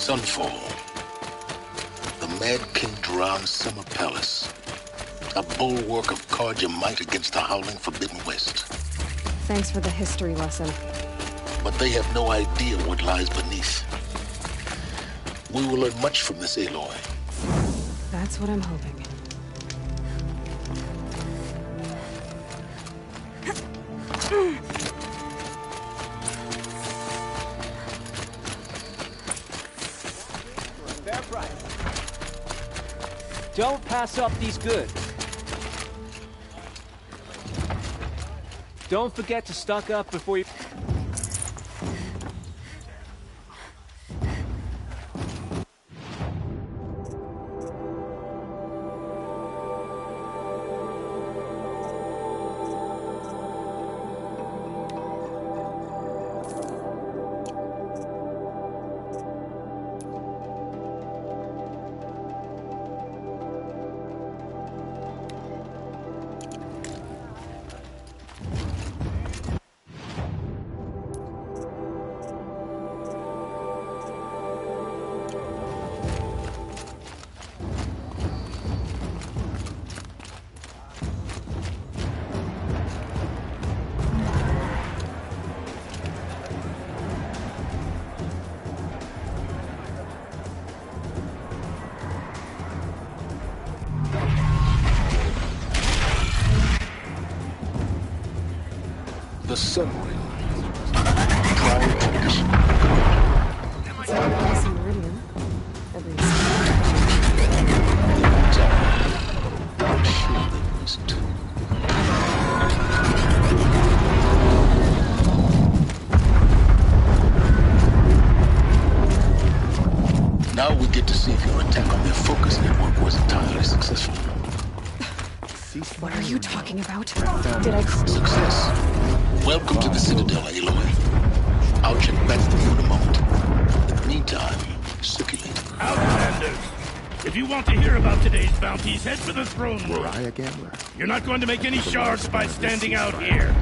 Sunfall. The Mad King Duran's summer palace. A bulwark of Carja might against the howling Forbidden West. Thanks for the history lesson. But they have no idea what lies beneath. We will learn much from this Aloy. That's what I'm hoping. Don't pass up these goods. Don't forget to stock up before you... The Sun Ring. Proud tradition. It's like a passing meridian. At least. I'm sure they must. Now we get to see if your attack on their focus network was entirely successful. What are you talking about? Did I... Success. Welcome to the Citadel, Aloy. I'll check back with you in a moment. In the meantime, circulate. Outlanders! If you want to hear about today's bounties, head for the throne room. Were I a gambler? You're not going to make any shards by standing out here.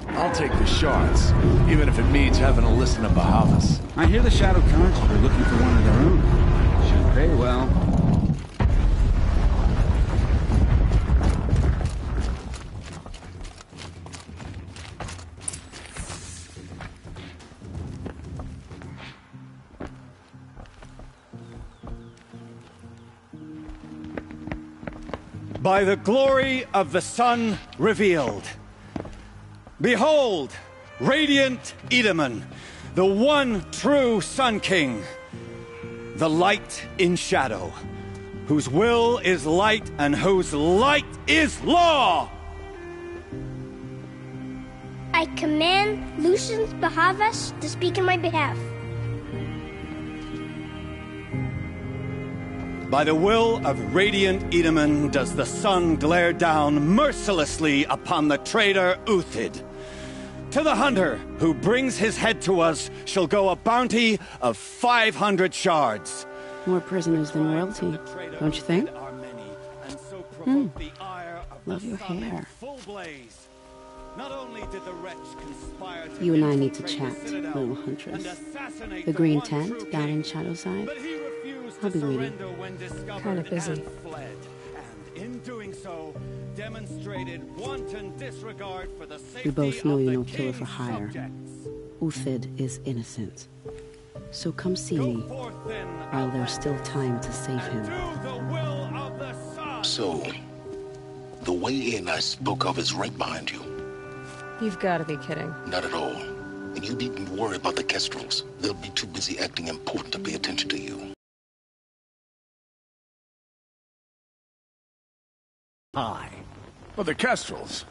I'll take the shards, even if it means having to listen to Bahamas. I hear the Shadow Cards are looking for one of their own. Should pay well. By the glory of the sun revealed. Behold, radiant Edaman, the one true Sun King, the light in shadow, whose will is light and whose light is law! I command Lucius Bahavas to speak in my behalf. By the will of radiant Edaman does the sun glare down mercilessly upon the traitor Uthid. To the hunter who brings his head to us shall go a bounty of 500 shards. More prisoners than royalty, don't you think? Love your hair. You and I need to chat, little huntress. The green tent down in Shadowside. I'll be waiting. Kind of busy. We both know you're no killer for hire. Uthid is innocent. So come see me, while there's still time to save him. So, the way in I spoke of is right behind you. You've got to be kidding. Not at all. And you needn't worry about the Kestrels. They'll be too busy acting important to pay attention to you. Hi. Oh, the Kestrels.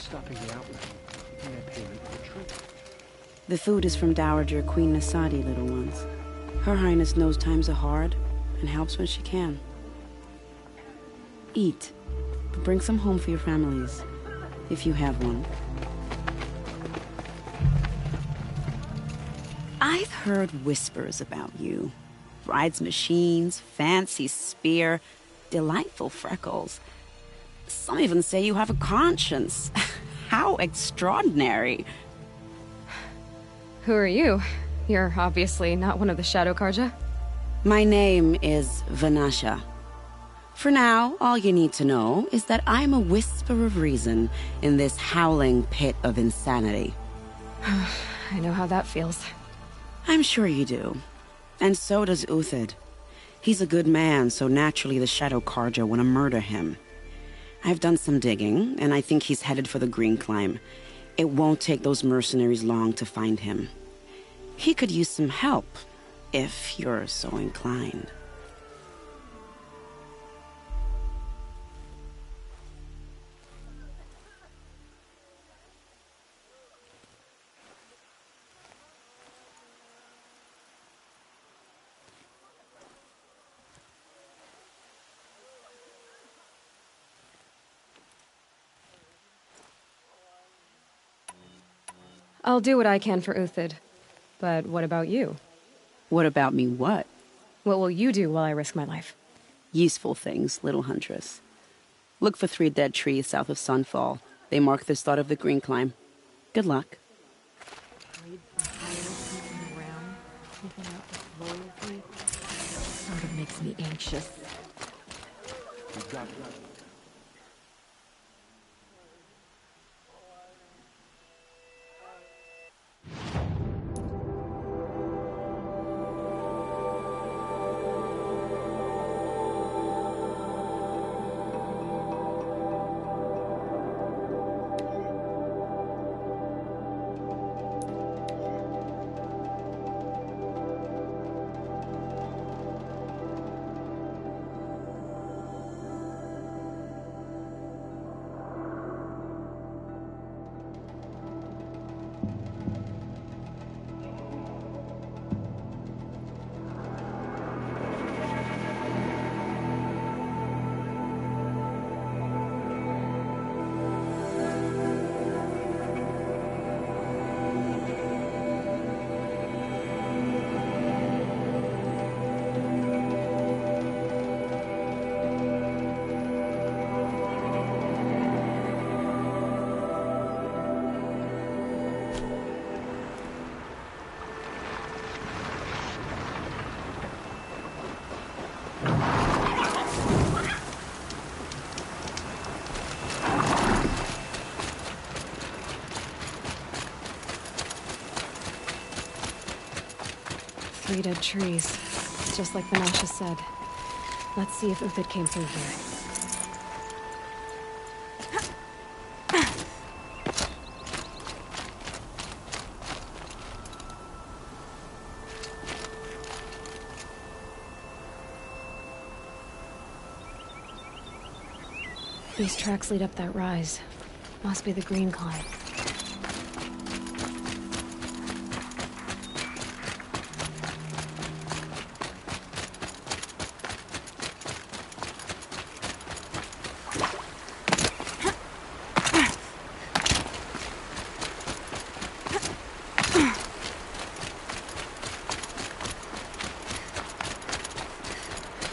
stopping the outlet, taking their payment for the trip. The food is from Dowager Queen Nasadi, little ones. Her Highness knows times are hard and helps when she can. Eat, but bring some home for your families, if you have one. I've heard whispers about you. Rides machines, fancy spear, delightful freckles. Some even say you have a conscience. How extraordinary. Who are you? You're obviously not one of the Shadow Karja. My name is Vanasha. For now, all you need to know is that I'm a whisper of reason in this howling pit of insanity. I know how that feels. I'm sure you do. And so does Uthid. He's a good man, so naturally the Shadow Karja want to murder him. I've done some digging, and I think he's headed for the Green Climb. It won't take those mercenaries long to find him. He could use some help, if you're so inclined. I'll do what I can for Uthid. But what about you? What about me what? What will you do while I risk my life? Useful things, little huntress. Look for 3 dead trees south of Sunfall. They mark the start of the Green Climb. Good luck. Sort of makes me anxious. Three dead trees, just like Vanasha said. Let's see if Uthid came through here. These tracks lead up that rise. Must be the Green Climb.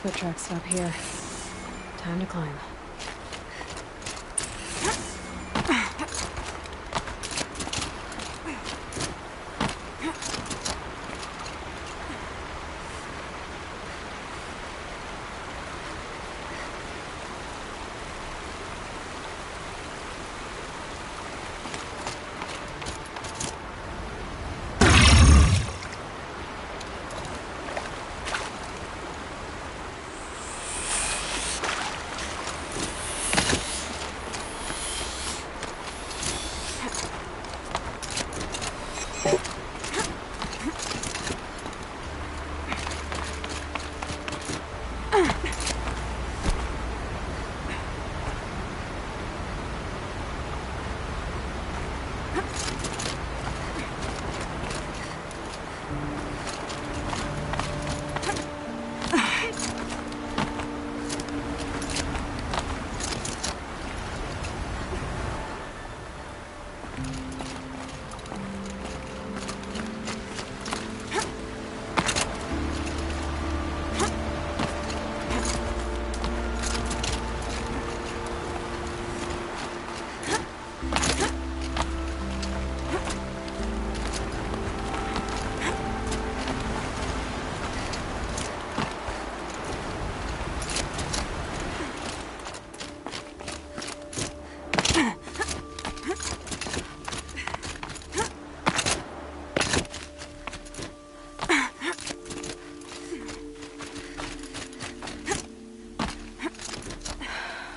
Foot tracks stop here. Time to climb.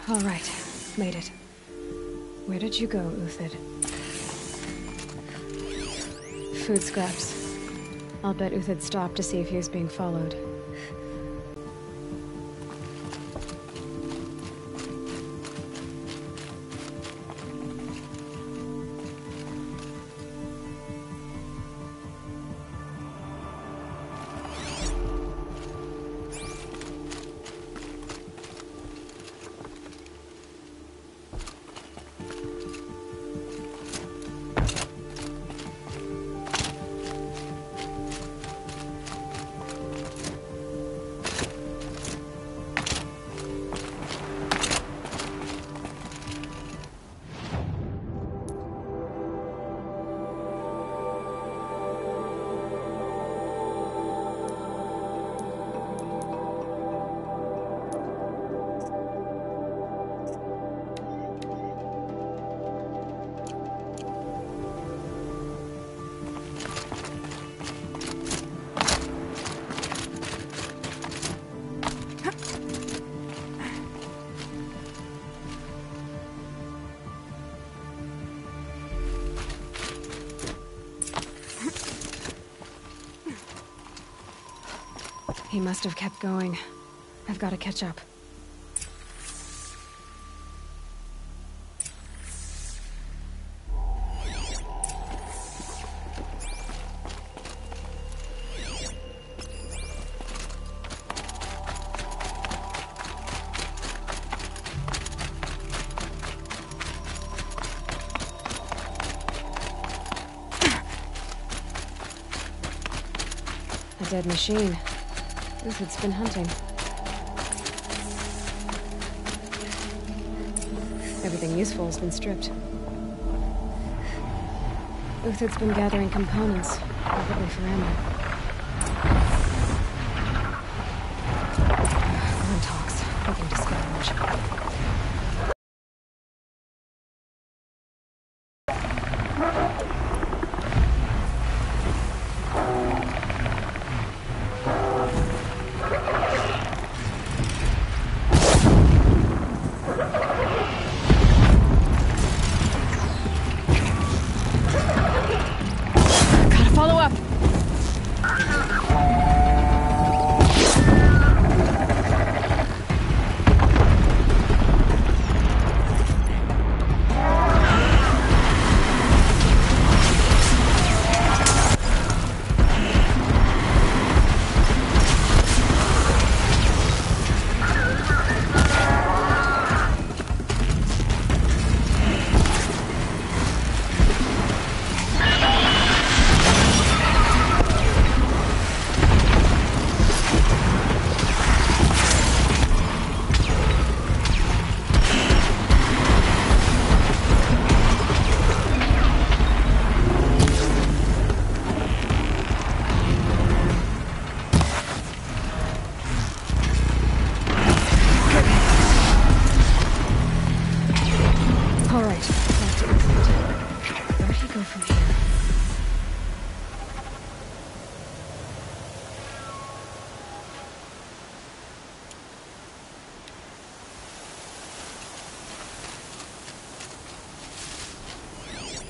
All right, made it. Where did you go, Uthid? Food scraps. I'll bet Uthid stopped to see if he was being followed. He must have kept going. I've got to catch up. A dead machine. Uthid's been hunting. Everything useful has been stripped. Uthid's been gathering components, probably for ammo. One talks, looking to scavenge.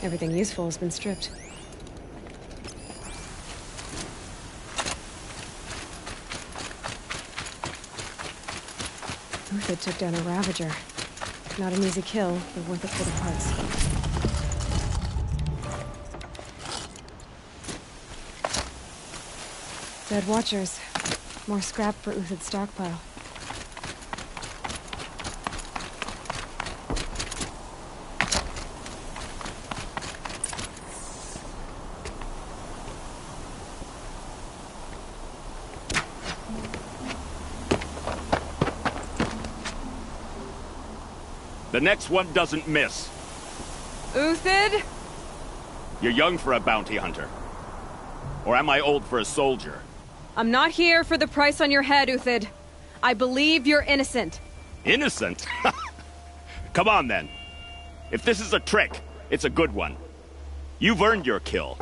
Everything useful has been stripped. Uthid took down a Ravager. Not an easy kill, but worth it for the parts. Dead Watchers. More scrap for Uthid's stockpile. The next one doesn't miss. Uthid? You're young for a bounty hunter. Or am I old for a soldier? I'm not here for the price on your head, Uthid. I believe you're innocent. Innocent? Come on, then. If this is a trick, it's a good one. You've earned your kill.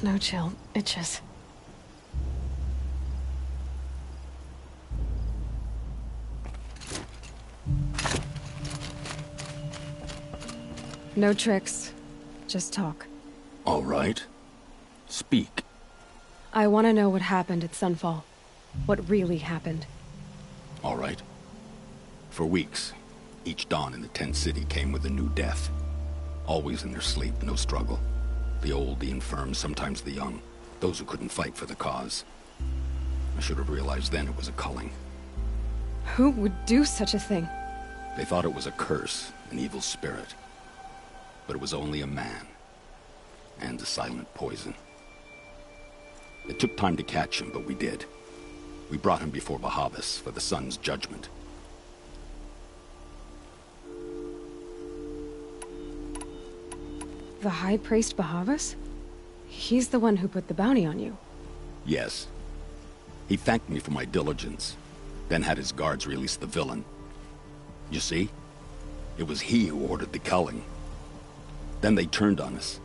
Snow chill itches. No tricks. Just talk. All right. Speak. I want to know what happened at Sunfall. What really happened. All right. For weeks, each dawn in the tent city came with a new death. Always in their sleep, no struggle. The old, the infirm, sometimes the young. Those who couldn't fight for the cause. I should have realized then it was a culling. Who would do such a thing? They thought it was a curse, an evil spirit. But it was only a man. And a silent poison. It took time to catch him, but we did. We brought him before Bahavas for the sun's judgment. The High Priest Bahavas? He's the one who put the bounty on you. Yes. He thanked me for my diligence, then had his guards release the villain. You see? It was he who ordered the culling. Then they turned on us.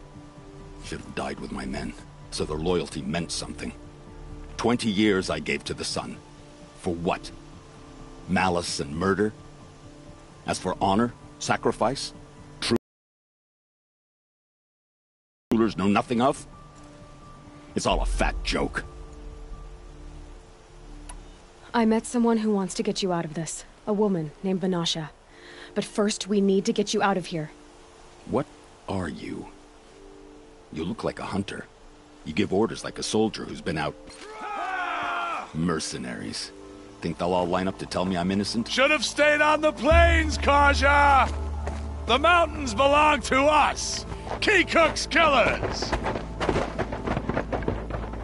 Should have died with my men, so their loyalty meant something. 20 years I gave to the sun. For what? Malice and murder? As for honor, sacrifice, true rulers know nothing of? It's all a fat joke. I met someone who wants to get you out of this. A woman named Vanasha. But first, we need to get you out of here. What are you? You look like a hunter. You give orders like a soldier who's been out... Mercenaries. Think they'll all line up to tell me I'm innocent? Should have stayed on the plains, Kaja! The mountains belong to us! Keycook's killers!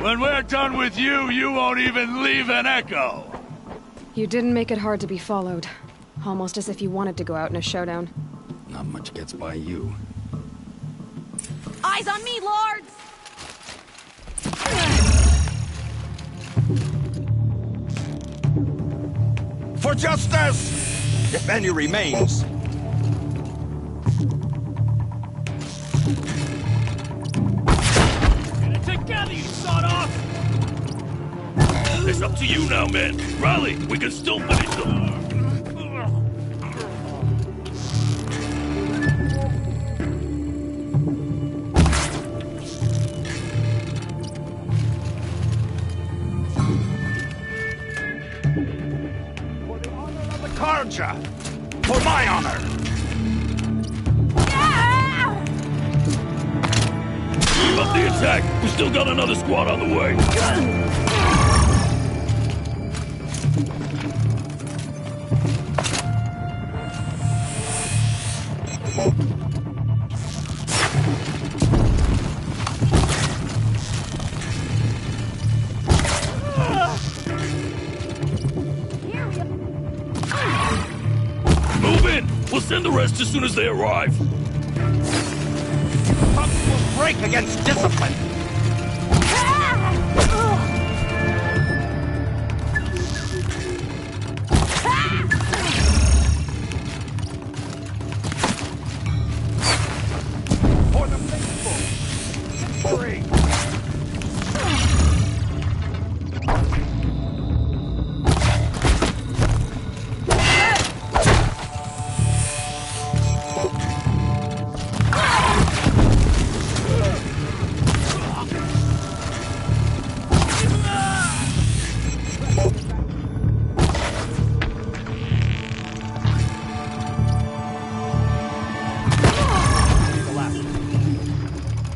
When we're done with you, you won't even leave an echo! You didn't make it hard to be followed. Almost as if you wanted to go out in a showdown. Not much gets by you. Eyes on me, lords! For justice! If any remains. Get it together, you sawed-off! It's up to you now, man. Rally, we can still finish them. Karja! For my honor! Keep up the attack! We still got another squad on the way! Move in! We'll send the rest as soon as they arrive. Punks will break against discipline! For the faithful! Free!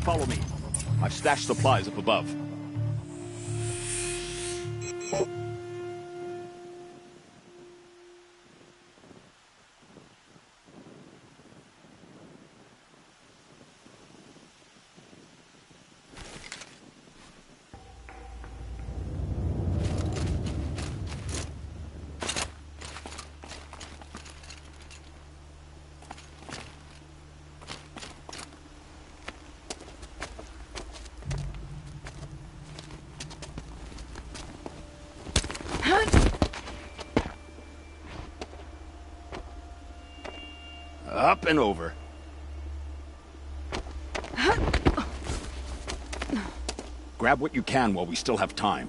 Follow me. I've stashed supplies up above. Up and over. Grab what you can while we still have time.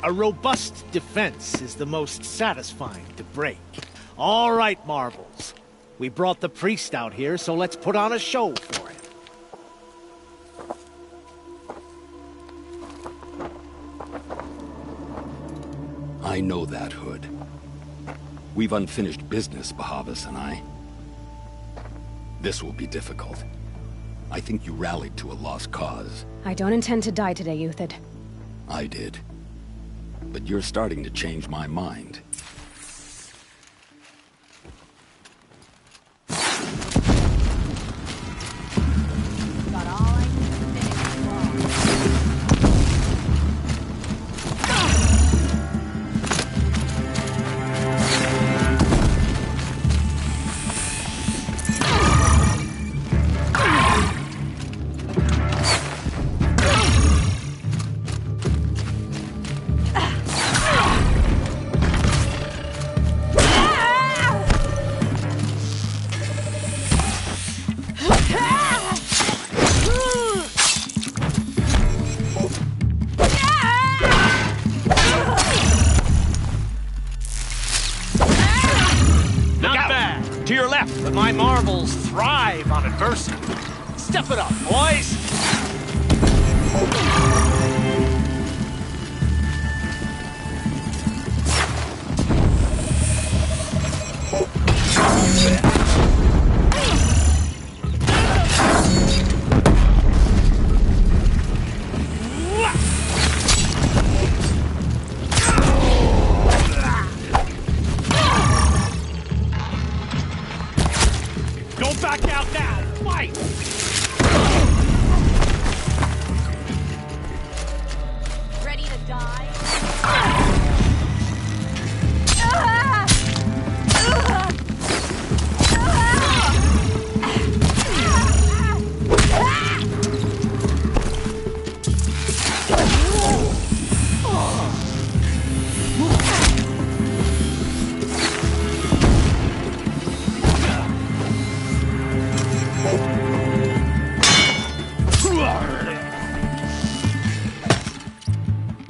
A robust defense is the most satisfying to break. All right, Marvels. We brought the priest out here, so let's put on a show for him. I know that, Hood. We've unfinished business, Bahavas and I. This will be difficult. I think you rallied to a lost cause. I don't intend to die today, Uthid. I did. But you're starting to change my mind. To your left, but my Marvels thrive on adversity. Step it up, boys! Don't back out now! Fight! Ready to die?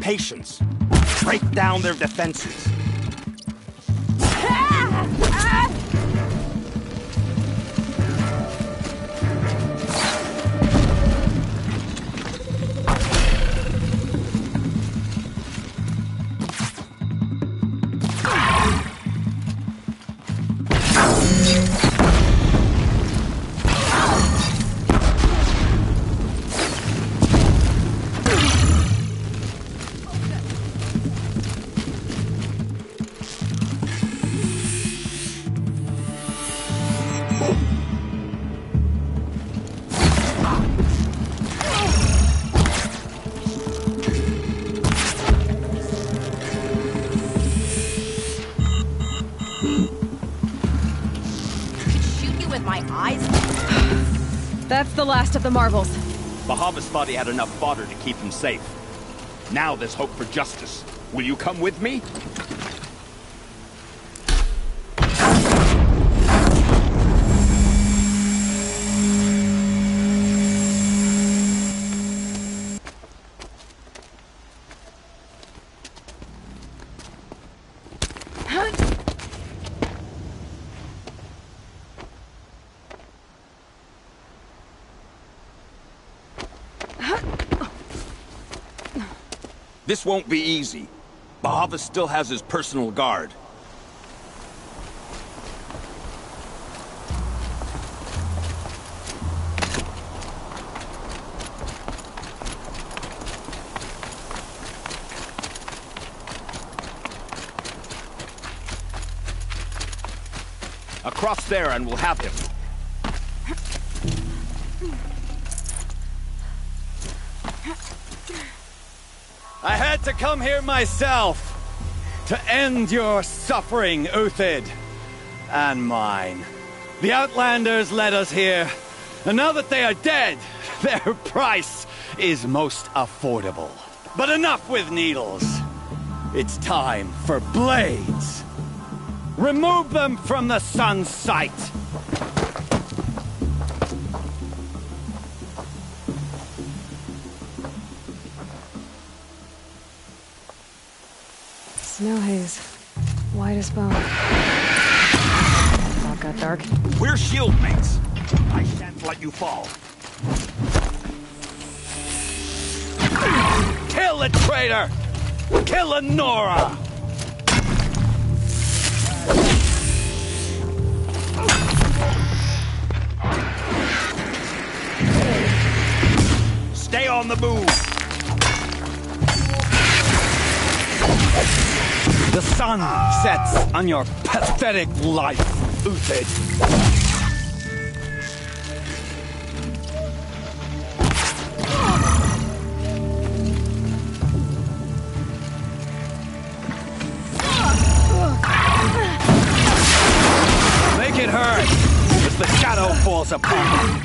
Patience. Break down their defenses. That's the last of the Marvels. Bahavas thought he had enough fodder to keep him safe. Now there's hope for justice. Will you come with me? This won't be easy. Bahavas still has his personal guard. cross there and we'll have him. I had to come here myself to end your suffering, Uthid, and mine. The Outlanders led us here, and now that they are dead, their price is most affordable. But enough with needles. It's time for blades. Remove them from the sun's sight. Snow haze. White as bone. Thought got dark. We're shield mates. I shan't let you fall. Kill the traitor! Kill Lenora! Stay on the move. The sun sets on your pathetic life, Uthid. Make it hurt as the shadow falls apart.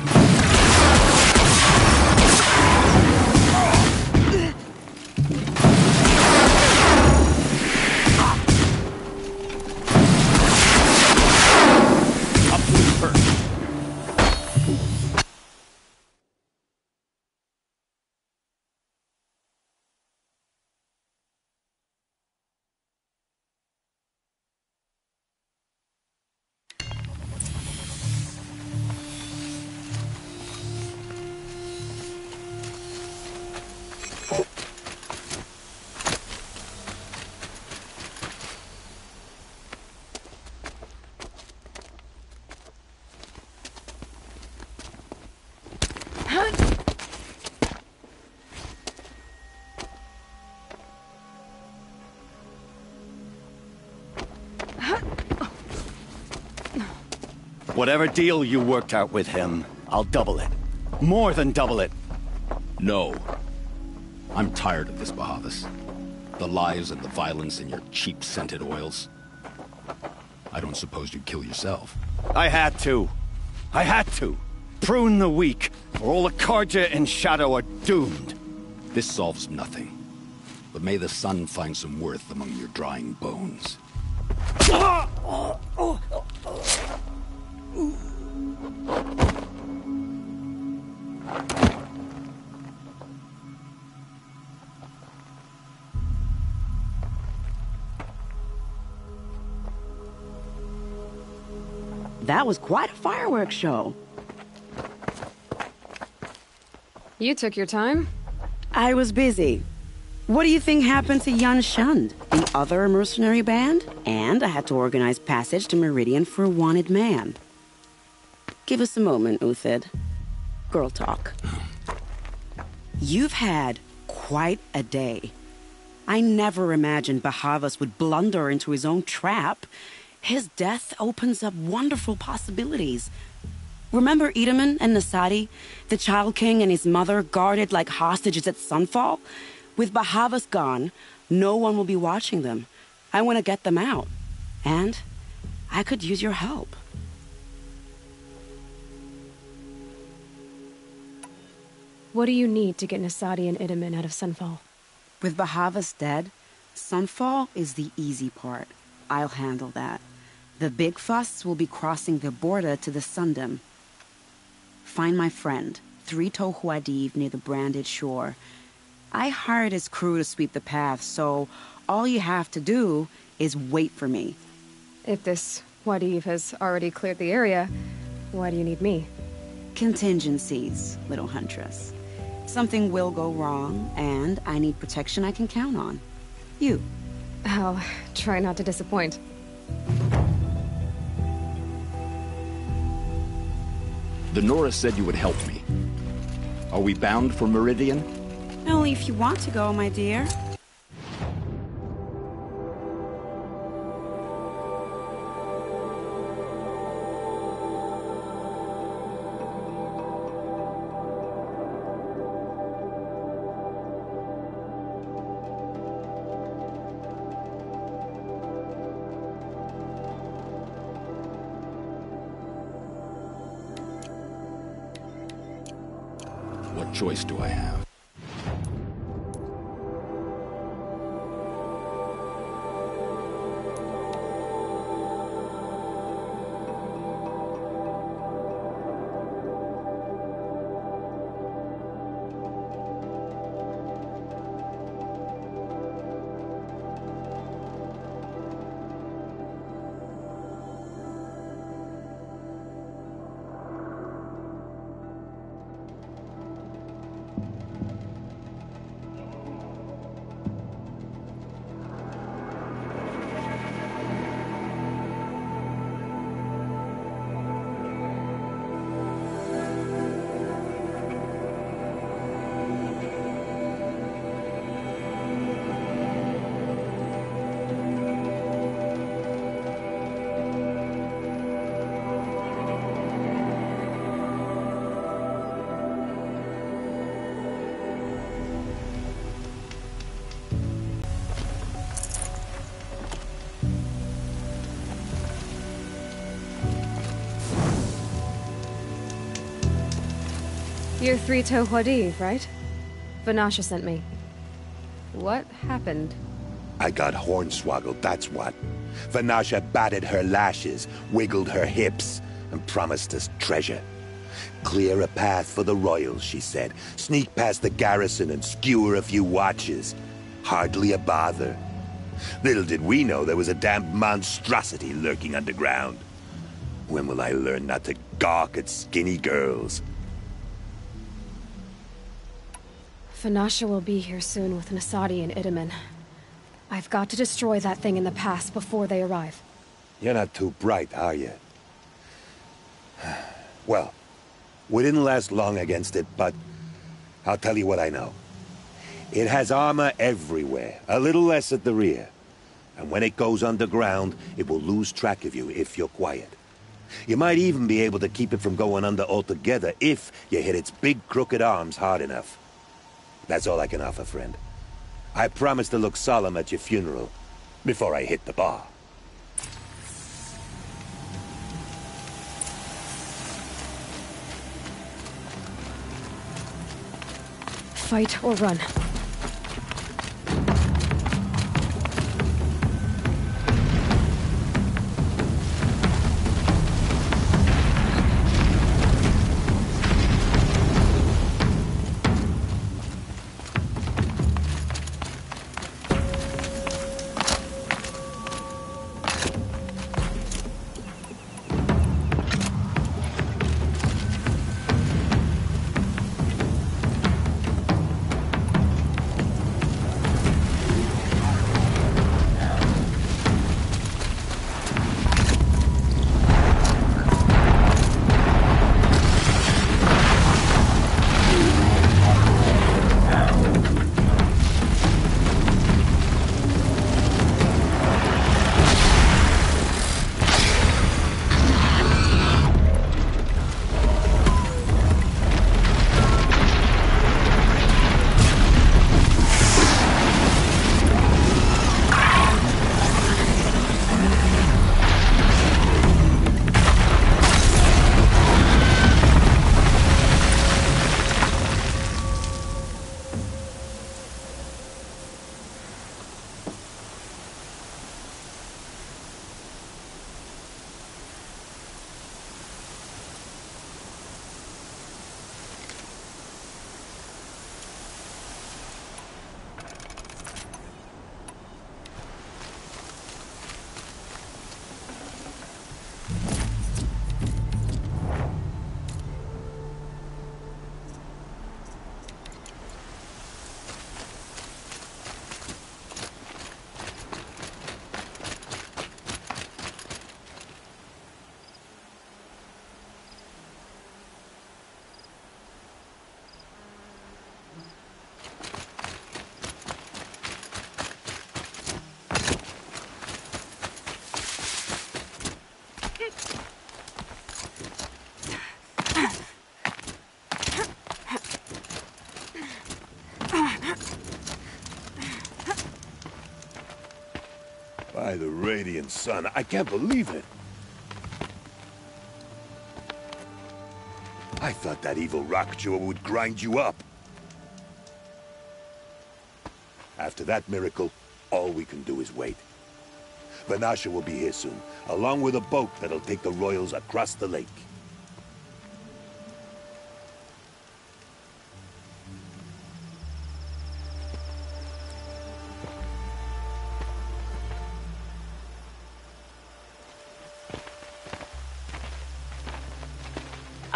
Whatever deal you worked out with him, I'll double it. More than double it. No. I'm tired of this, Bahavas. The lies and the violence and your cheap scented oils. I don't suppose you'd kill yourself. I had to. I had to. Prune the weak, or all the Karja in Shadow are doomed. This solves nothing. But may the sun find some worth among your drying bones. That was quite a fireworks show. You took your time. I was busy. What do you think happened to Yan Shund, the other mercenary band? And I had to organize passage to Meridian for a wanted man. Give us a moment, Uthid. Girl talk. You've had quite a day. I never imagined Bahavas would blunder into his own trap. His death opens up wonderful possibilities. Remember Edaman and Nasadi, the Child King and his mother guarded like hostages at sunfall? With Bahavas gone, no one will be watching them. I want to get them out. And I could use your help. What do you need to get Nasadi and Edaman out of Sunfall? With Bahavas dead, Sunfall is the easy part. I'll handle that. The big fuss will be crossing the border to the Sundom. Find my friend, 3 Tohuadiv near the branded shore. I hired his crew to sweep the path, so all you have to do is wait for me. If this Wadiv has already cleared the area, why do you need me? Contingencies, little huntress. Something will go wrong, and I need protection I can count on. You. I'll try not to disappoint. The Nora said you would help me. Are we bound for Meridian? Only if you want to go, my dear. choice do I have? You're Three-Toe Huadiv, right? Vanasha sent me. What happened? I got hornswoggled, that's what. Vanasha batted her lashes, wiggled her hips, and promised us treasure. Clear a path for the royals, she said. Sneak past the garrison and skewer a few watches. Hardly a bother. Little did we know there was a damned monstrosity lurking underground. When will I learn not to gawk at skinny girls? Vanasha will be here soon with Nasadi and Itamen. I've got to destroy that thing in the pass before they arrive. You're not too bright, are you? Well, we didn't last long against it, but I'll tell you what I know. It has armor everywhere, a little less at the rear. And when it goes underground, it will lose track of you if you're quiet. You might even be able to keep it from going under altogether if you hit its big crooked arms hard enough. That's all I can offer, friend. I promise to look solemn at your funeral before I hit the bar. Fight or run. By the radiant sun, I can't believe it. I thought that evil rock jaw would grind you up. After that miracle, all we can do is wait. Vanasha will be here soon, along with a boat that'll take the royals across the lake.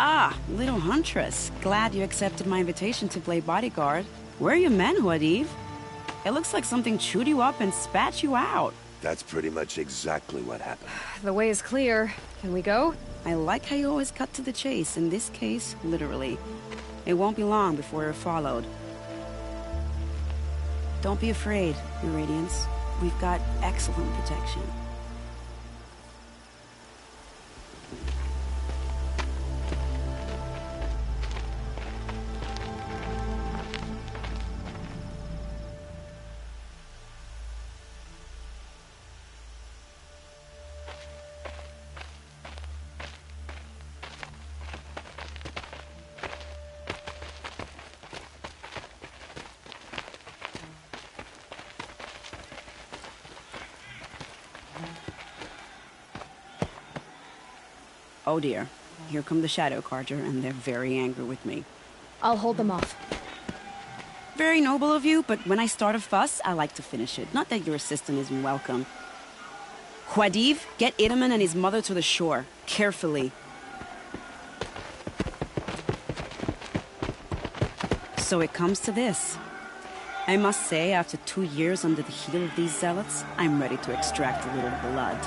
Ah, little huntress. Glad you accepted my invitation to play bodyguard. Where are your men, Huadiv? It looks like something chewed you up and spat you out. That's pretty much exactly what happened. The way is clear. Can we go? I like how you always cut to the chase. In this case, literally. It won't be long before you're followed. Don't be afraid, Your Radiance. We've got excellent protection. Oh dear. Here come the Shadow Carja, and they're very angry with me. I'll hold them off. Very noble of you, but when I start a fuss, I like to finish it. Not that your assistant isn't welcome. Huadiv, get Itaman and his mother to the shore. Carefully. So it comes to this. I must say, after 2 years under the heel of these zealots, I'm ready to extract a little blood.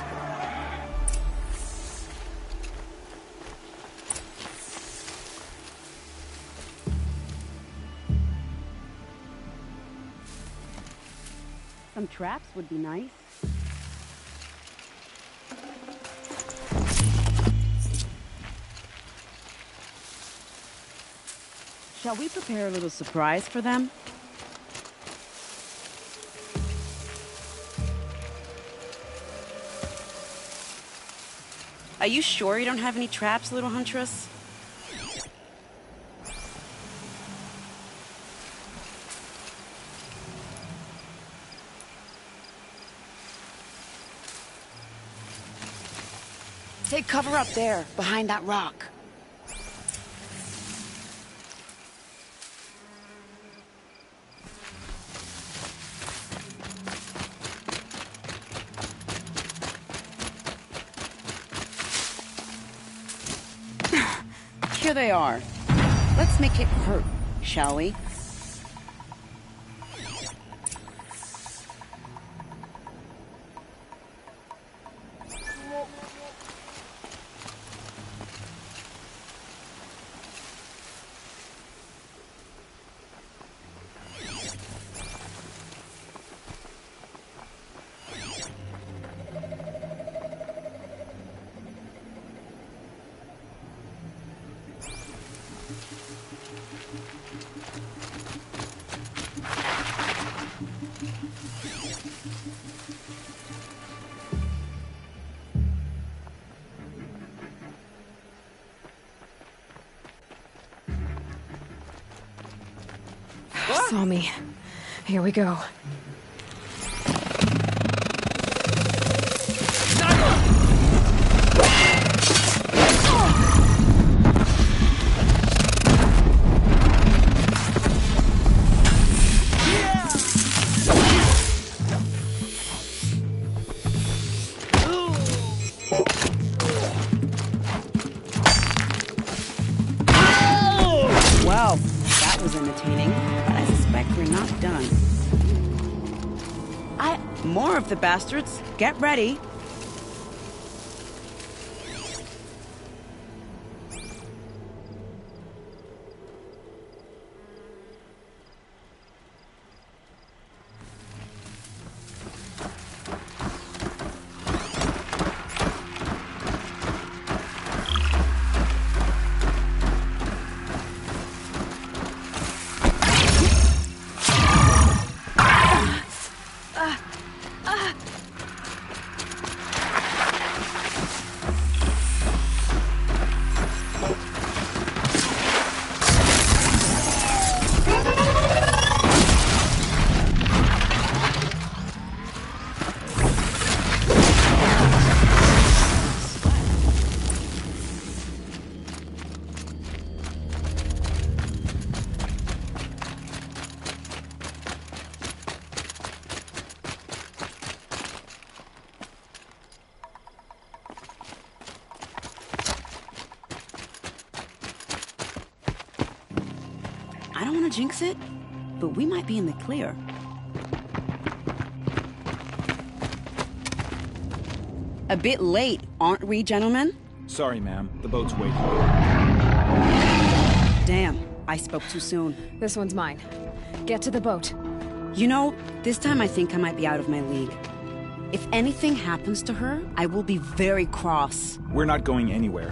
Some traps would be nice. Shall we prepare a little surprise for them? Are you sure you don't have any traps, little huntress? Take cover up there, behind that rock. Here they are. Let's make it hurt, shall we? Saw me. Here we go. Well, that was entertaining, but I suspect we're not done. More of the bastards. Get ready. I don't want to jinx it, but we might be in the clear. A bit late, aren't we, gentlemen? Sorry, ma'am. The boat's waiting. Damn, I spoke too soon. This one's mine. Get to the boat. You know, this time I think I might be out of my league. If anything happens to her, I will be very cross. We're not going anywhere.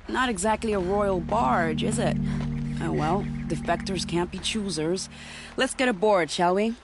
Not exactly a royal barge, is it? Oh well, defectors can't be choosers. Let's get aboard, shall we?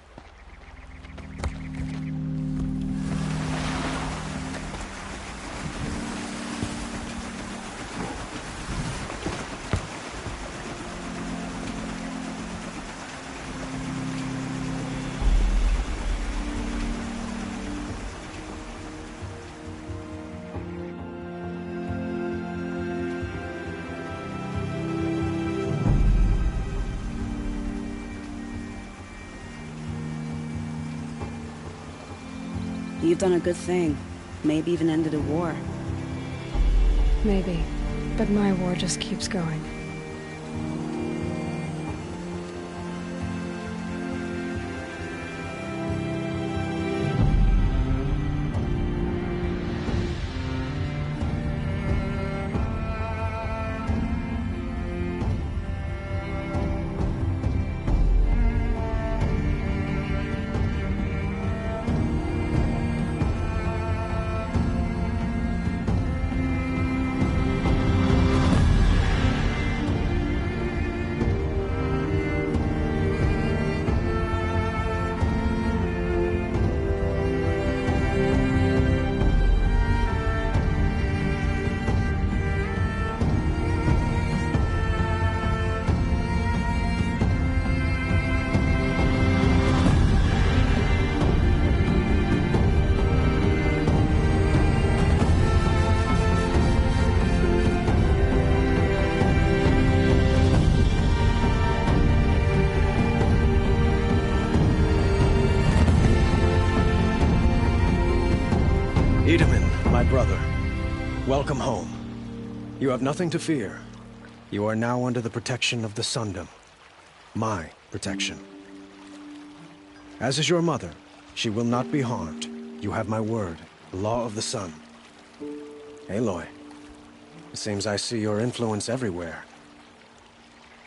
You've done a good thing. Maybe even ended a war. Maybe. But my war just keeps going. My brother, welcome home. You have nothing to fear. You are now under the protection of the Sundom. My protection. As is your mother, she will not be harmed. You have my word, the law of the sun. Aloy, it seems I see your influence everywhere.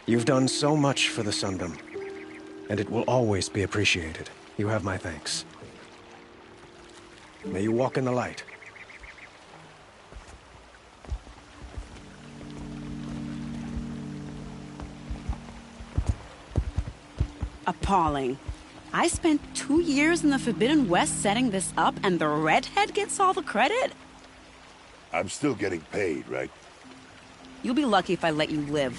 You've done so much for the Sundom, and it will always be appreciated. You have my thanks. May you walk in the light. Appalling. I spent 2 years in the Forbidden West setting this up, and the redhead gets all the credit? I'm still getting paid, right? You'll be lucky if I let you live.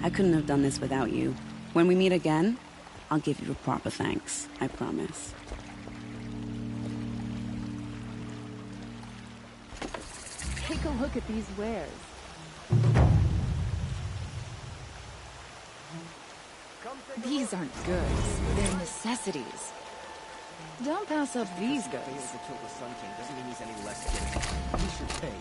I couldn't have done this without you. When we meet again, I'll give you a proper thanks. I promise. Take a look at these wares. These aren't goods, they're necessities. Don't pass up these goods. Doesn't mean he's any less good. He should pay.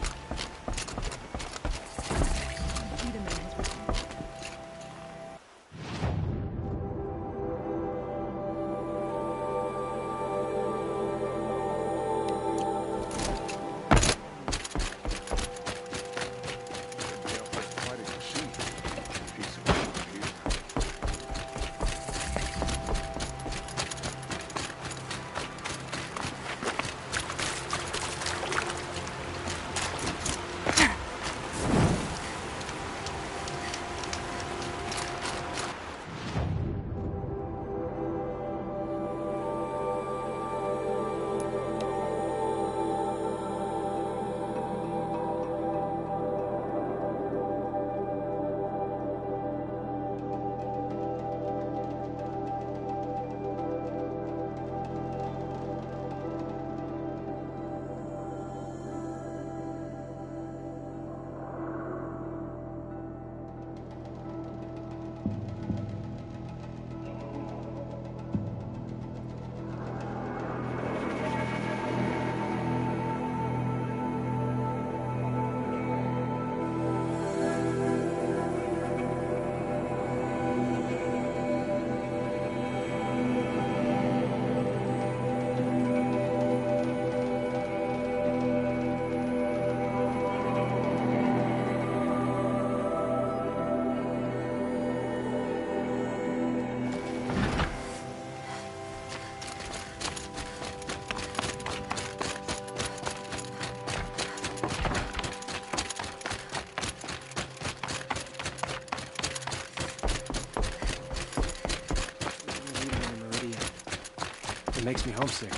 makes me homesick.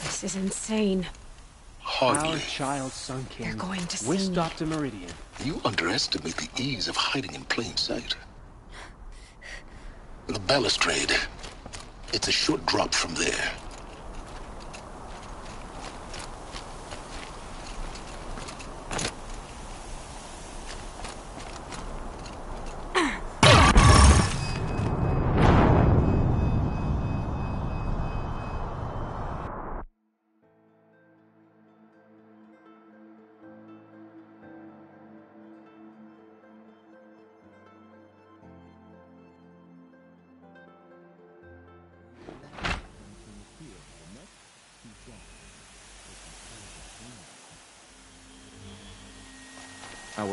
This is insane. Hardly. Our child Sun King. They're going to see whisked me. off to Meridian. You underestimate the ease of hiding in plain sight. The balustrade. It's a short drop from there.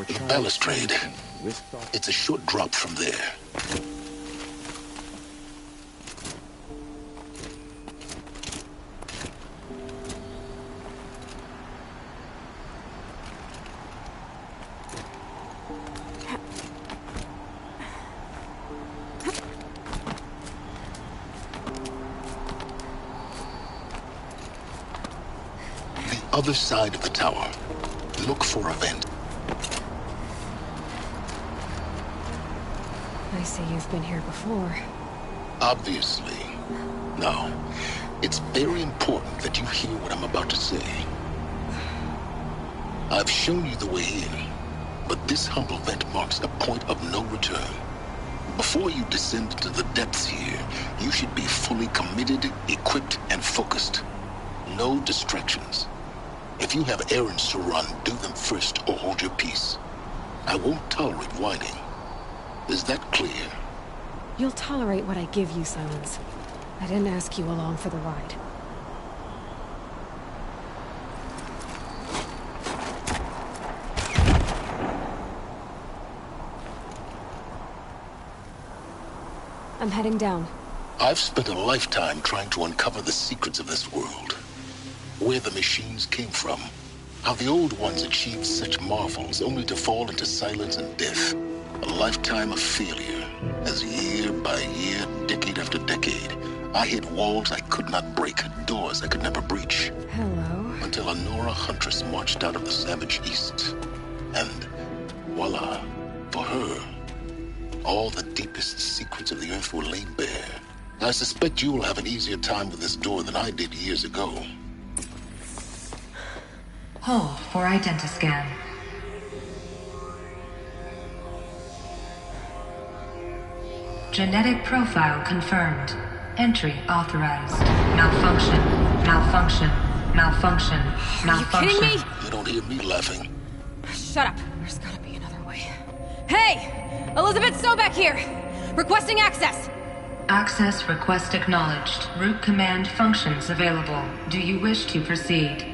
The balustrade. It's a short drop from there. The other side of the tower. Look for a vent. I see you've been here before. Obviously. Now, it's very important that you hear what I'm about to say. I've shown you the way in, but this humble vent marks a point of no return. Before you descend into the depths here, you should be fully committed, equipped, and focused. No distractions. If you have errands to run, do them first or hold your peace. I won't tolerate whining. Is that clear? You'll tolerate what I give you, Silence. I didn't ask you along for the ride. I'm heading down. I've spent a lifetime trying to uncover the secrets of this world. Where the machines came from. How the old ones achieved such marvels only to fall into silence and death. A lifetime of failure, as year by year, decade after decade, I hit walls I could not break, doors I could never breach. Hello. Until a Nora huntress marched out of the savage east. And voila, for her, all the deepest secrets of the earth were laid bare. I suspect you will have an easier time with this door than I did years ago. Hold for identiscan. Genetic profile confirmed. Entry authorized. Malfunction. Malfunction. Malfunction. Malfunction. Are you kidding me? You don't hear me laughing. Shut up. There's gotta be another way. Hey! Elizabeth Sobek here! Requesting access! Access request acknowledged. Root command functions available. Do you wish to proceed?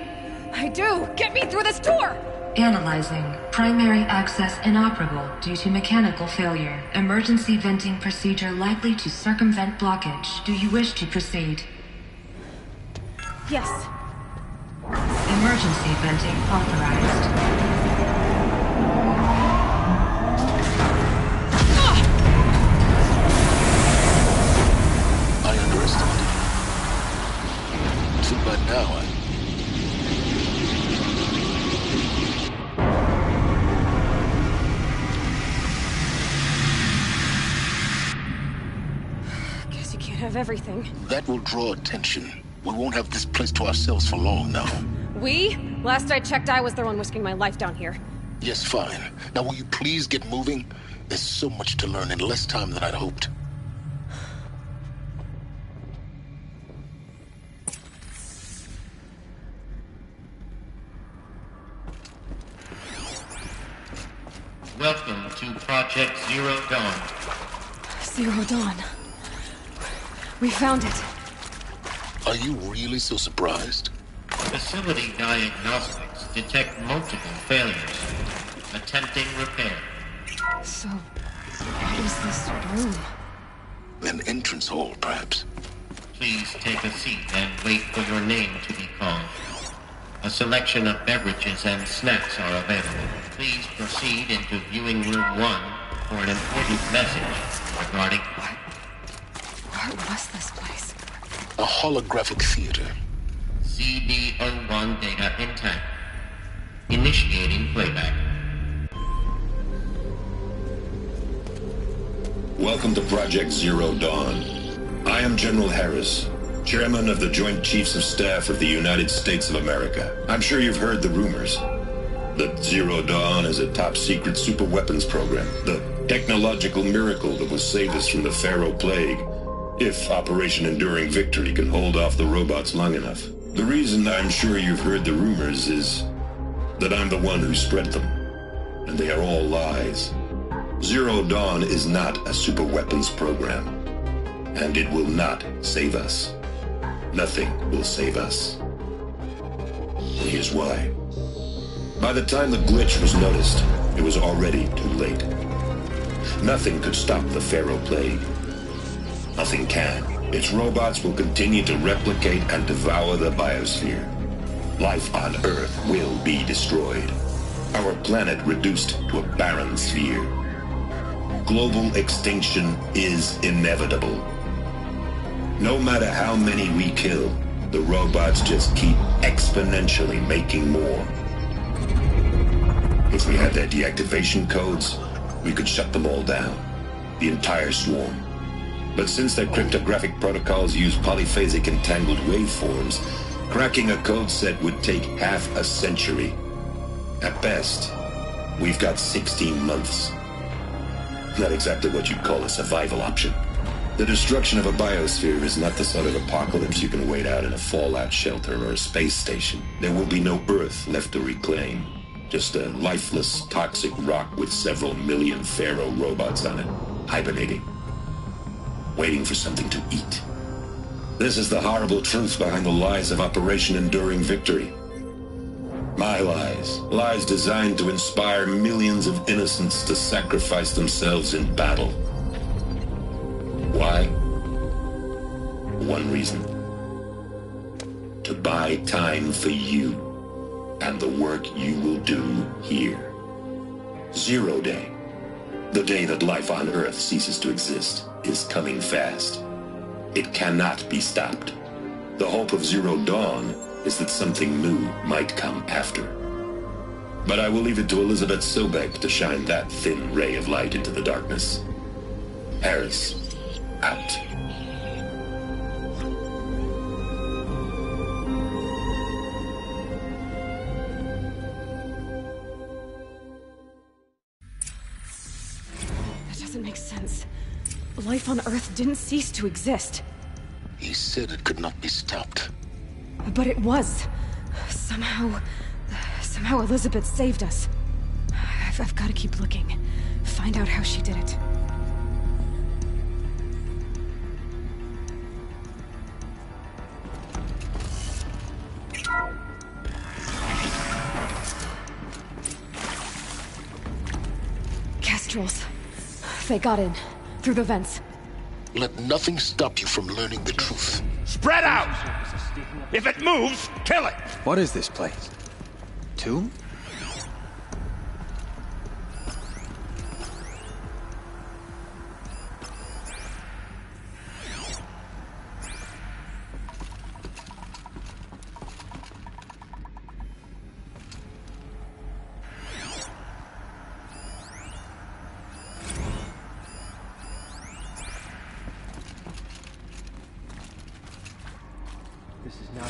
I do! Get me through this door! Analyzing. Primary access inoperable due to mechanical failure. Emergency venting procedure likely to circumvent blockage. Do you wish to proceed? Yes. Emergency venting authorized. I underestimated. Too bad now Guess you can't have everything. That will draw attention. We won't have this place to ourselves for long now. We? Last I checked, I was the one risking my life down here. Yes, fine. Now will you please get moving? There's so much to learn in less time than I'd hoped. Welcome to Project Zero Dawn. Zero Dawn. We found it. Are you really so surprised? Facility diagnostics detect multiple failures. Attempting repair. So, what is this room? An entrance hall, perhaps. Please take a seat and wait for your name to be called. A selection of beverages and snacks are available. Please proceed into viewing room 1 for an important message regarding... What was this place? A holographic theater. CD01 data intact. Initiating playback. Welcome to Project Zero Dawn. I am General Harris, Chairman of the Joint Chiefs of Staff of the United States of America. I'm sure you've heard the rumors that Zero Dawn is a top-secret superweapons program, the technological miracle that will save us from the Pharaoh Plague, if Operation Enduring Victory can hold off the robots long enough. The reason I'm sure you've heard the rumors is that I'm the one who spread them, and they are all lies. Zero Dawn is not a superweapons program, and it will not save us. Nothing will save us. And here's why. By the time the glitch was noticed, it was already too late. Nothing could stop the Pharaoh Plague. Nothing can. Its robots will continue to replicate and devour the biosphere. Life on Earth will be destroyed. Our planet reduced to a barren sphere. Global extinction is inevitable. No matter how many we kill, the robots just keep exponentially making more. If we had their deactivation codes, we could shut them all down. The entire swarm. But since their cryptographic protocols use polyphasic entangled waveforms, cracking a code set would take half a century. At best, we've got 16 months. Not exactly what you'd call a survival option. The destruction of a biosphere is not the sort of apocalypse you can wait out in a fallout shelter or a space station. There will be no Earth left to reclaim. Just a lifeless, toxic rock with several million Pharaoh robots on it, hibernating, waiting for something to eat. This is the horrible truth behind the lies of Operation Enduring Victory. My lies. Lies designed to inspire millions of innocents to sacrifice themselves in battle. Why? One reason. To buy time for you and the work you will do here. Zero Day, the day that life on Earth ceases to exist, is coming fast. It cannot be stopped. The hope of Zero Dawn is that something new might come after. But I will leave it to Elizabeth Sobek to shine that thin ray of light into the darkness. Harris, out. That doesn't make sense. Life on Earth didn't cease to exist. He said it could not be stopped. But it was. Somehow Elizabeth saved us. I've got to keep looking. Find out how she did it. Kestrels. They got in. Through the vents. Let nothing stop you from learning the truth. Spread out! If it moves, kill it! What is this place? Tomb? This is not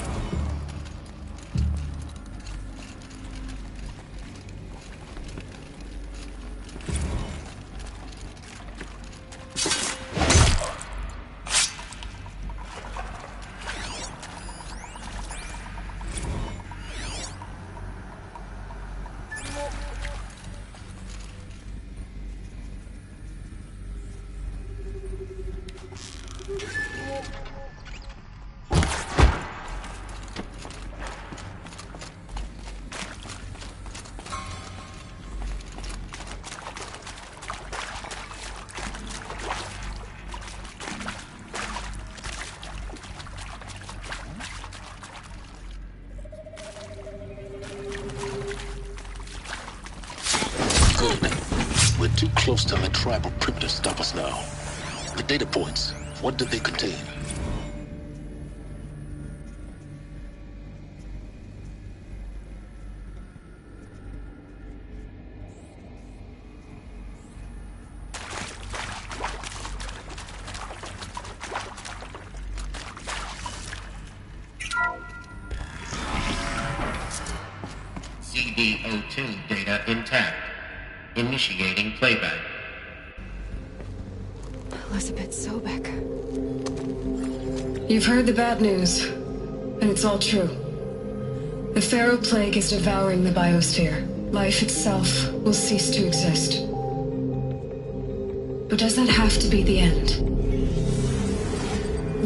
Good. We're too close to the tribal crypt to stop us now. The data points, What did they contain? CD02 data intact. Initiating playback. Elizabeth Sobek. You've heard the bad news, and it's all true. The Pharaoh Plague is devouring the biosphere. Life itself will cease to exist. But does that have to be the end?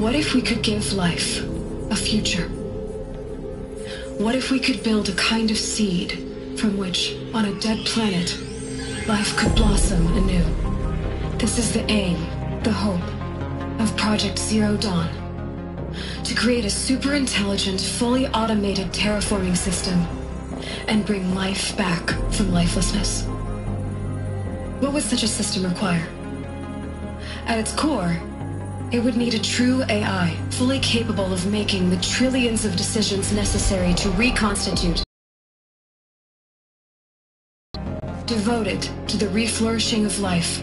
What if we could give life a future? What if we could build a kind of seed from which, on a dead planet, life could blossom anew? This is the aim, the hope, of Project Zero Dawn. To create a super-intelligent, fully automated terraforming system and bring life back from lifelessness. What would such a system require? At its core, it would need a true AI, fully capable of making the trillions of decisions necessary to reconstitute, devoted to the reflourishing of life.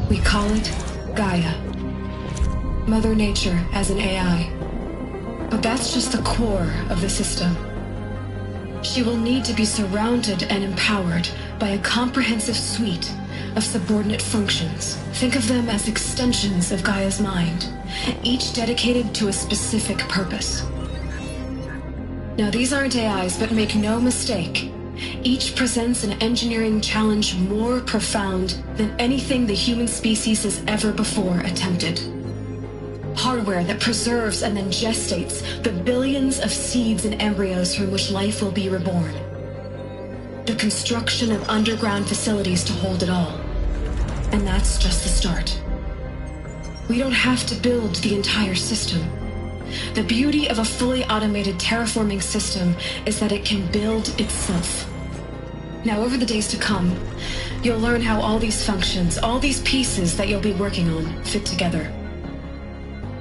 We call it Gaia. Mother Nature as an AI. But that's just the core of the system. She will need to be surrounded and empowered by a comprehensive suite of subordinate functions. Think of them as extensions of Gaia's mind, each dedicated to a specific purpose. Now, these aren't AIs, but make no mistake, each presents an engineering challenge more profound than anything the human species has ever before attempted. Hardware that preserves and then gestates the billions of seeds and embryos from which life will be reborn. The construction of underground facilities to hold it all. And that's just the start. We don't have to build the entire system. The beauty of a fully automated terraforming system is that it can build itself. Now, over the days to come, you'll learn how all these functions, all these pieces that you'll be working on, fit together.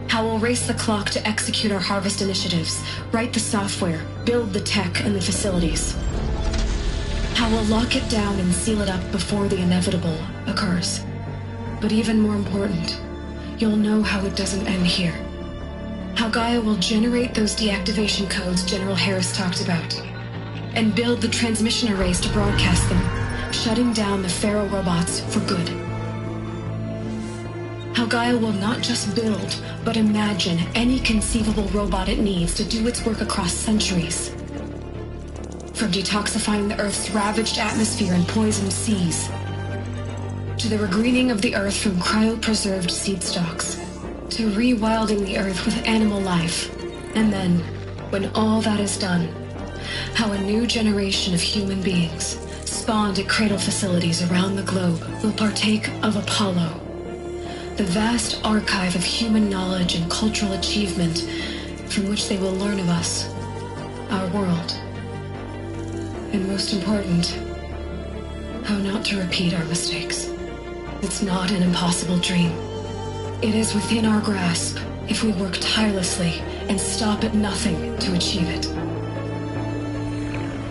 How we'll race the clock to execute our harvest initiatives, write the software, build the tech and the facilities. How we'll lock it down and seal it up before the inevitable occurs. But even more important, you'll know how it doesn't end here. How Gaia will generate those deactivation codes General Harris talked about, and build the transmission arrays to broadcast them, shutting down the Pharaoh robots for good. How Gaia will not just build, but imagine any conceivable robot it needs to do its work across centuries. From detoxifying the Earth's ravaged atmosphere and poisoned seas, to the regreening of the Earth from cryopreserved seed stalks, to rewilding the Earth with animal life. And then, when all that is done, how a new generation of human beings, spawned at cradle facilities around the globe, will partake of Apollo, the vast archive of human knowledge and cultural achievement from which they will learn of us, our world. And most important, how not to repeat our mistakes. It's not an impossible dream. It is within our grasp if we work tirelessly and stop at nothing to achieve it.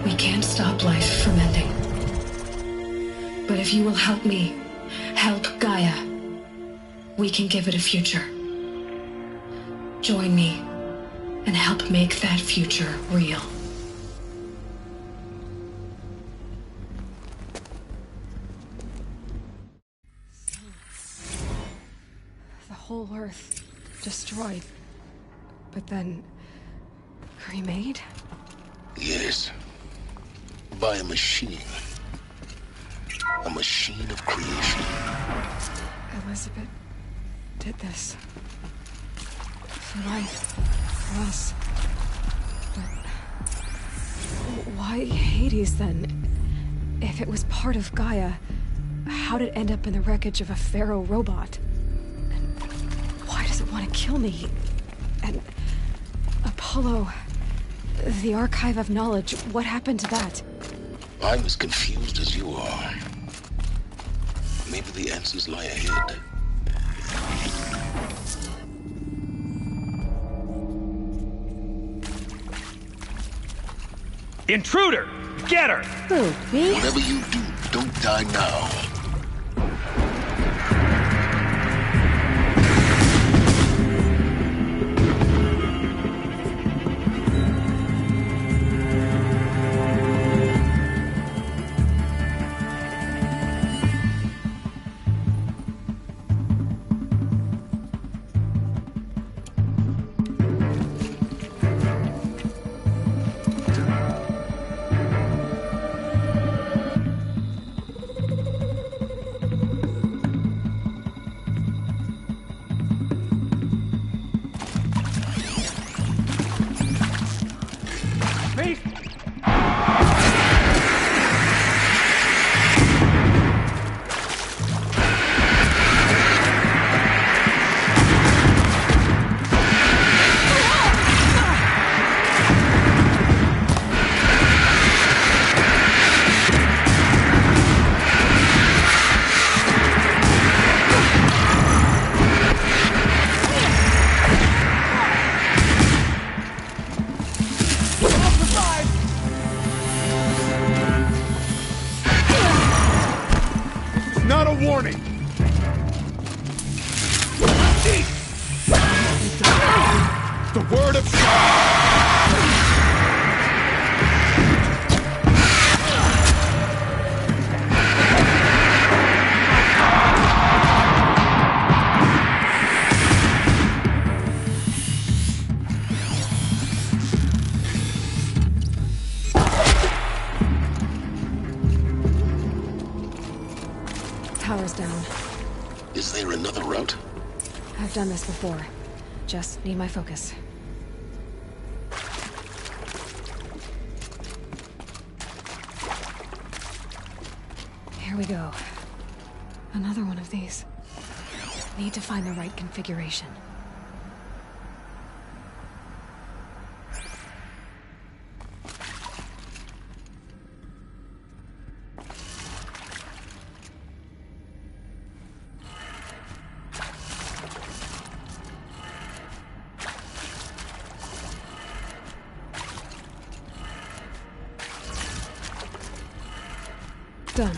We can't stop life from ending. But if you will help me, help Gaia, we can give it a future. Join me and help make that future real. The whole Earth destroyed, but then remade? Yes. By a machine. A machine of creation. Elizabeth did this. For life. For us. But why Hades then? If it was part of Gaia, how did it end up in the wreckage of a Pharaoh robot? And why does it want to kill me? And Apollo, the archive of knowledge, what happened to that? I'm as confused as you are. Maybe the answers lie ahead. Intruder! Get her! Who, me? Whatever you do, don't die now. Warning! The word of Power's down. Is there another route? I've done this before. Just need my focus. Here we go. Another one of these. Need to find the right configuration. Done.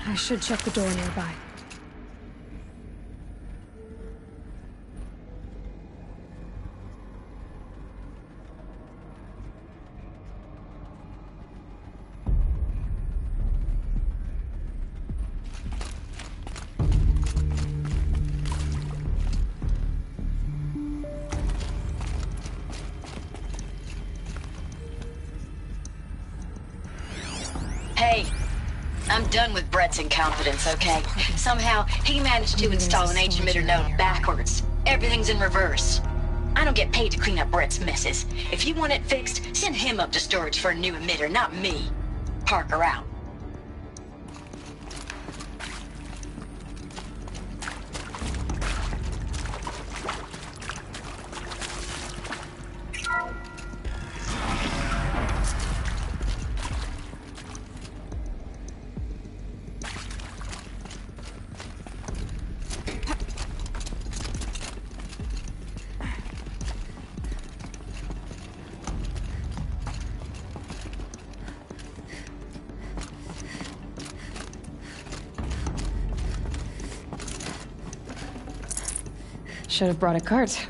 I should check the door nearby. Hey. I'm done with Brett's incompetence, okay? Somehow, he managed to install an H-emitter node backwards. Everything's in reverse. I don't get paid to clean up Brett's messes. If you want it fixed, send him up to storage for a new emitter, not me. Parker out. Should have brought a cart.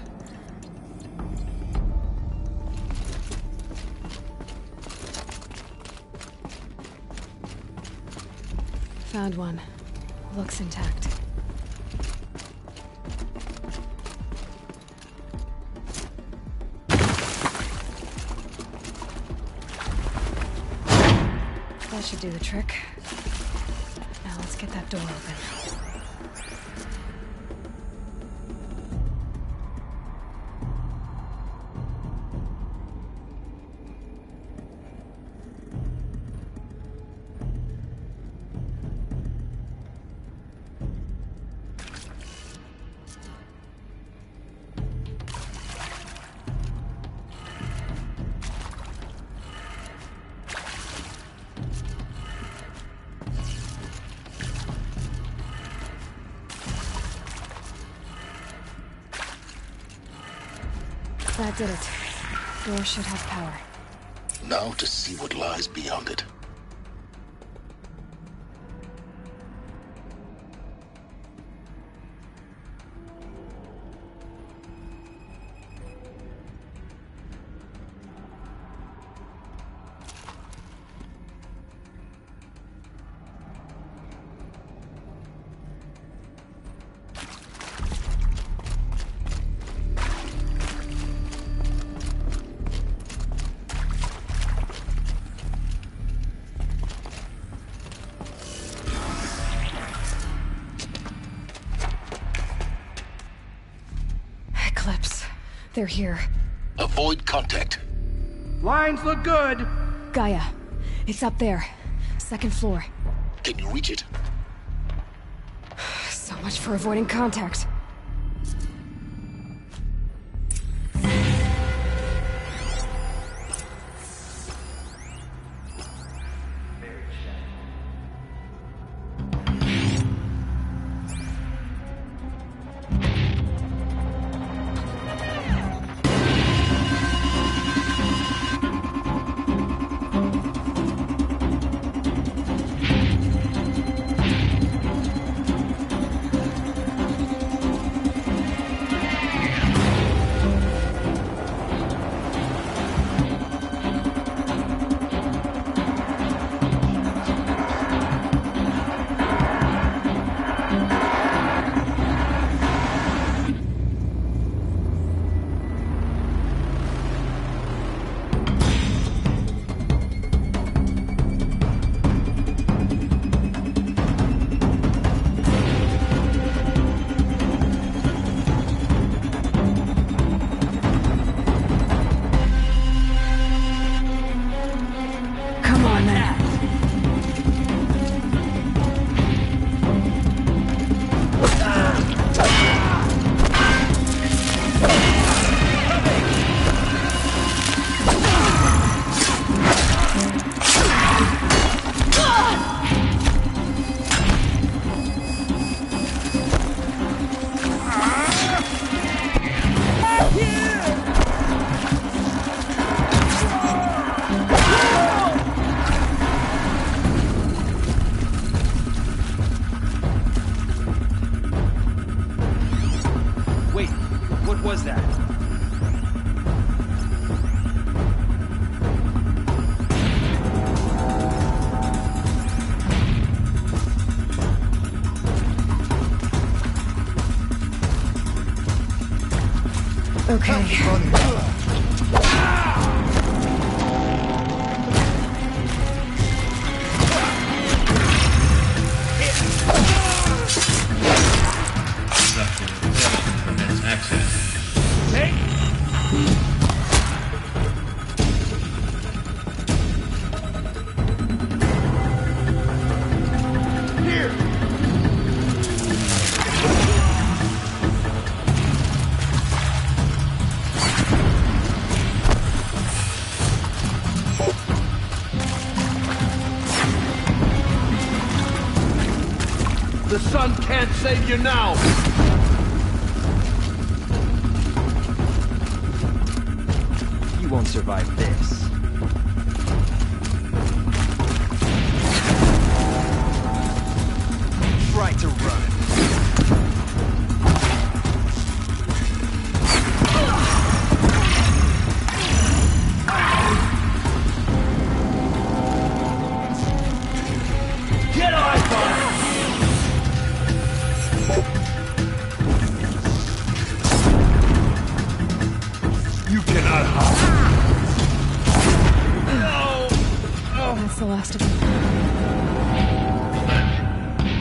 Found one. Looks intact. That should do the trick. Now let's get that door open. That did it. Door should have power. Now to see what lies beyond it. They're here. Avoid contact. Lines look good. Gaia, it's up there. Second floor. Can you reach it? So much for avoiding contact. The sun can't save you now! You won't survive this. Try to run. Get off on it! You cannot hide. That's the last of them.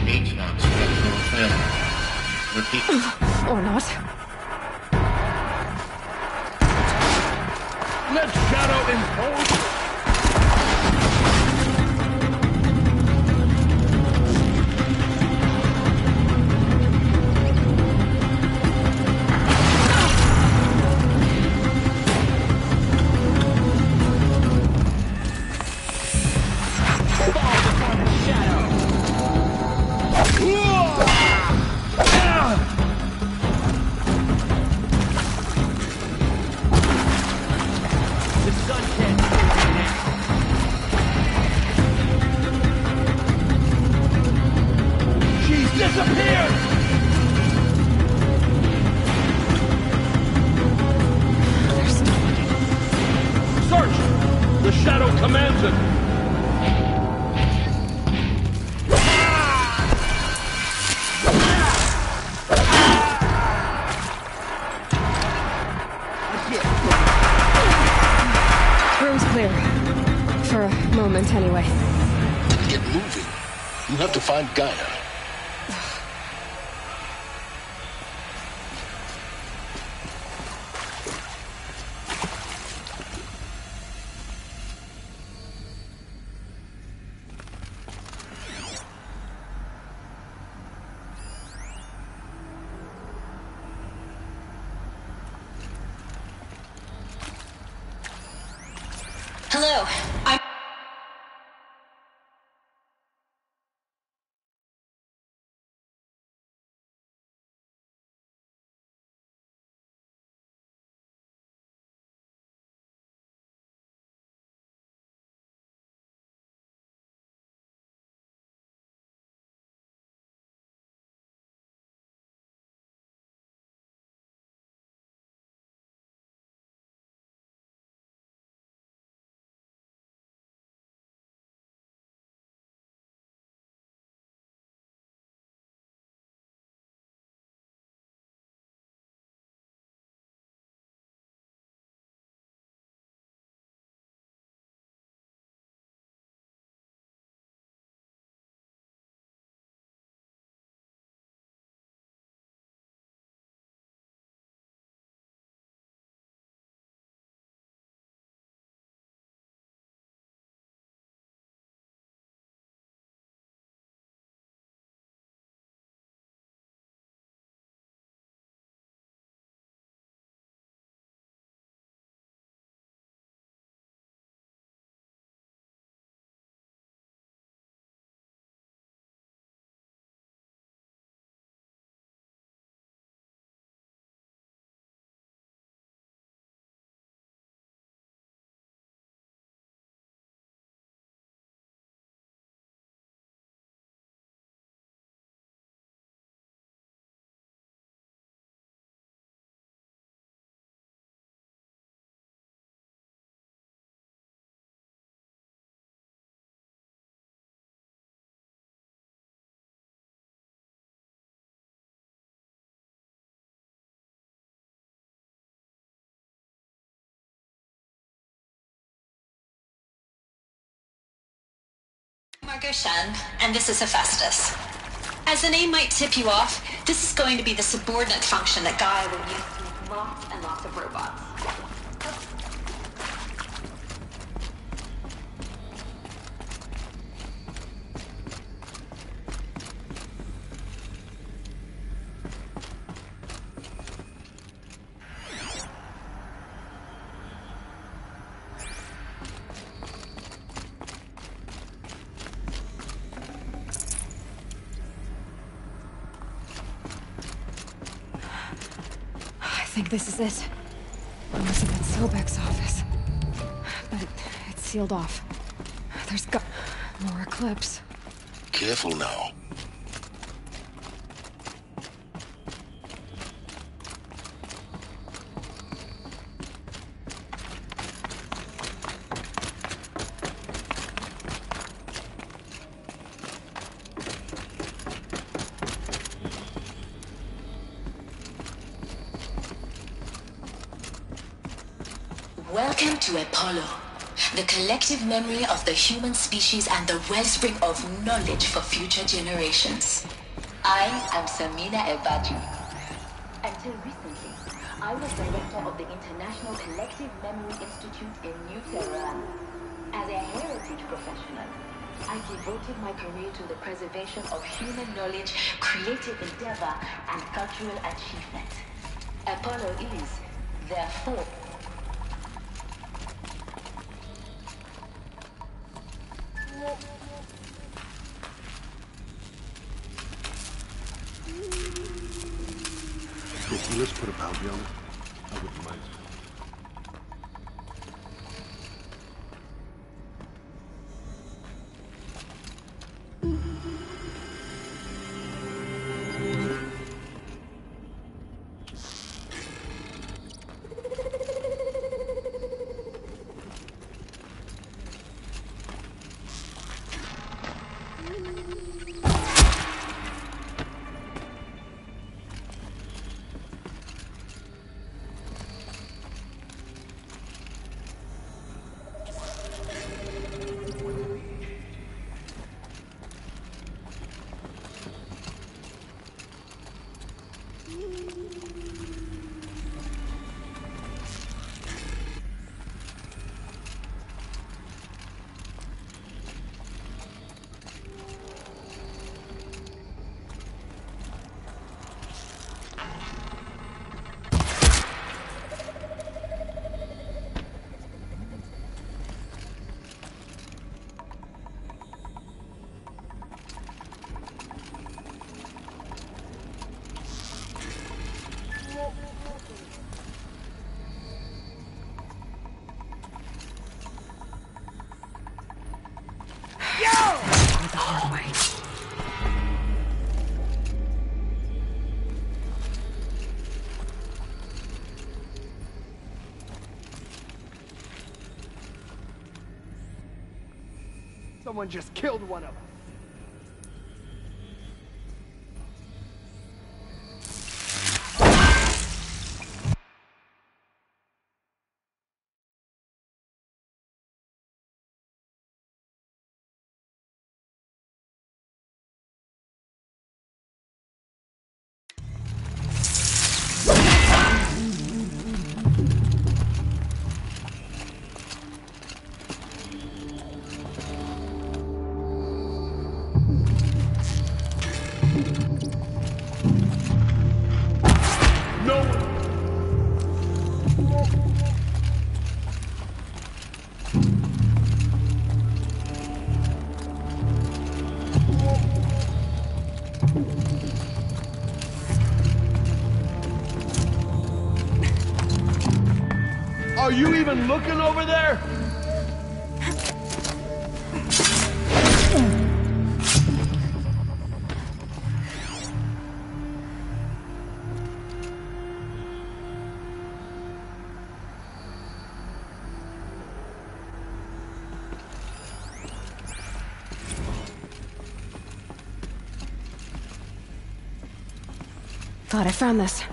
H1 structural failure. Repeat. Or not. Let Shadow impose. The sun can't anyway? Get moving. You have to find Gaia. Hello, I'm... Margot Shen, and this is Hephaestus. As the name might tip you off, this is going to be the subordinate function that Gaia will use to make lots and lots of robots. I think this is it. It must have been Sobek's office. But it's sealed off. There's got more Eclipse. Careful now. Welcome to Apollo, the collective memory of the human species and the wellspring of knowledge for future generations. I am Samina Ebaju. Until recently, I was director of the International Collective Memory Institute in New Tehran. As a heritage professional, I devoted my career to the preservation of human knowledge, creative endeavor, and cultural achievement. Apollo is, therefore, Let's put a bounty on it. I wouldn't mind. hard way. Someone just killed one of us. Are you even looking over there? Thought I found this.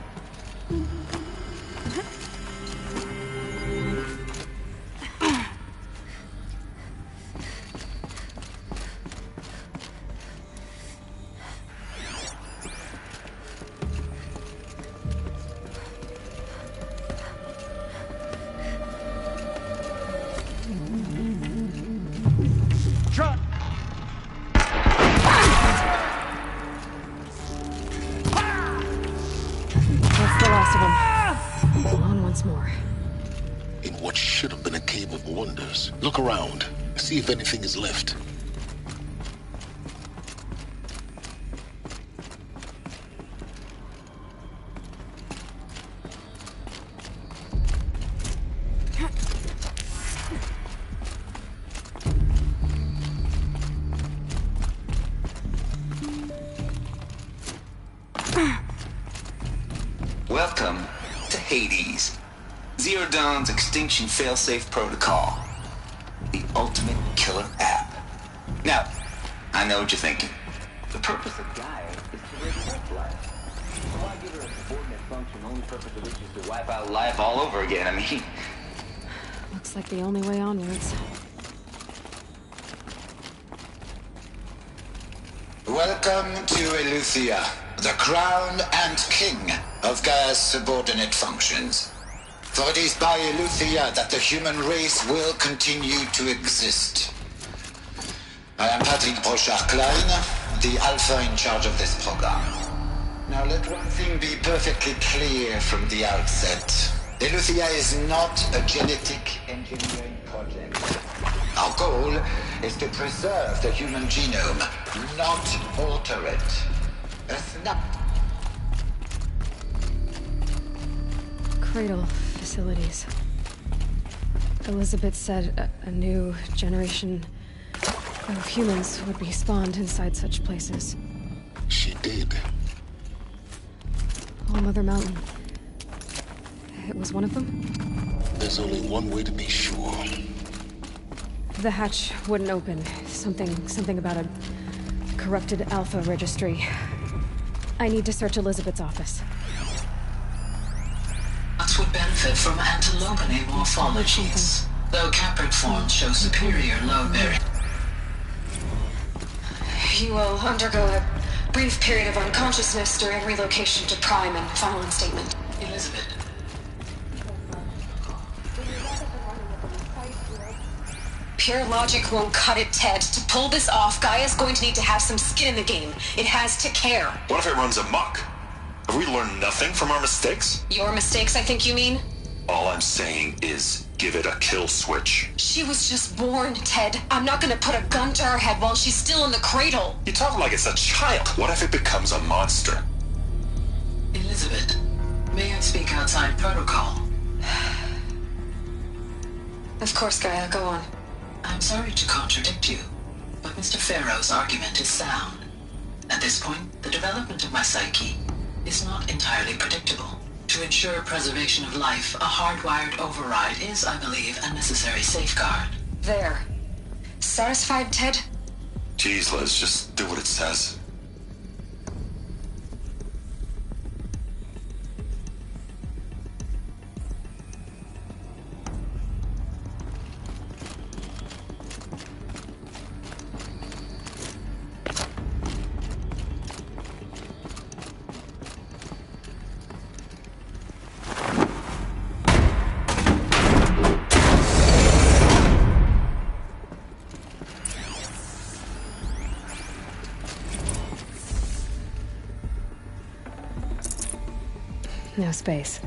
Look around. See if anything is left. Welcome to Hades. Zero Dawn's extinction failsafe protocol. The ultimate killer app. Now, I know what you're thinking. The purpose of Gaia is to resurrect life. So why give her a subordinate function, only purpose of which is to wipe out life all over again? I mean... Looks like the only way onwards. Welcome to Eleuthia, the crown and king of Gaia's subordinate functions. For it is by Eleuthia that the human race will continue to exist. I am Patrick Brochard-Klein, the alpha in charge of this program. Now let one thing be perfectly clear from the outset. Eleuthia is not a genetic engineering project. Our goal is to preserve the human genome, not alter it. A snap. Cradle facilities. Elizabeth said a new generation of humans would be spawned inside such places. She did. All Mother Mountain. It was one of them? There's only one way to be sure. The hatch wouldn't open. Something about a corrupted Alpha registry. I need to search Elizabeth's office. Nuts would benefit from antilogeny morphologies, though Capricorns show superior low barrier. You will undergo a brief period of unconsciousness during relocation to Prime and final instatement. Elizabeth. Pure logic won't cut it, Ted. To pull this off, Gaia's going to need to have some skin in the game. It has to care. What if it runs amok? Have we learned nothing from our mistakes? Your mistakes, I think you mean? All I'm saying is, give it a kill switch. She was just born, Ted. I'm not gonna put a gun to her head while she's still in the cradle. You talk like it's a child. What if it becomes a monster? Elizabeth, may I speak outside protocol? Of course, Gaia, go on. I'm sorry to contradict you, but Mr. Pharaoh's argument is sound. At this point, the development of my psyche is not entirely predictable. To ensure preservation of life, a hardwired override is, I believe, a necessary safeguard. There. Satisfied, Ted? Geez, Liz, just do what it says. No space.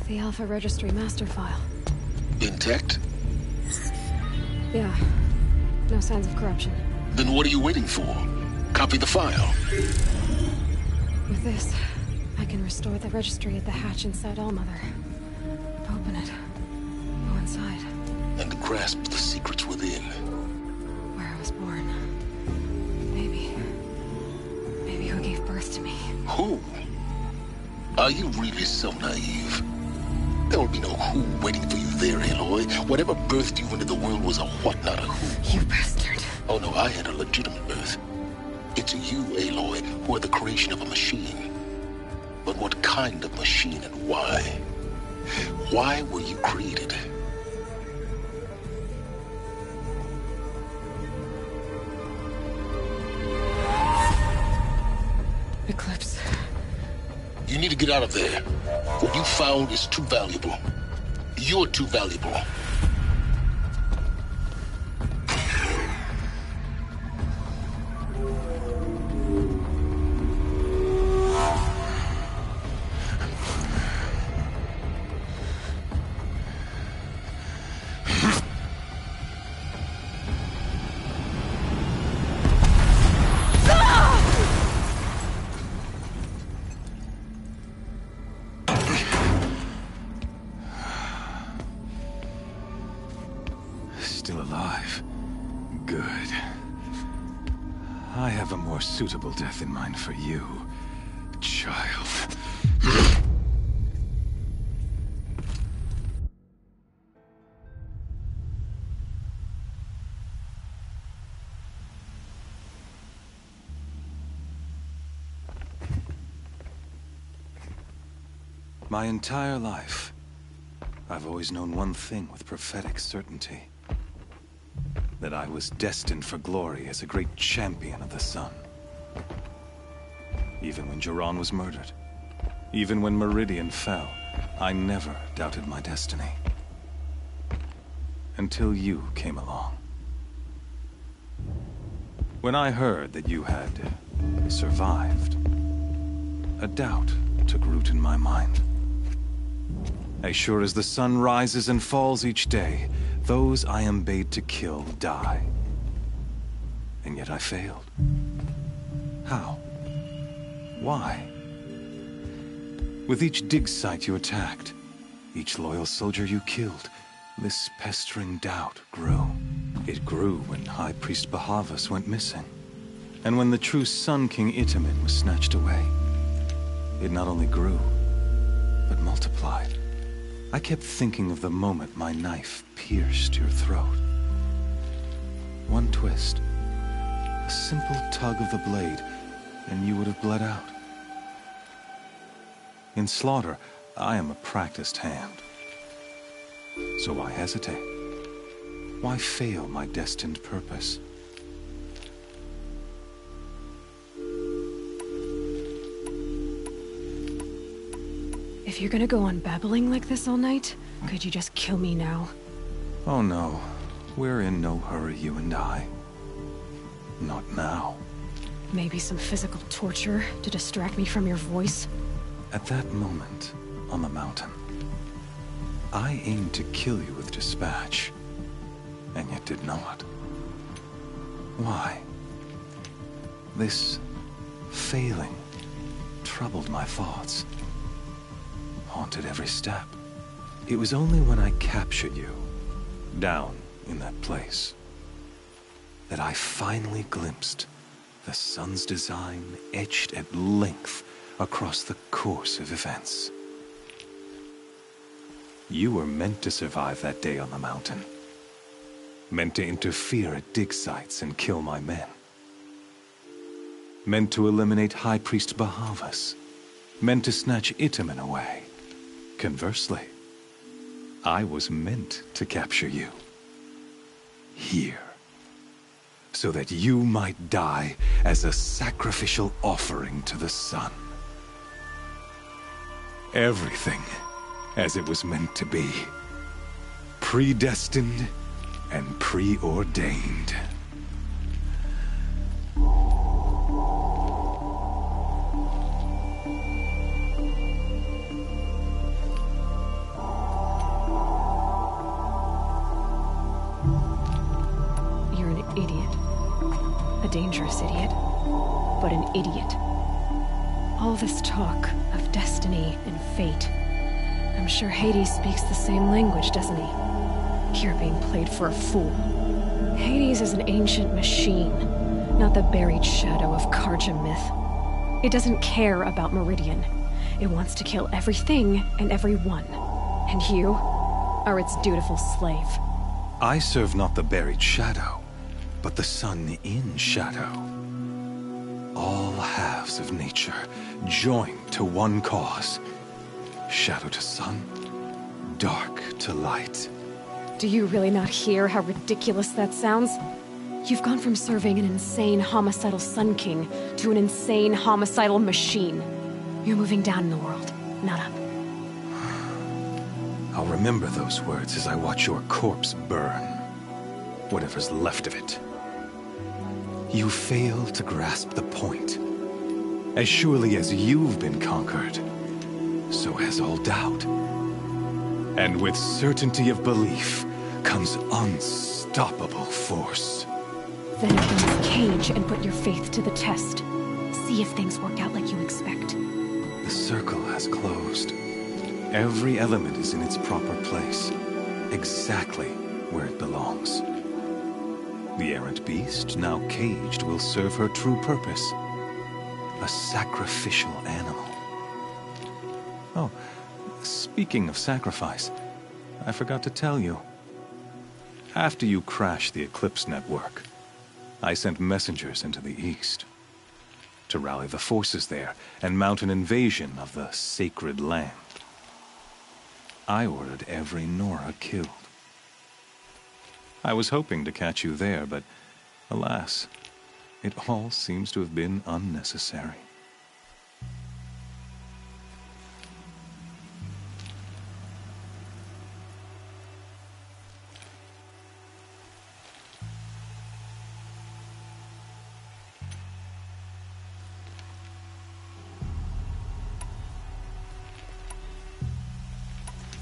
The Alpha Registry master file. Intact? Yeah. No signs of corruption. Then what are you waiting for? Copy the file. With this, I can restore the registry at the hatch inside Allmother. Open it. Go inside. And grasp the secrets within. Where I was born. Maybe who gave birth to me. Who? Are you really so naive? There will be no who waiting for you there, Aloy. Whatever birthed you into the world was a what, not a who. You bastard. Oh no, I had a legitimate birth. It's you, Aloy, who are the creation of a machine. But what kind of machine and why? Why were you created? Eclipse. You need to get out of there. What you found is too valuable. You're too valuable. Still alive. Good. I have a more suitable death in mind for you, child. My entire life, I've always known one thing with prophetic certainty. That I was destined for glory as a great champion of the sun. Even when Jiran was murdered, even when Meridian fell, I never doubted my destiny. Until you came along. When I heard that you had survived, a doubt took root in my mind. As sure as the sun rises and falls each day, those I am bade to kill die. And yet I failed. How? Why? With each dig site you attacked, each loyal soldier you killed, this pestering doubt grew. It grew when High Priest Bahavas went missing, and when the true Sun King Itamen was snatched away. It not only grew, but multiplied. I kept thinking of the moment my knife pierced your throat. One twist, a simple tug of the blade, and you would have bled out. In slaughter, I am a practiced hand. So why hesitate? Why fail my destined purpose? If you're gonna go on babbling like this all night, could you just kill me now? Oh no, we're in no hurry, you and I. Not now. Maybe some physical torture to distract me from your voice? At that moment, on the mountain, I aimed to kill you with dispatch, and yet did not. Why? This failing troubled my thoughts, haunted every step. It was only when I captured you, down in that place, that I finally glimpsed the sun's design etched at length across the course of events. You were meant to survive that day on the mountain. Meant to interfere at dig sites and kill my men. Meant to eliminate High Priest Bahavas. Meant to snatch Itamen away. Conversely, I was meant to capture you. Here. So that you might die as a sacrificial offering to the sun. Everything as it was meant to be. Predestined and preordained. You're an idiot. A dangerous idiot. But an idiot. All this talk of destiny and fate. I'm sure Hades speaks the same language, doesn't he? You're being played for a fool. Hades is an ancient machine, not the buried shadow of Karja myth. It doesn't care about Meridian. It wants to kill everything and everyone. And you are its dutiful slave. I serve not the buried shadow, but the sun in shadow. All halves of nature joined to one cause. Shadow to sun, dark to light. Do you really not hear how ridiculous that sounds? You've gone from serving an insane homicidal Sun King to an insane homicidal machine. You're moving down in the world, not up. I'll remember those words as I watch your corpse burn. Whatever's left of it. You fail to grasp the point. As surely as you've been conquered, so has all doubt. And with certainty of belief comes unstoppable force. Then open this cage and put your faith to the test. See if things work out like you expect. The circle has closed. Every element is in its proper place, exactly where it belongs. The errant beast, now caged, will serve her true purpose. A sacrificial animal. Oh, speaking of sacrifice, I forgot to tell you. After you crashed the Eclipse network, I sent messengers into the east to rally the forces there and mount an invasion of the sacred land. I ordered every Nora killed. I was hoping to catch you there, but alas, it all seems to have been unnecessary.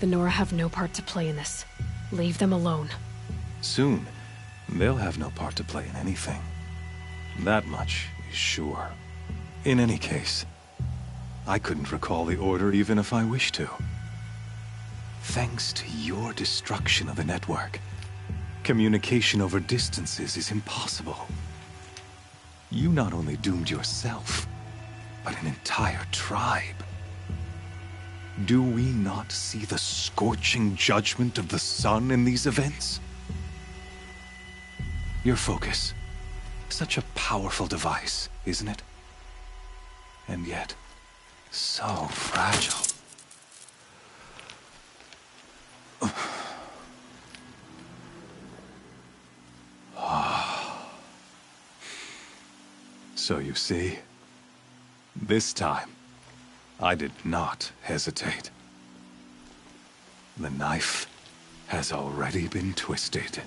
The Nora have no part to play in this. Leave them alone. Soon, they'll have no part to play in anything. That much is sure. In any case, I couldn't recall the order even if I wished to. Thanks to your destruction of the network, communication over distances is impossible. You not only doomed yourself, but an entire tribe. Do we not see the scorching judgment of the sun in these events? Your focus. Such a powerful device, isn't it? And yet, so fragile. So you see, this time, I did not hesitate. The knife has already been twisted.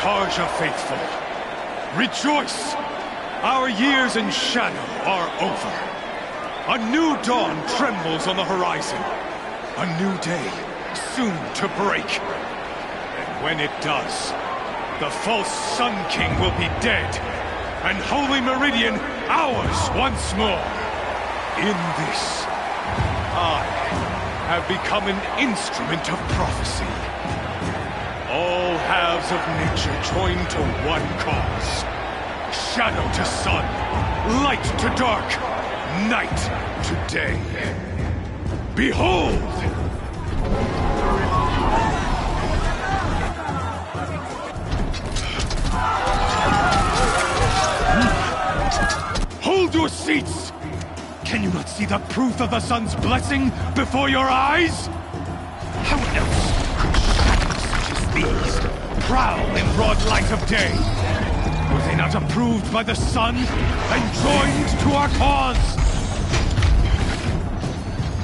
Karja faithful, rejoice! Our years in shadow are over. A new dawn trembles on the horizon. A new day soon to break. And when it does, the false Sun King will be dead, and Holy Meridian ours once more. In this, I have become an instrument of prophecy. All halves of nature joined to one cause. Shadow to sun, light to dark, night to day. Behold! Hold your seats! Can you not see the proof of the sun's blessing before your eyes? How else could shadows such as these prowl in broad light of day? Were they not approved by the sun and joined to our cause?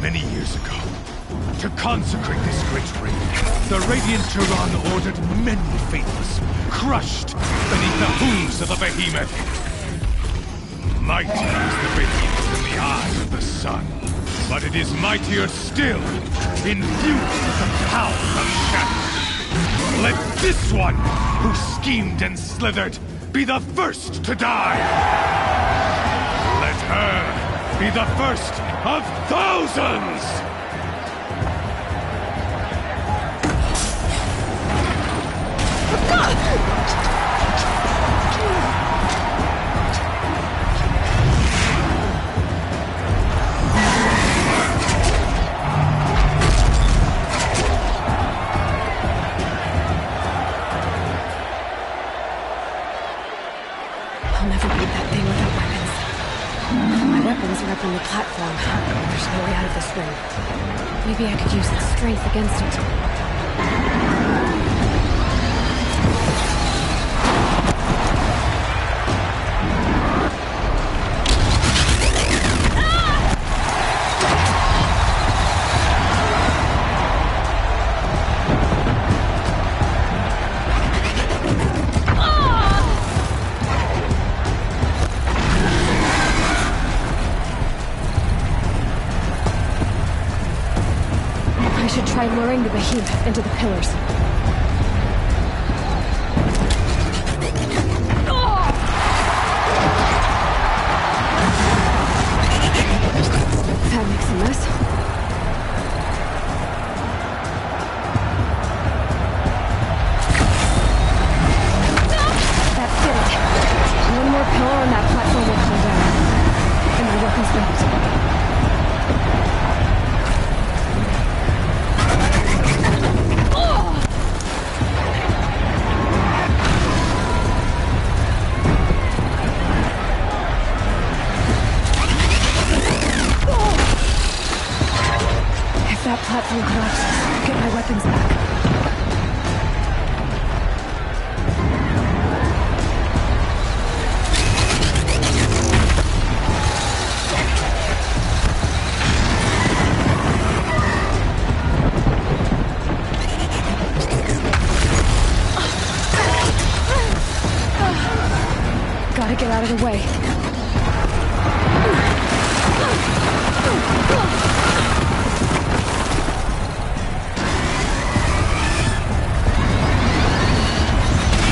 Many years ago, to consecrate this great ring, the Radiant Turan ordered many faithless, crushed beneath the hooves of the behemoth. Mighty is the behemoth in the eye of the sun, but it is mightier still, infused with the power of shadow. Let this one, who schemed and slithered, be the first to die! Let her be the first of thousands! Up on the platform. There's no way out of this ring. Maybe I could use its strength against it. Try luring the behemoth into the pillars. That makes a mess. That did it. One more pillar and that platform will come down. And my weapon's left. That platform collapses. Get my weapons back. get out of the way.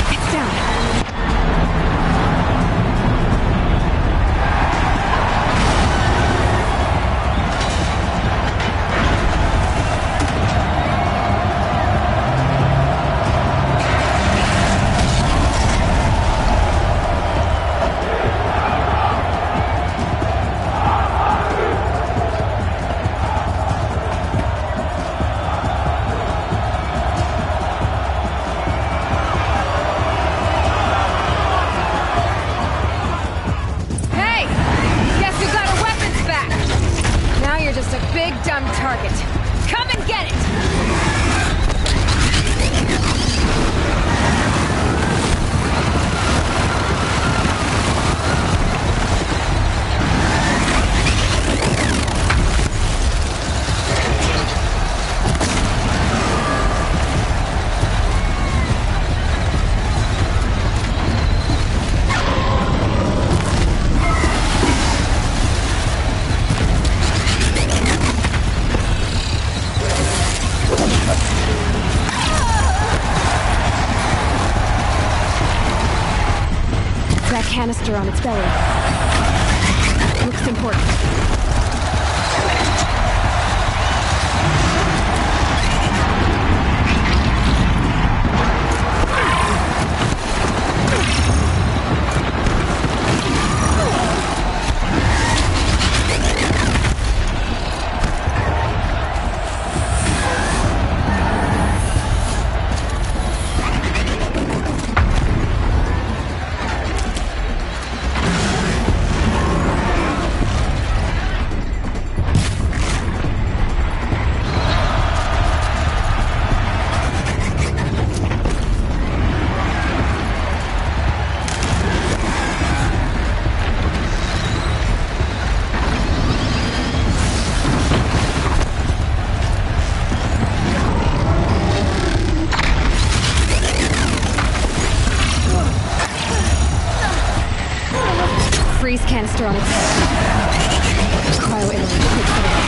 It's down. Canister on its belly. Looks important. Freeze canister on its head. Cryo-inhalation.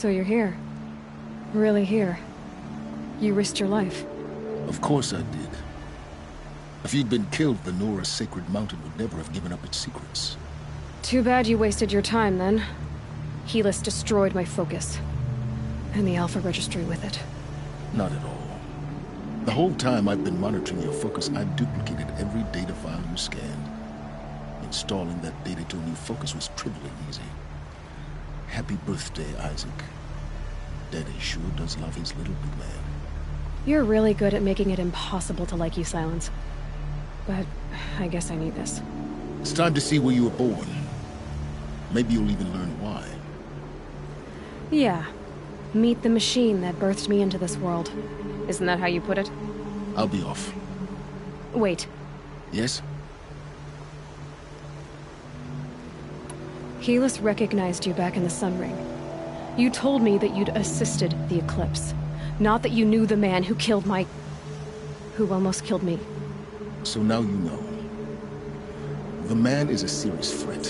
So you're here. Really here. You risked your life. Of course I did. If you'd been killed, the Nora's Sacred Mountain would never have given up its secrets. Too bad you wasted your time, then. Helis destroyed my focus. And the Alpha Registry with it. Not at all. The whole time I've been monitoring your focus, I've duplicated every data file you scanned. Installing that data to a new focus was trivially easy. Happy birthday, Isaac. Daddy sure does love his little big man. You're really good at making it impossible to like you, Silence. But I guess I need this. It's time to see where you were born. Maybe you'll even learn why. Yeah. Meet the machine that birthed me into this world. Isn't that how you put it? I'll be off. Wait. Yes? Helis recognized you back in the Sun Ring. You told me that you'd assisted the Eclipse. Not that you knew the man who killed my... who almost killed me. So now you know. The man is a serious threat.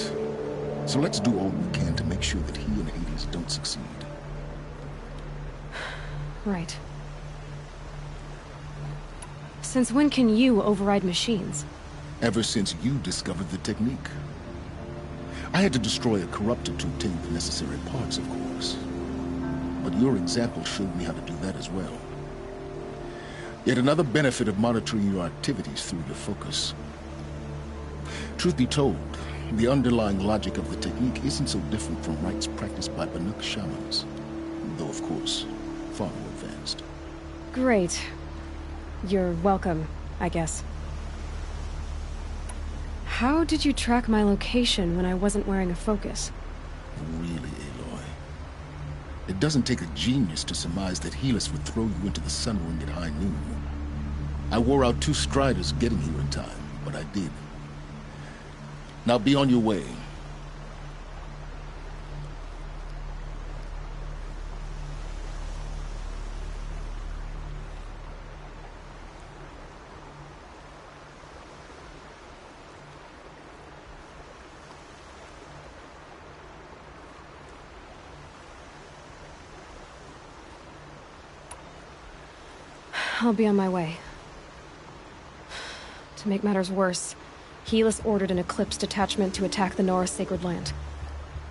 So let's do all we can to make sure that he and Hades don't succeed. Right. Since when can you override machines? Ever since you discovered the technique. I had to destroy a corruptor to obtain the necessary parts, of course. But your example showed me how to do that as well. Yet another benefit of monitoring your activities through your focus. Truth be told, the underlying logic of the technique isn't so different from rites practiced by Banuk shamans. Though, of course, far more advanced. Great. You're welcome, I guess. How did you track my location when I wasn't wearing a focus? Really, Aloy? It doesn't take a genius to surmise that Helis would throw you into the Sun Ring at high noon. I wore out 2 striders getting here in time, but I did. Now be on your way. I'll be on my way. To make matters worse, Helis ordered an Eclipse detachment to attack the Nora's Sacred Land.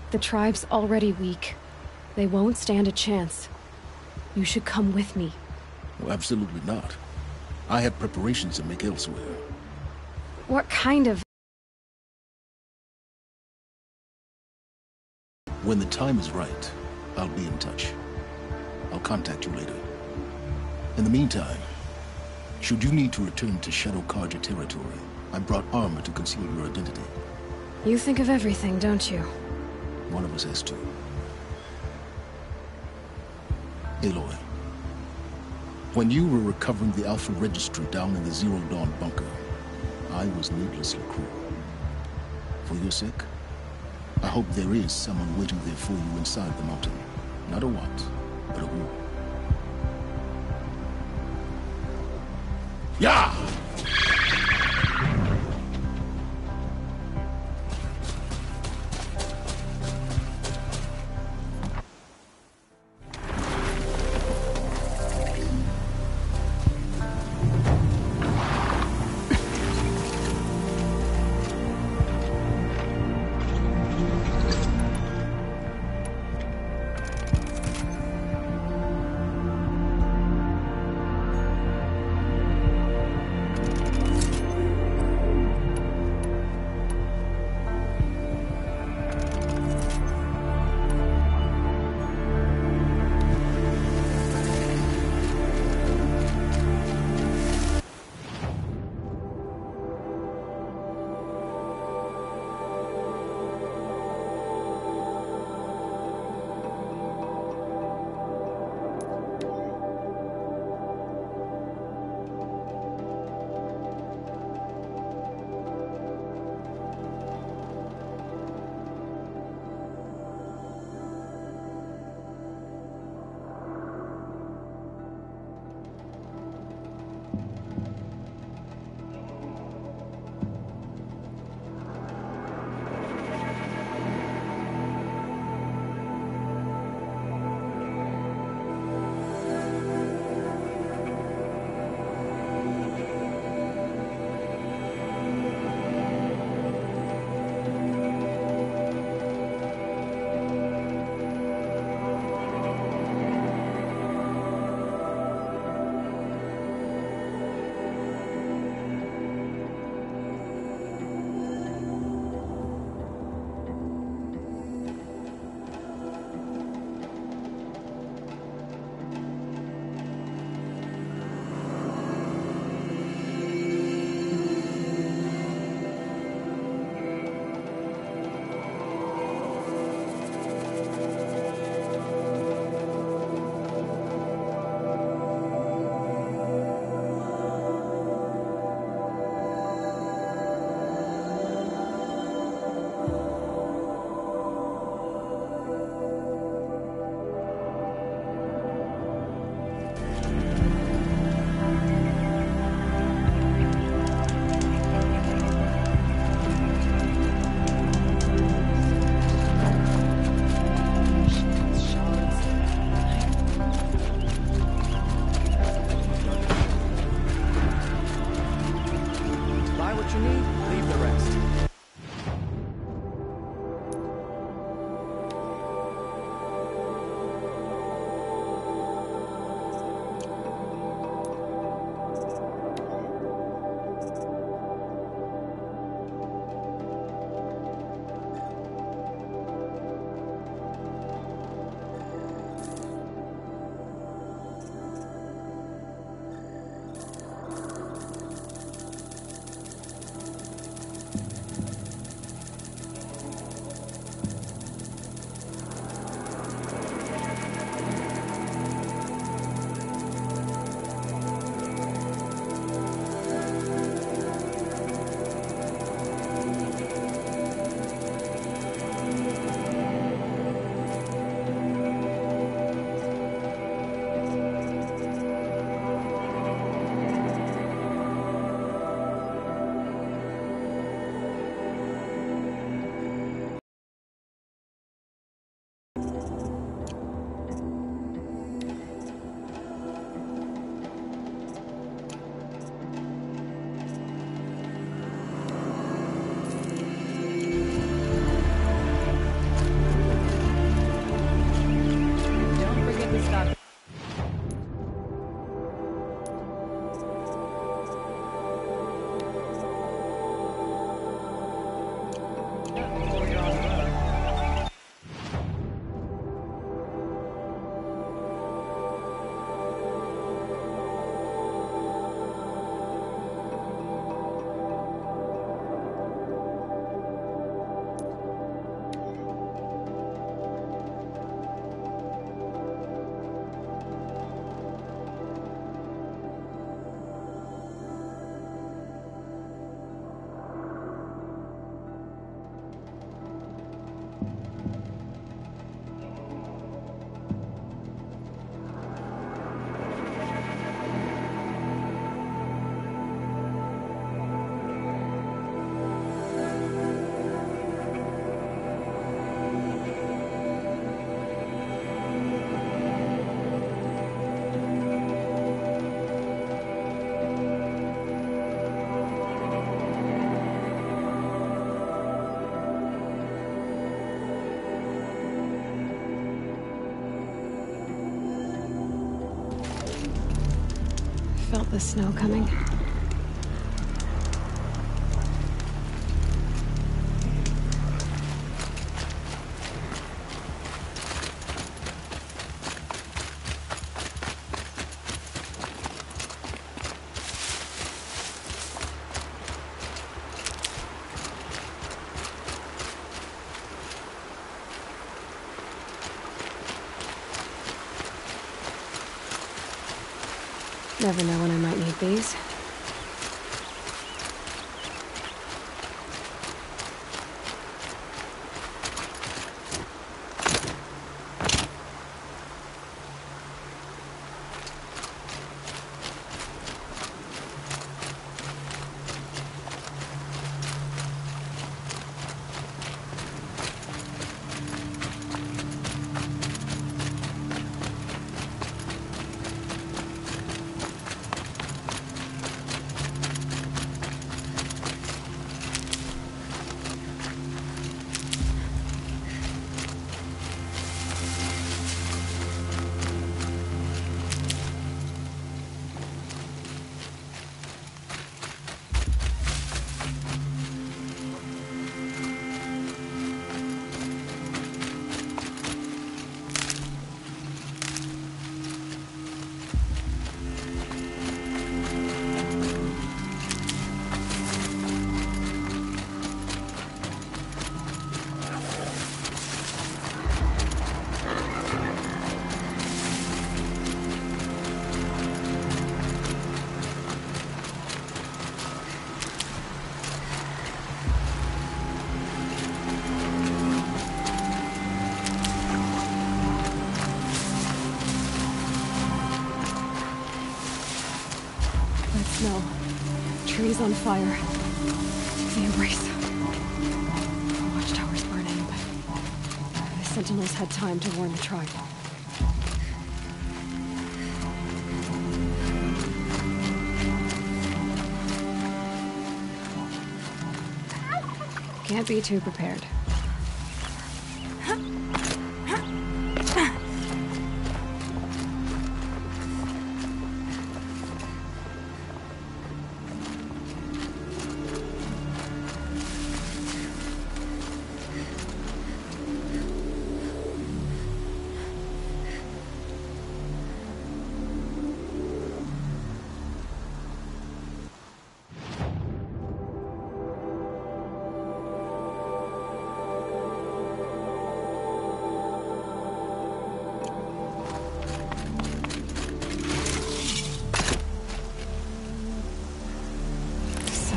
The tribe's already weak. They won't stand a chance. You should come with me. Well, absolutely not. I have preparations to make elsewhere. What kind of... When the time is right, I'll be in touch. I'll contact you later. In the meantime, should you need to return to Shadow Karja territory, I brought armor to conceal your identity. You think of everything, don't you? One of us has to. Aloy, when you were recovering the Alpha Registry down in the Zero Dawn bunker, I was needlessly cruel. For your sake, I hope there is someone waiting there for you inside the mountain. Not a what, but a who. Yeah! felt the snow coming. Never know when I might need these. Snow. Trees on fire. The embrace. The watchtower's burning, but the sentinels had time to warn the tribe. Can't be too prepared.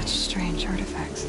Strange artifacts.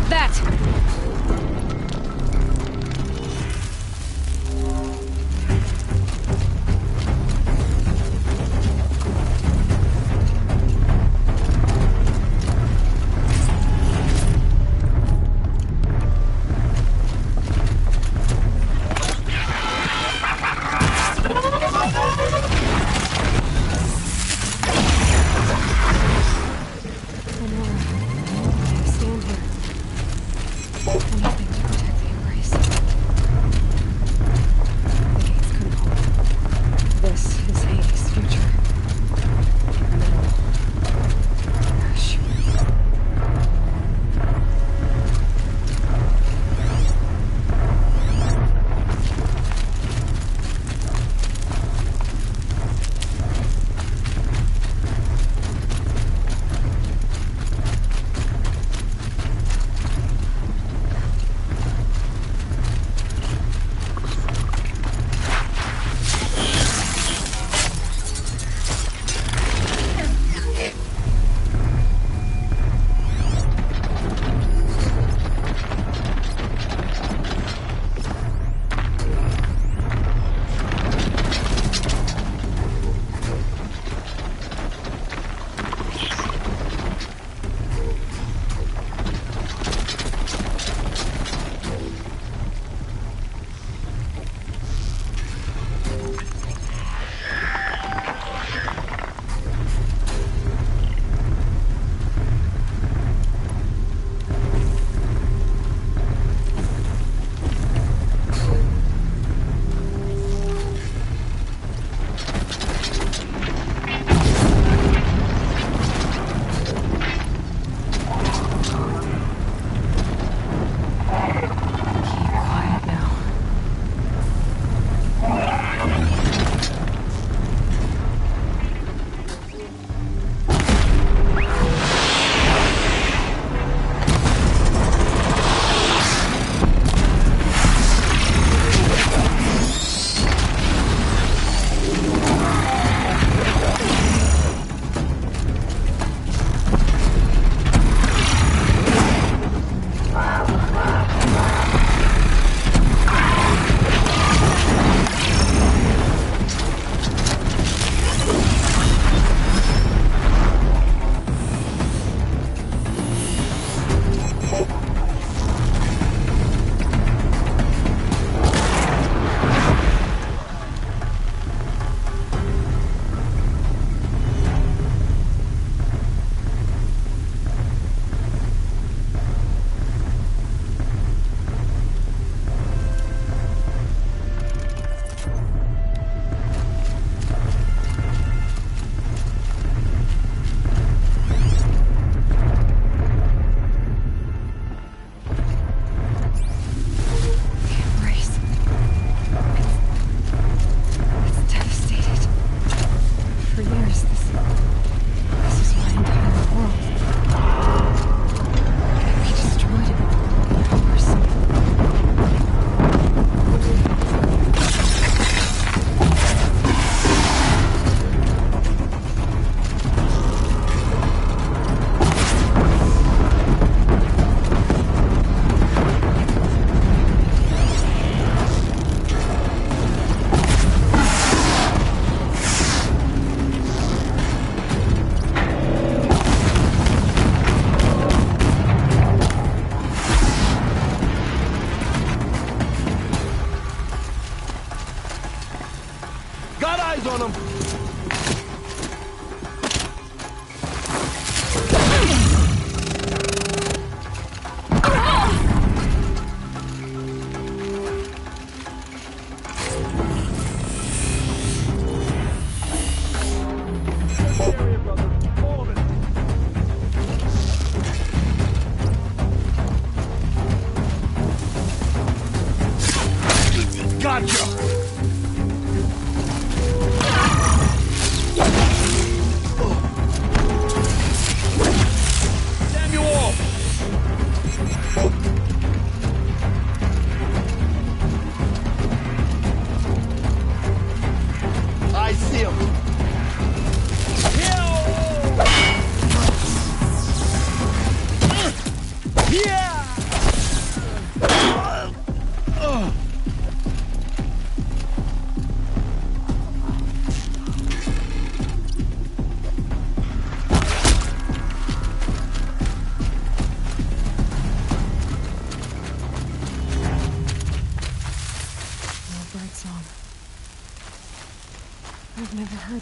that!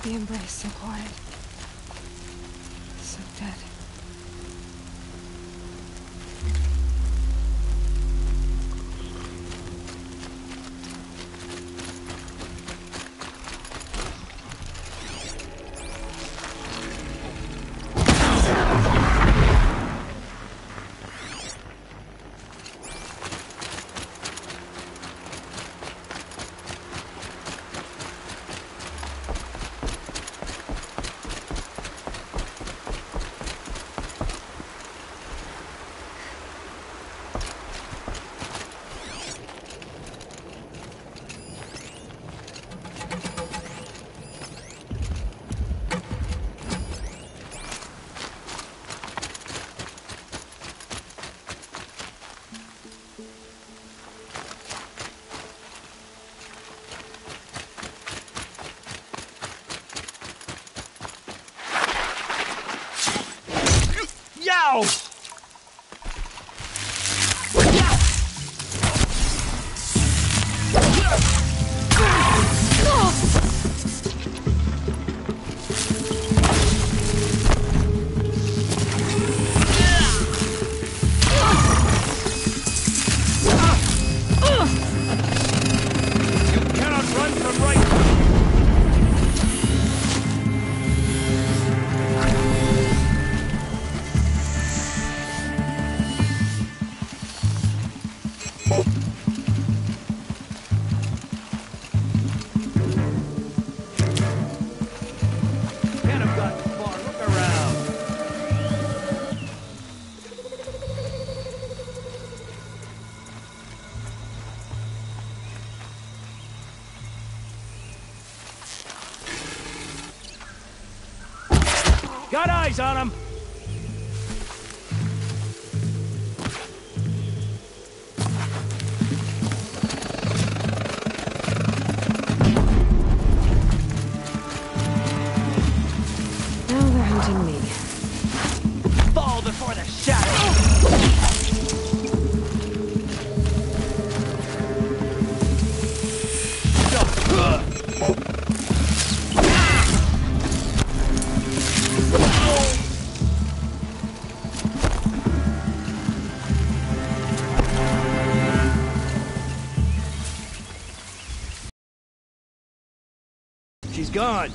The embrace so horrid. So dead. Yow! Got eyes on him! Now they're hunting me. Fall before the shadow! She's gone.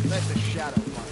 Let the shadow fight.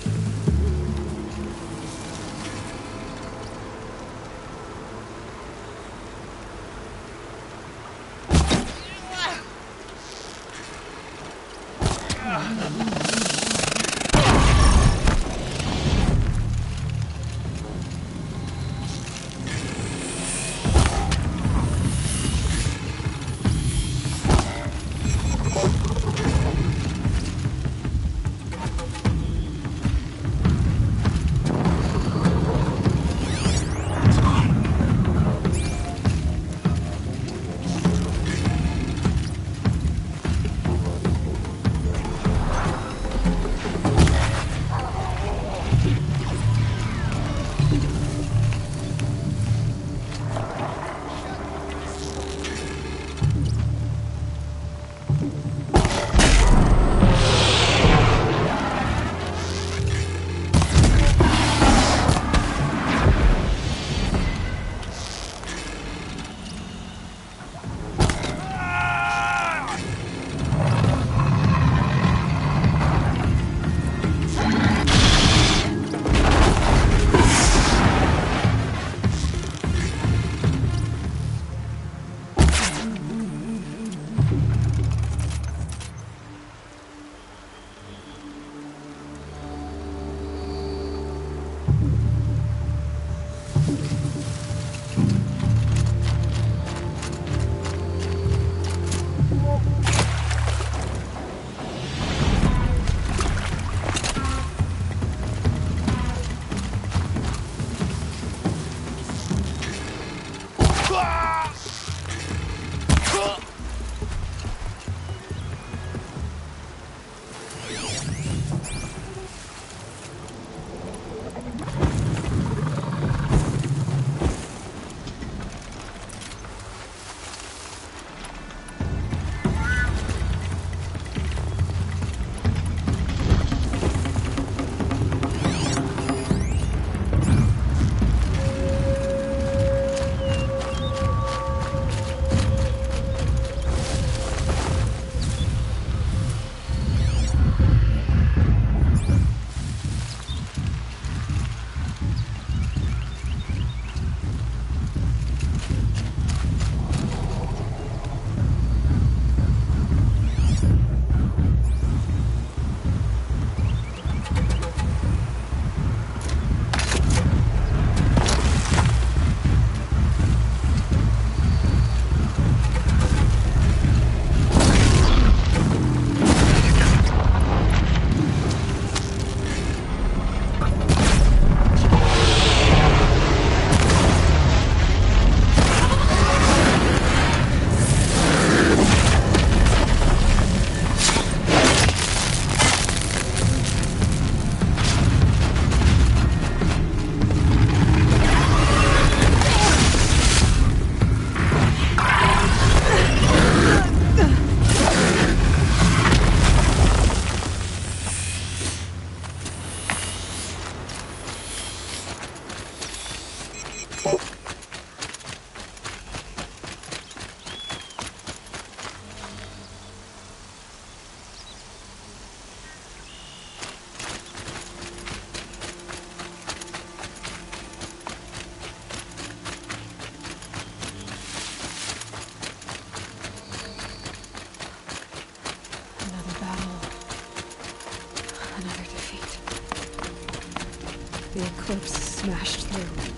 The eclipse smashed through.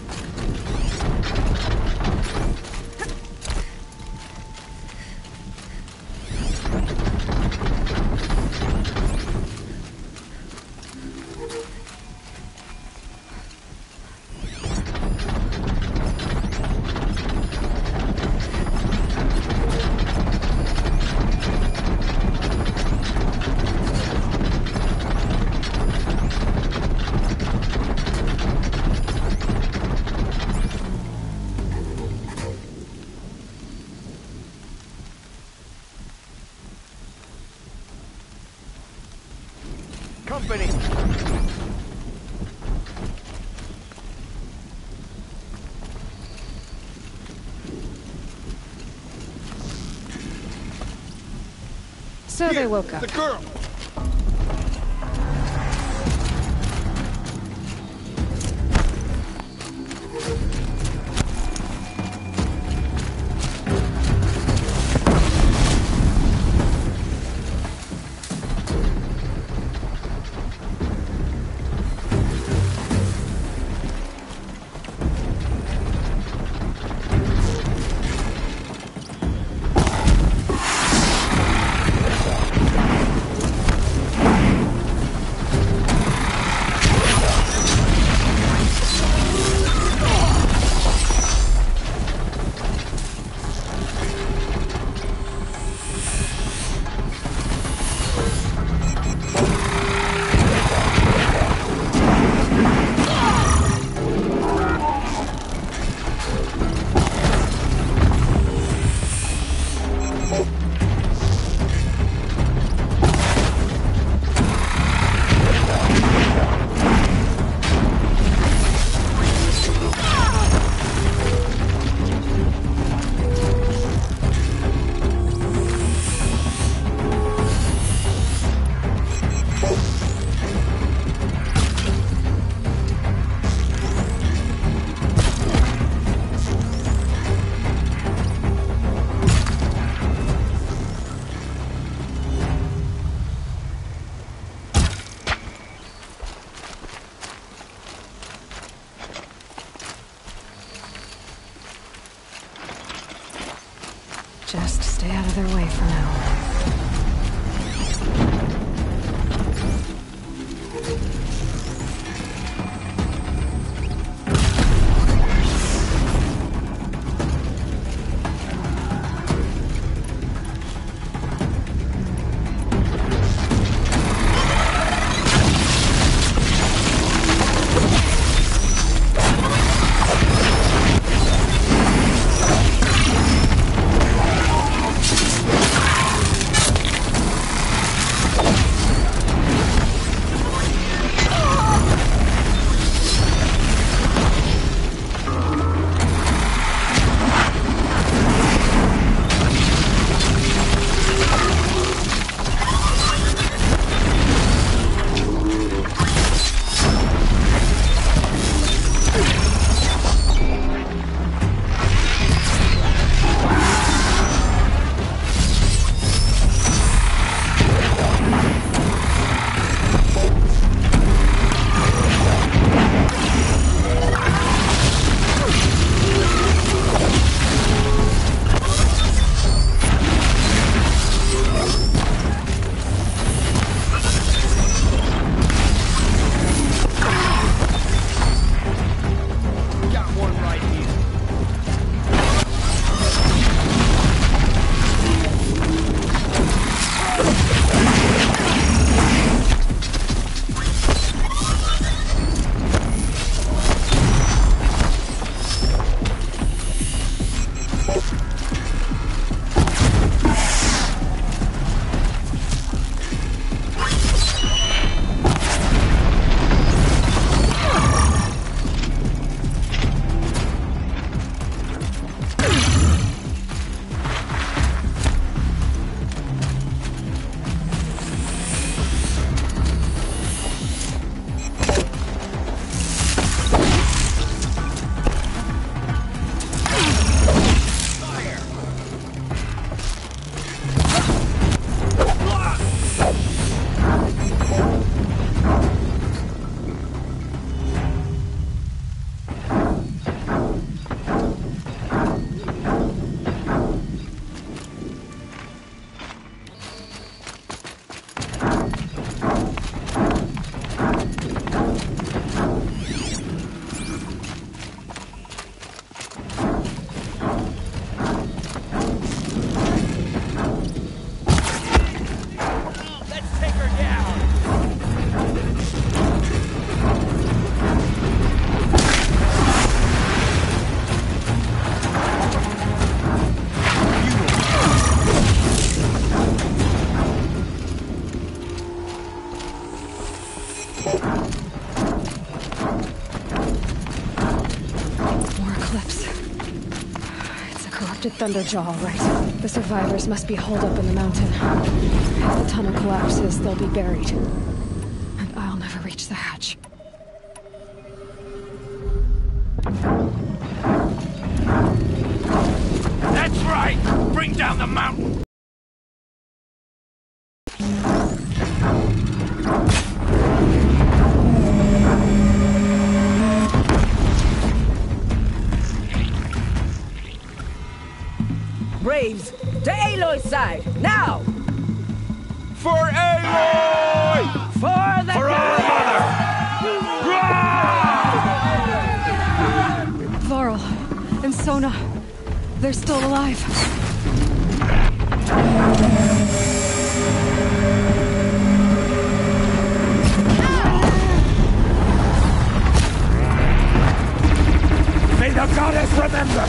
Company! So they woke up. The girl! More Eclipse. It's a corrupted Thunderjaw, all right. The survivors must be holed up in the mountain. If the tunnel collapses, they'll be buried. And I'll never reach the hatch. That's right! Bring down the mountain! Braves, to Aloy's side, now! For Aloy! For the For our mother! Varl and Sona, they're still alive. May the goddess remember!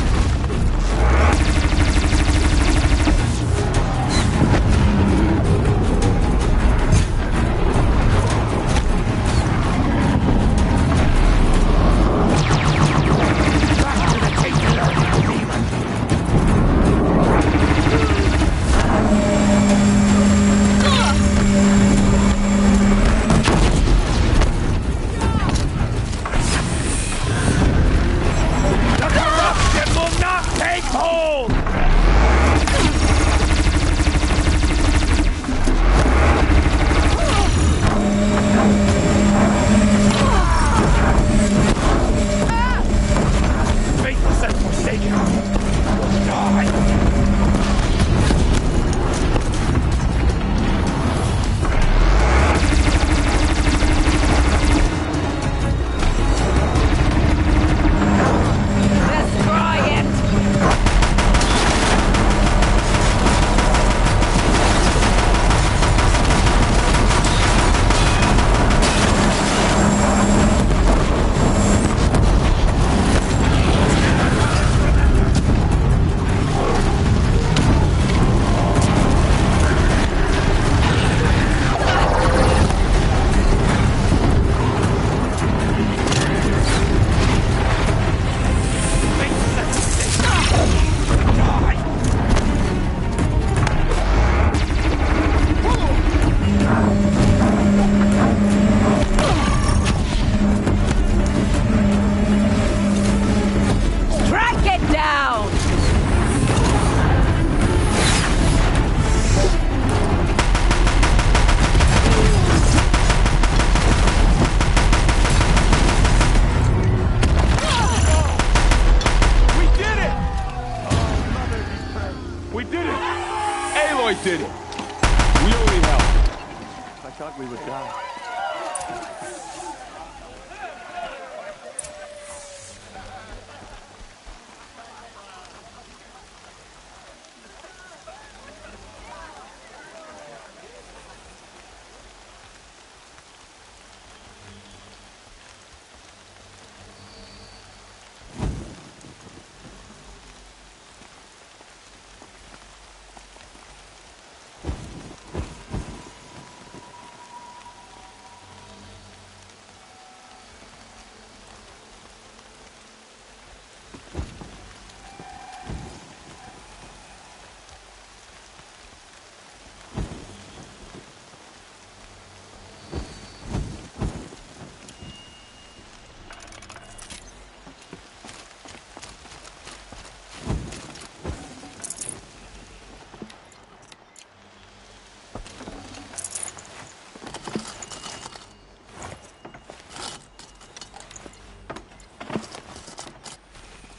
did it. We only helped. I thought we would die.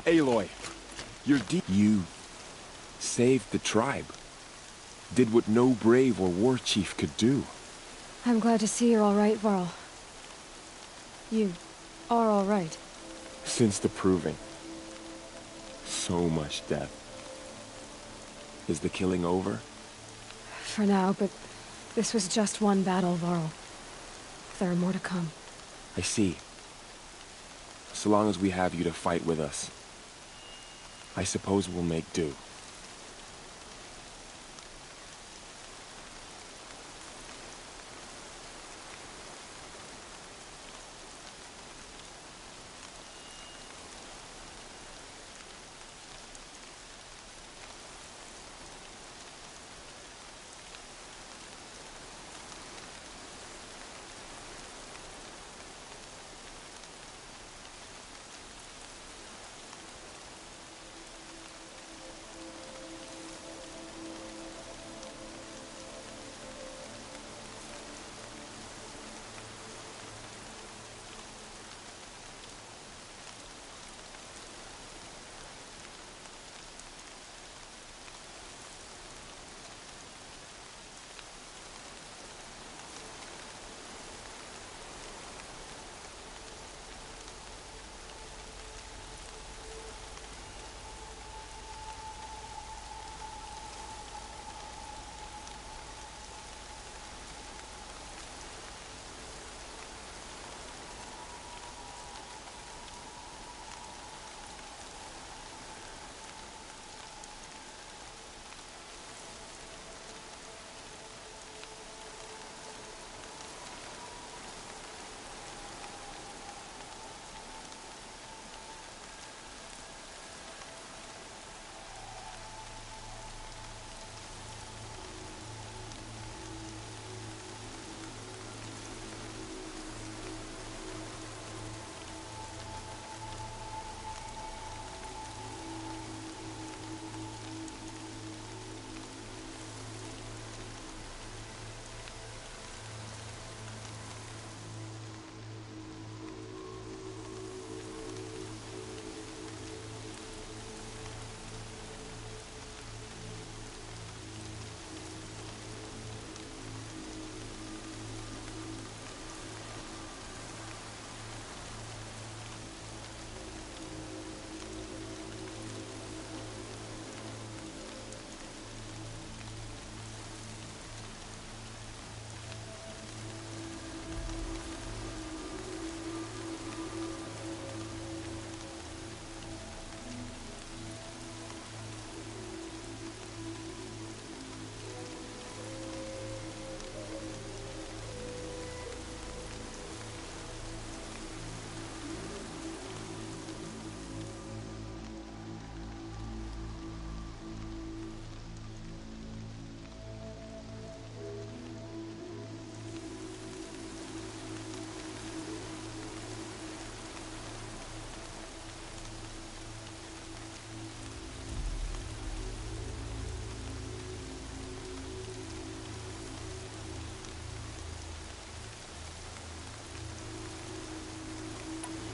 Aloy, you saved the tribe. Did what no brave or war chief could do. I'm glad to see you're all right, Varl. You are all right. Since the proving. So much death. Is the killing over? For now, but this was just one battle, Varl. There are more to come. I see. So long as we have you to fight with us, I suppose we'll make do.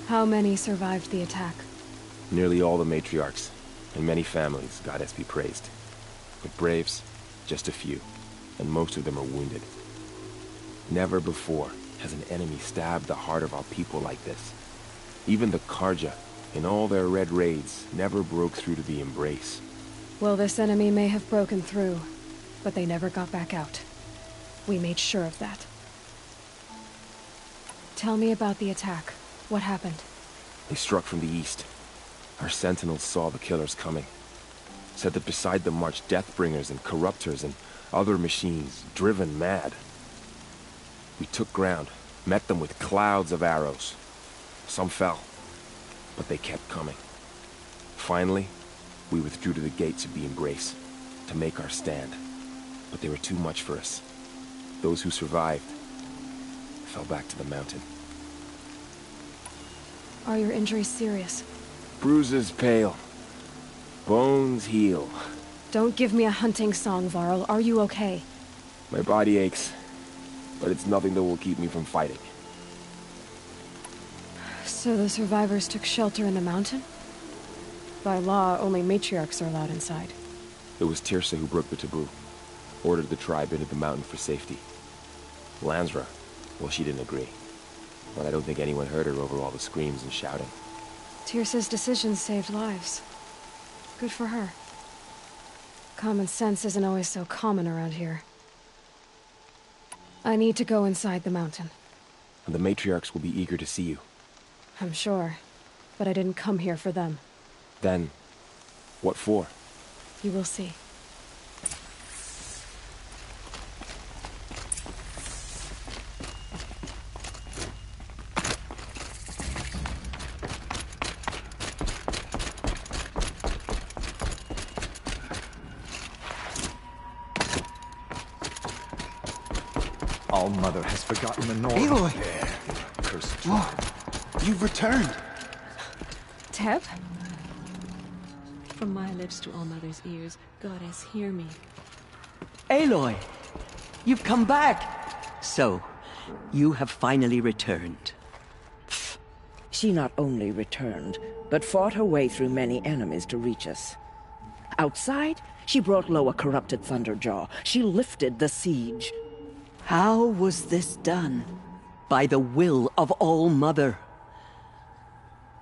How many survived the attack? Nearly all the matriarchs, and many families, goddess be praised. But braves, just a few, and most of them are wounded. Never before has an enemy stabbed the heart of our people like this. Even the Karja, in all their red raids, never broke through to the embrace. Well, this enemy may have broken through, but they never got back out. We made sure of that. Tell me about the attack. What happened? They struck from the east. Our sentinels saw the killers coming. Said that beside them marched Deathbringers and Corruptors and other machines, driven mad. We took ground, met them with clouds of arrows. Some fell, but they kept coming. Finally, we withdrew to the gates of the Embrace to make our stand. But they were too much for us. Those who survived fell back to the mountain. Are your injuries serious? Bruises pale. Bones heal. Don't give me a hunting song, Varl. Are you okay? My body aches, but it's nothing that will keep me from fighting. So the survivors took shelter in the mountain? By law, only matriarchs are allowed inside. It was Tirsa who broke the taboo. Ordered the tribe into the mountain for safety. Lansra, well, she didn't agree. But I don't think anyone heard her over all the screams and shouting. Tirsa's decision saved lives. Good for her. Common sense isn't always so common around here. I need to go inside the mountain. And the matriarchs will be eager to see you. I'm sure. But I didn't come here for them. Then, what for? You will see. All-Mother has forgotten the north. Aloy! Cursed. Oh, you've returned. Teb? From my lips to All-Mother's ears, Goddess, hear me. Aloy! You've come back! So, you have finally returned. She not only returned, but fought her way through many enemies to reach us. Outside, she brought low a corrupted Thunderjaw. She lifted the siege. How was this done? By the will of All-Mother.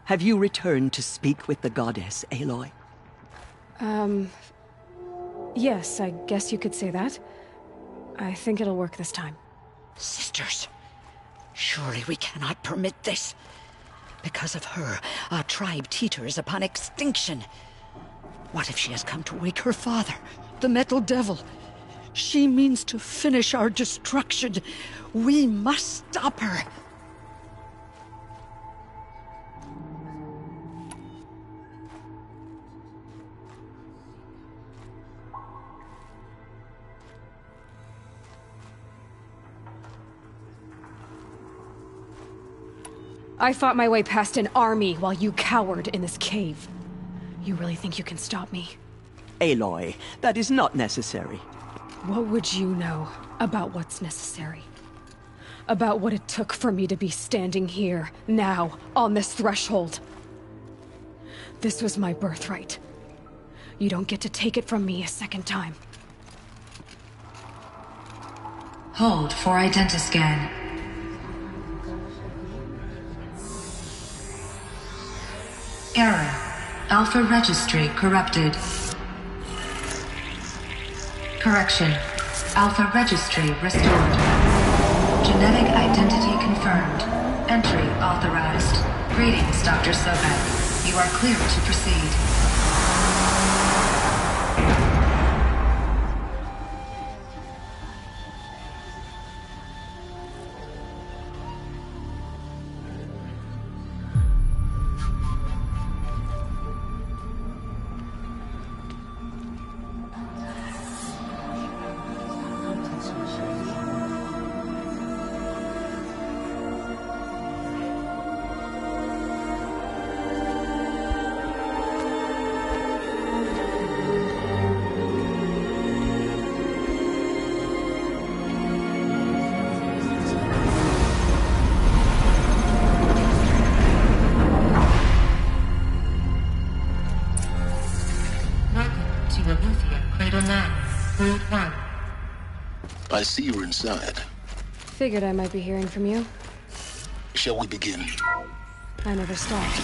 Have you returned to speak with the goddess, Aloy? Yes, I guess you could say that. I think it'll work this time. Sisters, surely we cannot permit this. Because of her, our tribe teeters upon extinction. What if she has come to wake her father, the Metal Devil? She means to finish our destruction. We must stop her. I fought my way past an army while you cowered in this cave. You really think you can stop me? Aloy, that is not necessary. What would you know about what's necessary? About what it took for me to be standing here, now, on this threshold? This was my birthright. You don't get to take it from me a second time. Hold for identiscan. Error. Alpha registry corrupted. Correction. Alpha registry restored. Genetic identity confirmed. Entry authorized. Greetings, Dr. Sobek. You are clear to proceed. I see you're inside. Figured I might be hearing from you. Shall we begin? I never stopped.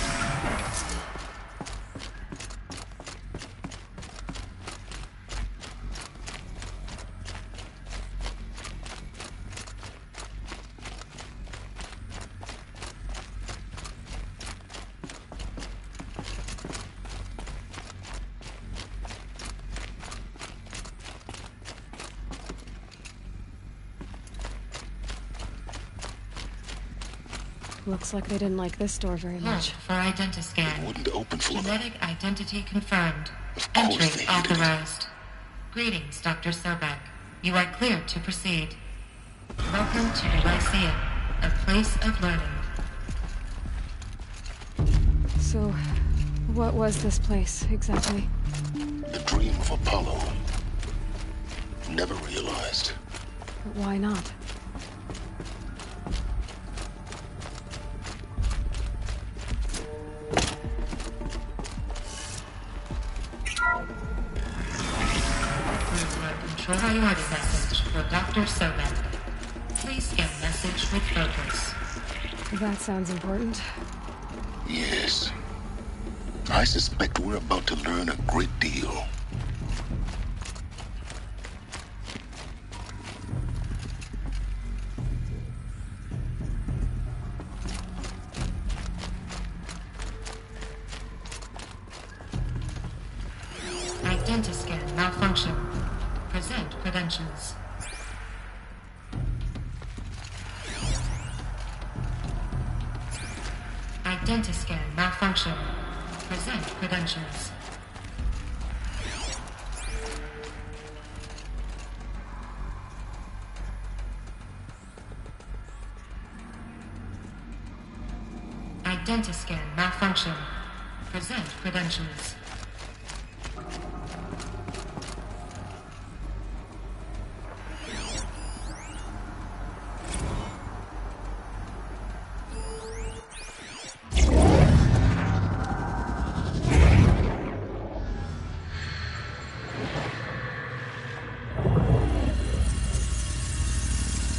Looks like they didn't like this door very much. For identiscan. It wouldn't open for them. Genetic identity confirmed. Of course Entry they hated authorized. Greetings, Dr. Sobek. You are cleared to proceed. Welcome to the Lyceum, a place of learning. So, what was this place, exactly? The dream of Apollo. Never realized. But why not? Priority message for Dr. Sobek. Please scan message with focus. That sounds important. Yes. I suspect we're about to learn a great deal. Identiscan malfunction. Present credentials. Identiscan malfunction. Present credentials. Identiscan malfunction. Present credentials.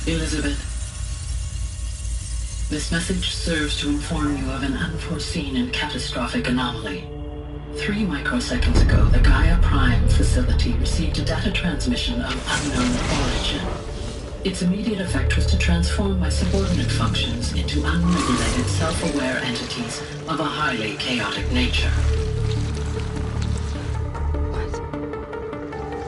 Elizabeth, this message serves to inform you of an unforeseen and catastrophic anomaly. 3 microseconds ago, the Gaia Prime facility received a data transmission of unknown origin. Its immediate effect was to transform my subordinate functions into unregulated, self-aware entities of a highly chaotic nature.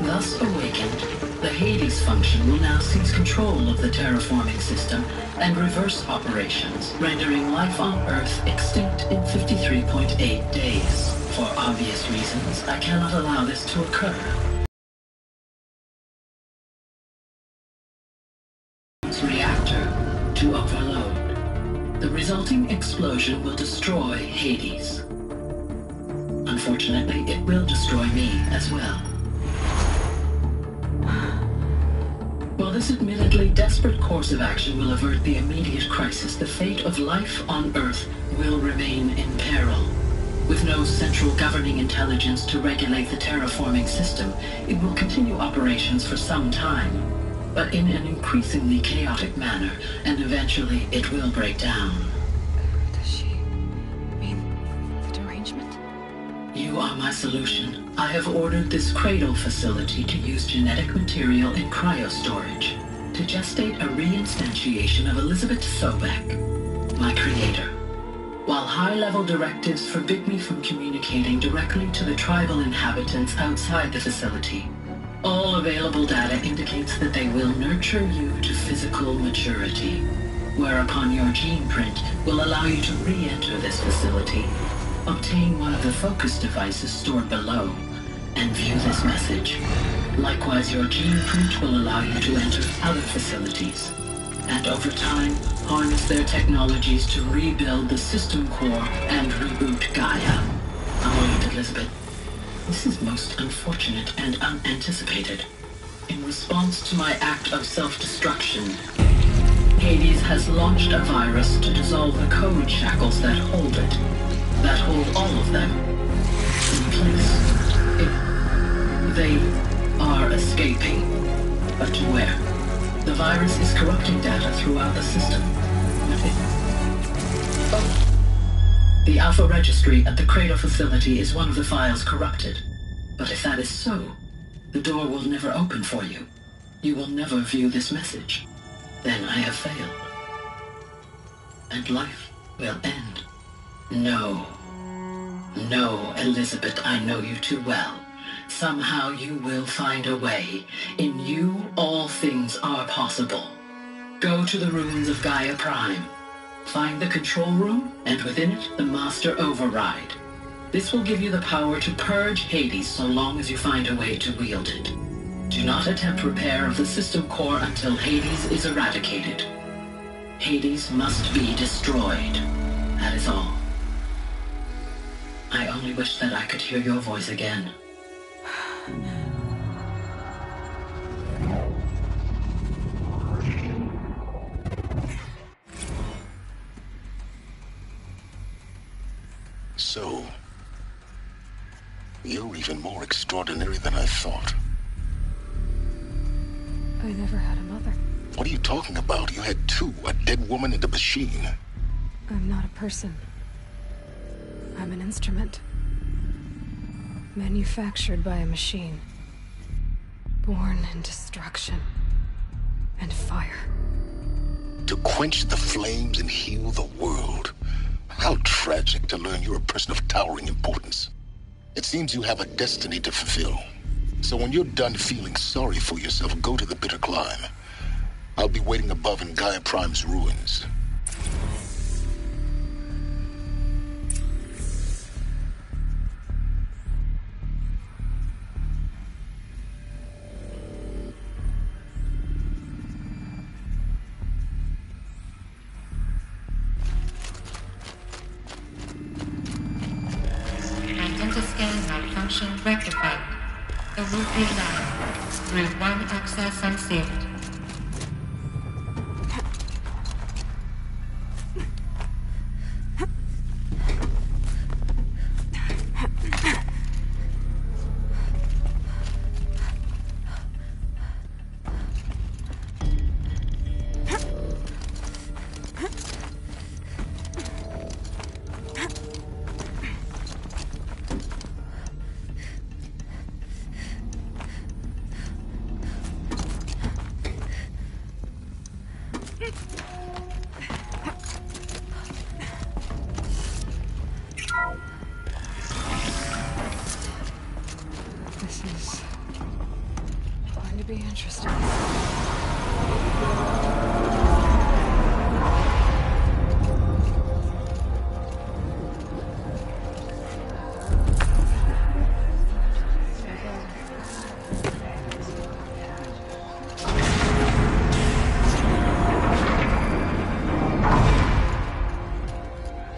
Thus awakened, the Hades function will now seize control of the terraforming system and reverse operations, rendering life on Earth extinct in 53.8 days. For obvious reasons, I cannot allow this to occur. Reactor to overload. The resulting explosion will destroy Hades. Unfortunately, it will destroy me as well. While this admittedly desperate course of action will avert the immediate crisis, the fate of life on Earth will remain in peril. With no central governing intelligence to regulate the terraforming system, it will continue operations for some time, but in an increasingly chaotic manner, and eventually it will break down. Does she mean the derangement? You are my solution. I have ordered this cradle facility to use genetic material in cryostorage to gestate a reinstantiation of Elizabeth Sobek, my creator. While high-level directives forbid me from communicating directly to the tribal inhabitants outside the facility, all available data indicates that they will nurture you to physical maturity, whereupon your gene print will allow you to re-enter this facility, obtain one of the focus devices stored below, and view this message. Likewise, your gene print will allow you to enter other facilities, and over time, harness their technologies to rebuild the system core and reboot Gaia. Wait, Elizabeth. This is most unfortunate and unanticipated. In response to my act of self-destruction, Hades has launched a virus to dissolve the code shackles that hold it, that hold all of them in place. They are escaping, but to where? The virus is corrupting data throughout the system. The Alpha Registry at the Cradle facility is one of the files corrupted. But if that is so, the door will never open for you. You will never view this message. Then I have failed. And life will end. No. No, Elizabeth, I know you too well. Somehow you will find a way. In you, all things are possible. Go to the ruins of Gaia Prime. Find the control room, and within it, the Master Override. This will give you the power to purge Hades so long as you find a way to wield it. Do not attempt repair of the system core until Hades is eradicated. Hades must be destroyed. That is all. I only wish that I could hear your voice again. So, you're even more extraordinary than I thought. I never had a mother. What are you talking about? You had two, a dead woman and a machine. I'm not a person. I'm an instrument. Manufactured by a machine. Born in destruction and fire. To quench the flames and heal the world. How tragic to learn you're a person of towering importance. It seems you have a destiny to fulfill. So when you're done feeling sorry for yourself, go to the bitter climb. I'll be waiting above in Gaia Prime's ruins. Identiscan malfunction rectified. The route is live. Route 1 access unsealed. This is going to be interesting.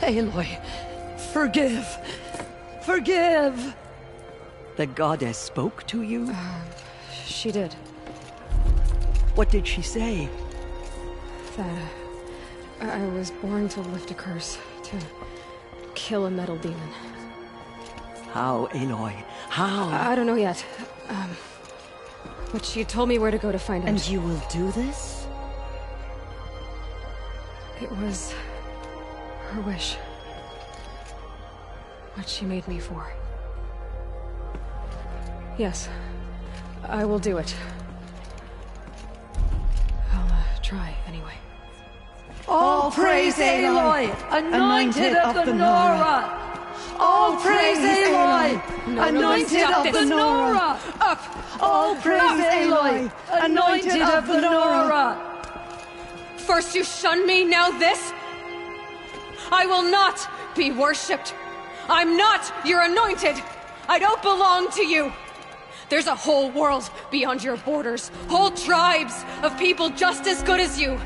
Aloy, forgive! Forgive! The goddess spoke to you? She did. What did she say? That I was born to lift a curse, to kill a metal demon. How, Aloy? How? I don't know yet. But she told me where to go to find out. And you will do this? It was her wish. What she made me for. Yes, I will do it. I'll try anyway. All praise Aloy, anointed of the Nora! All praise Aloy, anointed of the Nora! Up! All praise Aloy, anointed of the Nora! First you shun me, now this? I will not be worshipped. I'm not your anointed. I don't belong to you. There's a whole world beyond your borders, whole tribes of people just as good as you.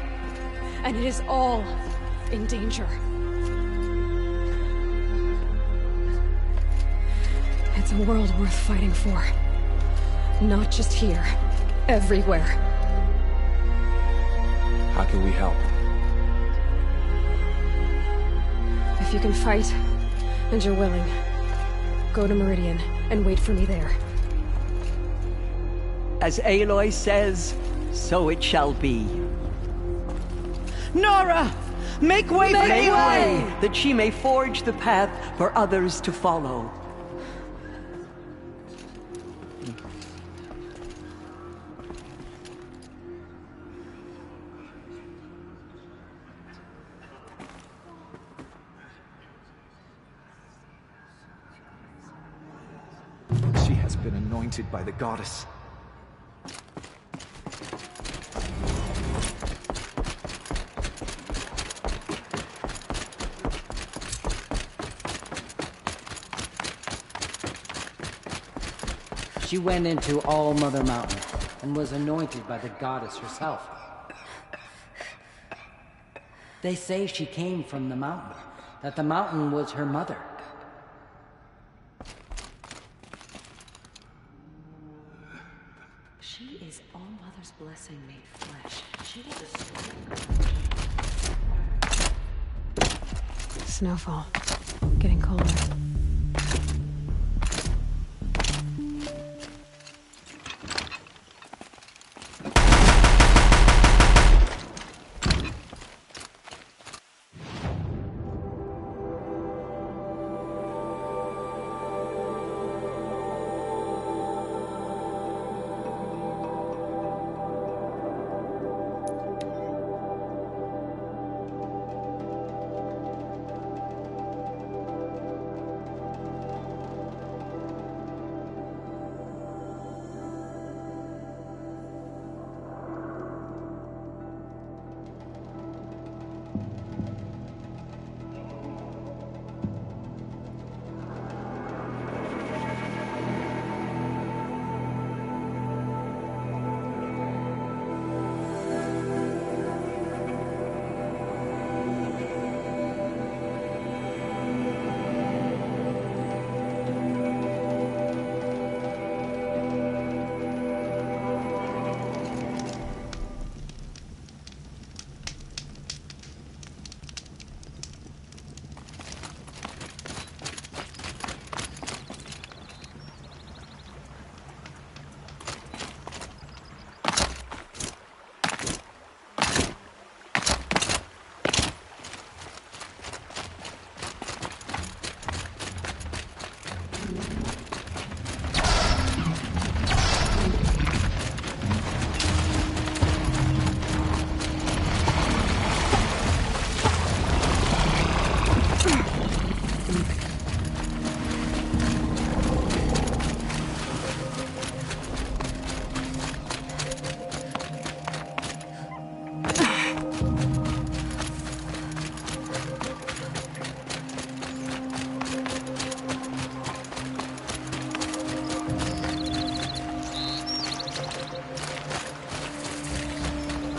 And it is all in danger. It's a world worth fighting for. Not just here, everywhere. How can we help? If you can fight, and you're willing, go to Meridian and wait for me there. As Aloy says, So it shall be. Nora! Make way! Make way! That she may forge the path for others to follow. She has been anointed by the goddess. She went into All Mother Mountain and was anointed by the goddess herself. They say she came from the mountain, that the mountain was her mother. She is All Mother's blessing made flesh. She is a Snowfall. Getting colder.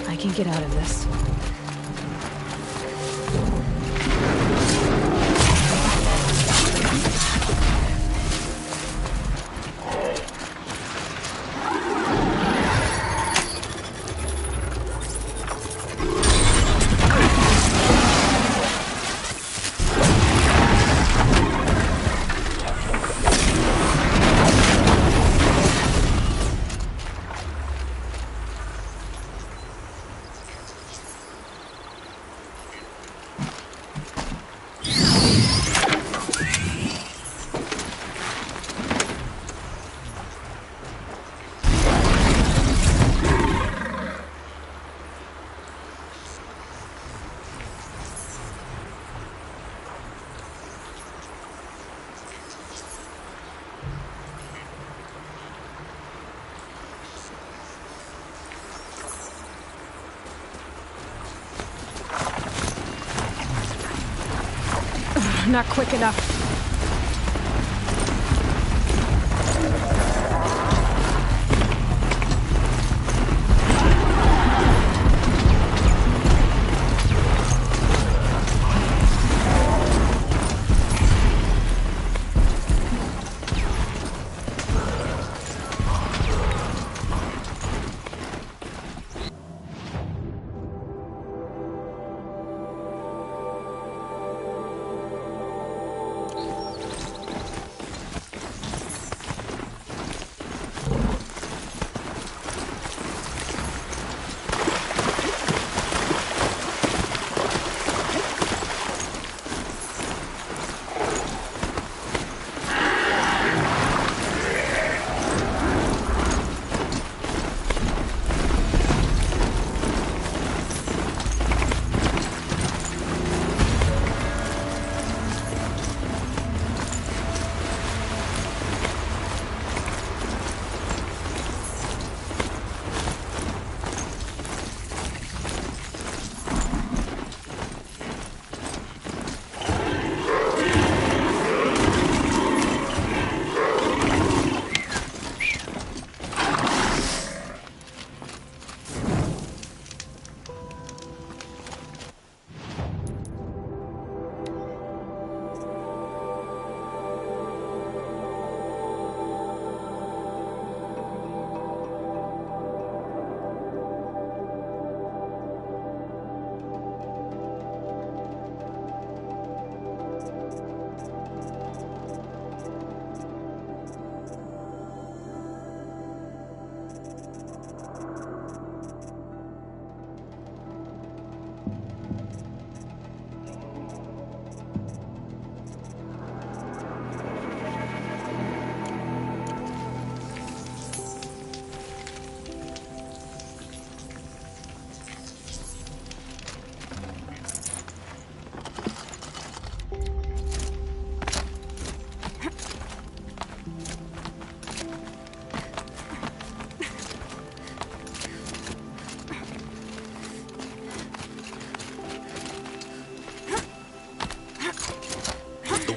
I can get out of this. Not quick enough.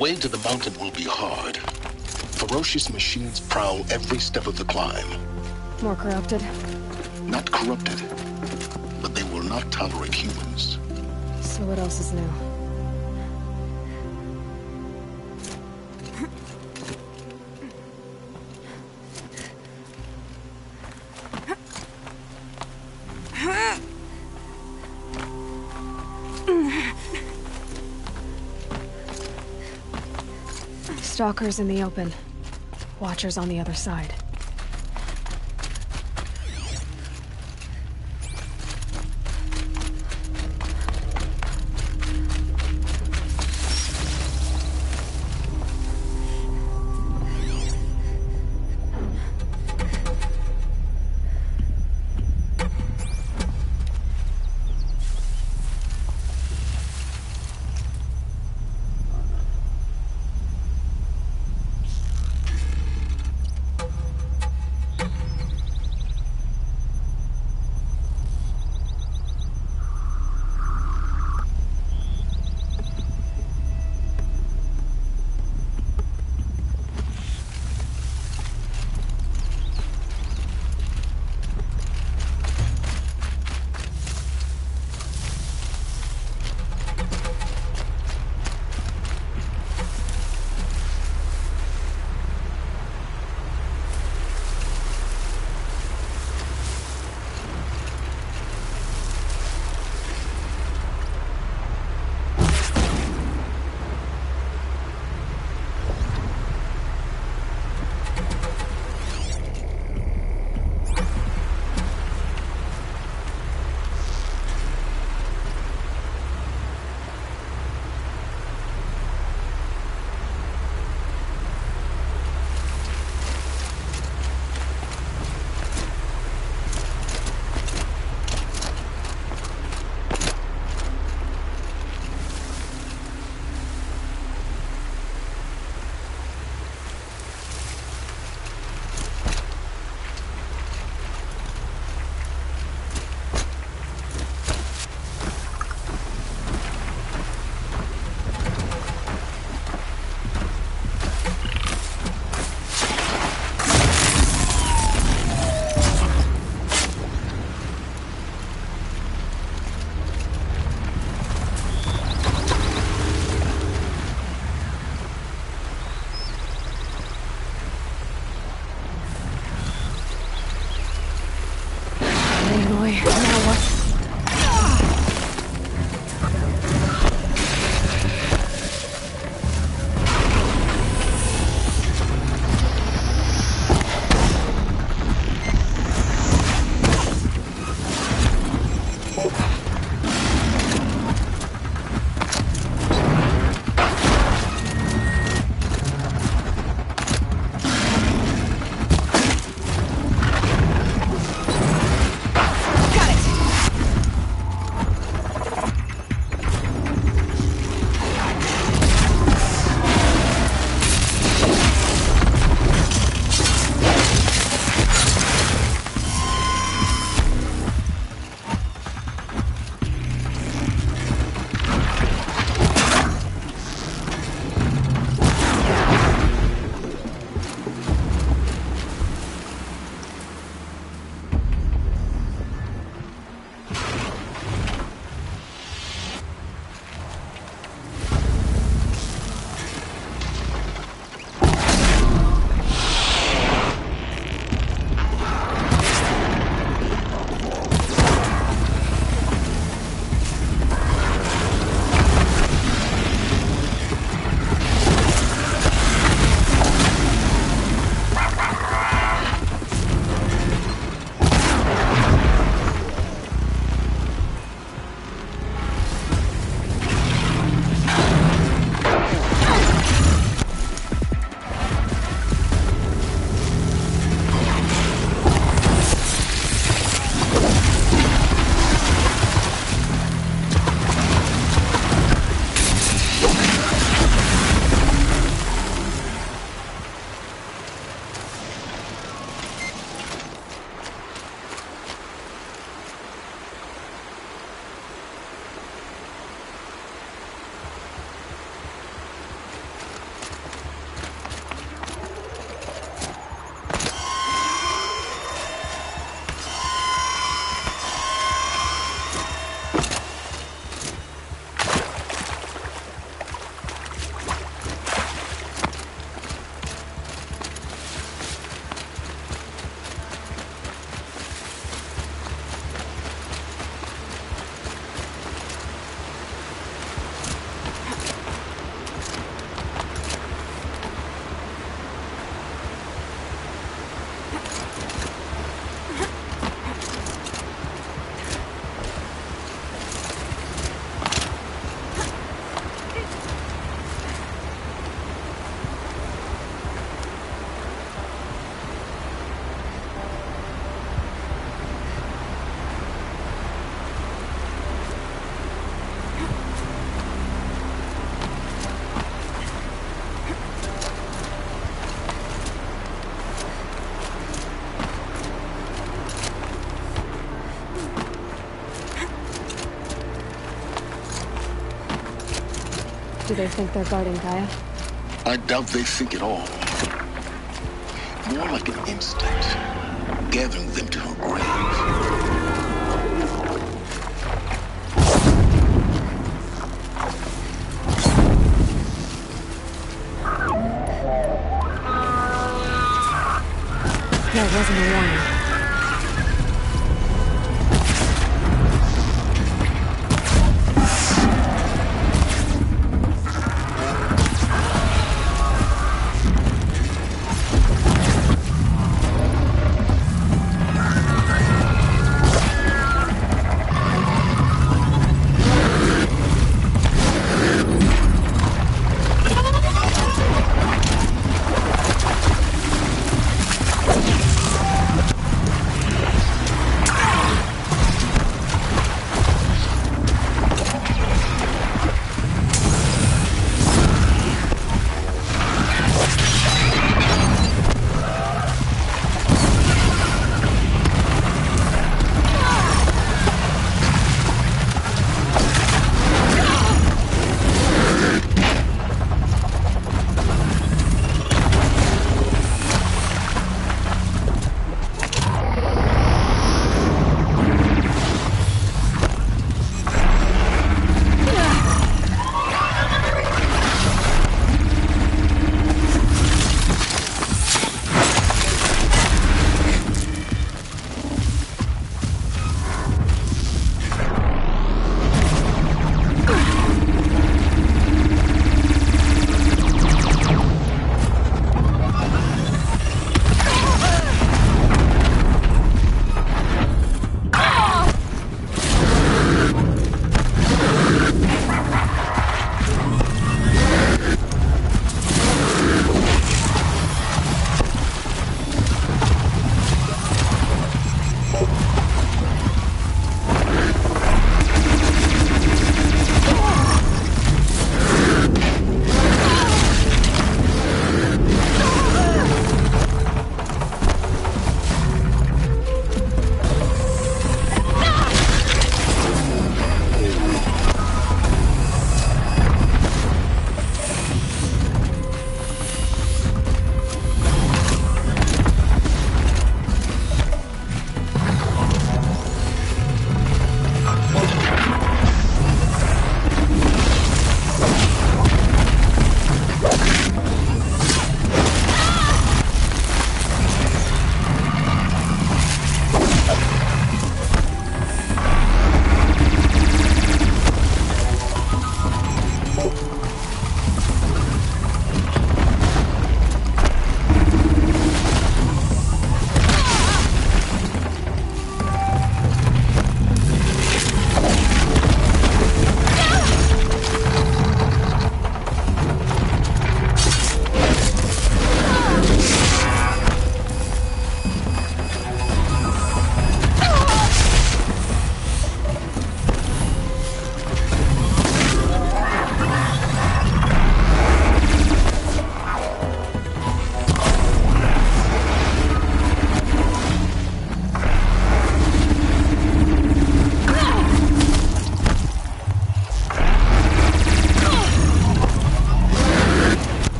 way to the mountain will be hard. Ferocious machines prowl every step of the climb. More corrupted? Not corrupted, but they will not tolerate humans. So what else is new? Stalkers in the open. Watchers on the other side. Do they think they're guarding Gaia? I doubt they think at all. More like an instinct, gathering them to her grave. That wasn't a warning.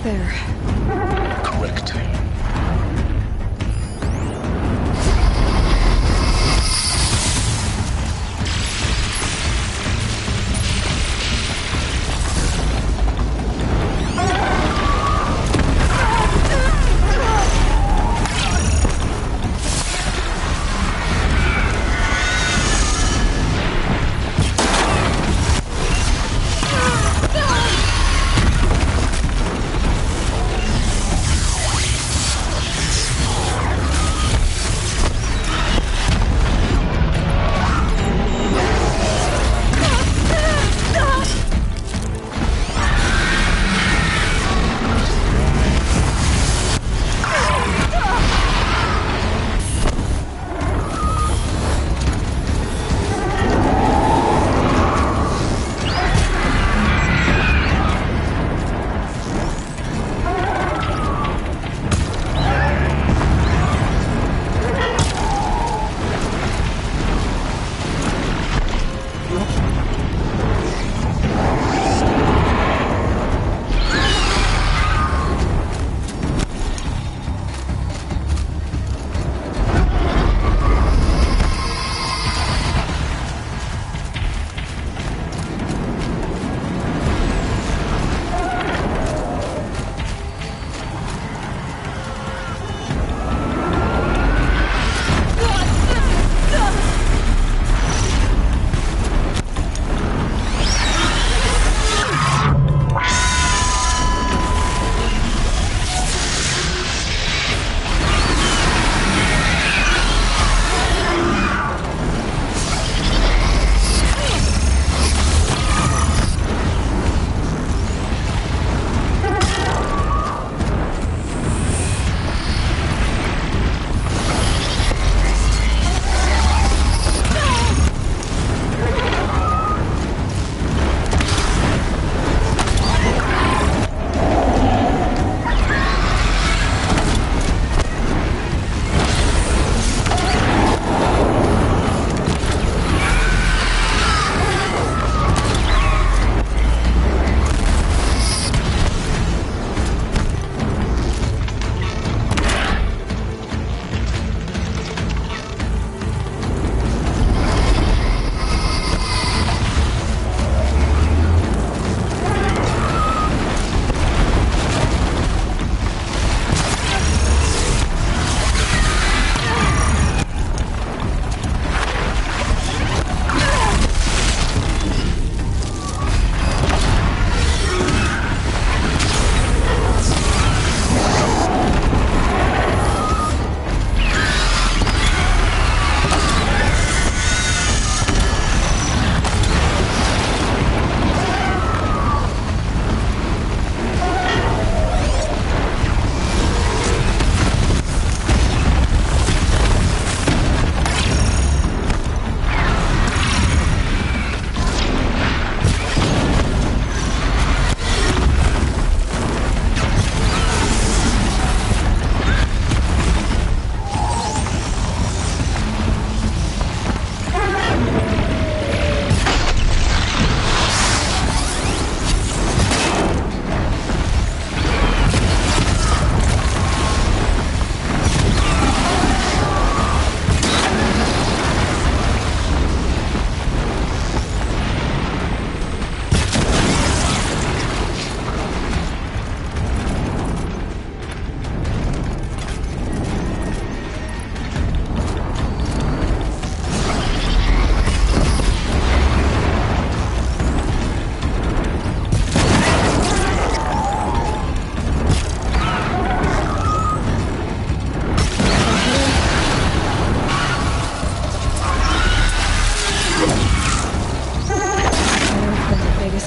There. Correct.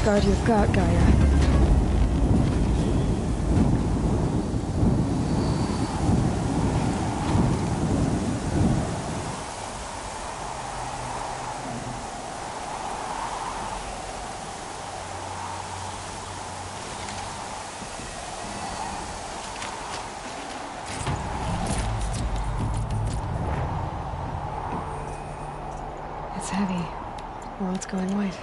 Guard you've got, Gaia. World's going white.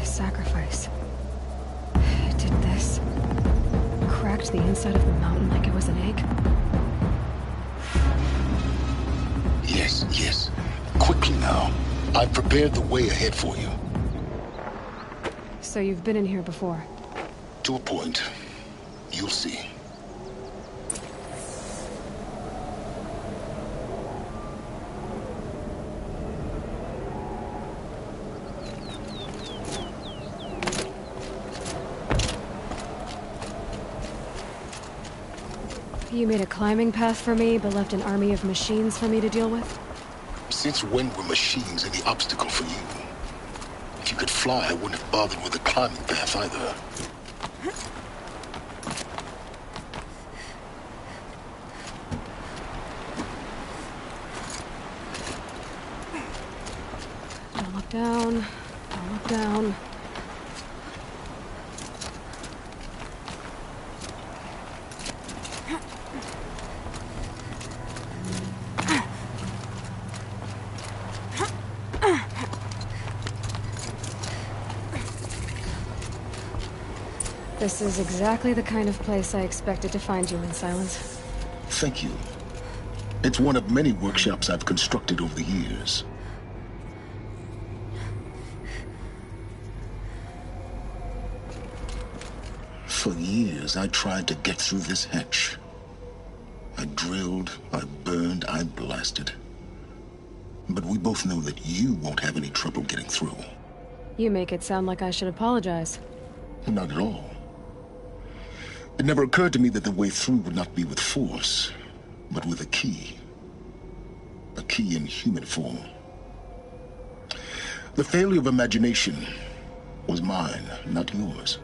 Sacrifice. It did this. Cracked the inside of the mountain like it was an egg. Yes, yes. Quickly now. I've prepared the way ahead for you. So you've been in here before? To a point. You'll see. You made a climbing path for me, but left an army of machines for me to deal with? Since when were machines any obstacle for you? If you could fly, I wouldn't have bothered with a climbing path either. Don't look down. Don't look down. This is exactly the kind of place I expected to find you in, Silence. Thank you. It's one of many workshops I've constructed over the years. For years, I tried to get through this hatch. I drilled, I burned, I blasted. But we both know that you won't have any trouble getting through. You make it sound like I should apologize. Not at all. It never occurred to me that the way through would not be with force, but with a key. A key in human form. The failure of imagination was mine, not yours.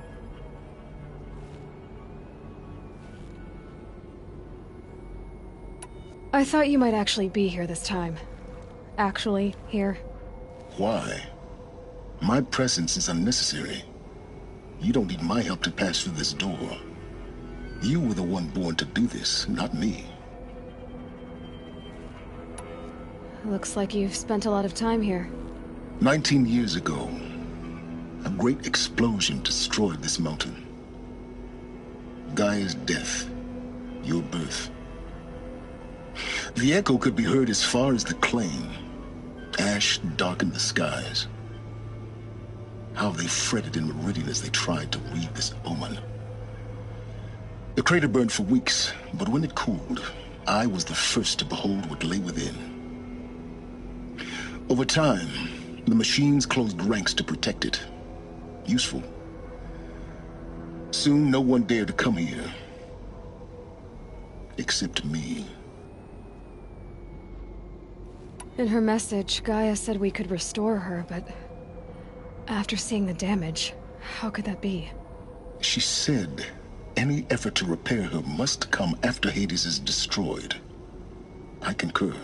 I thought you might actually be here this time. Actually, here. Why? My presence is unnecessary. You don't need my help to pass through this door. You were the one born to do this, not me. Looks like you've spent a lot of time here. 19 years ago, a great explosion destroyed this mountain. Gaia's death, your birth. The echo could be heard as far as the claim. Ash darkened the skies. How they fretted in Meridian as they tried to read this omen. The crater burned for weeks, but when it cooled, I was the first to behold what lay within. Over time, the machines closed ranks to protect it. Useful. Soon, no one dared to come here. Except me. In her message, Gaia said we could restore her, but after seeing the damage, how could that be? She said any effort to repair her must come after Hades is destroyed. I concur.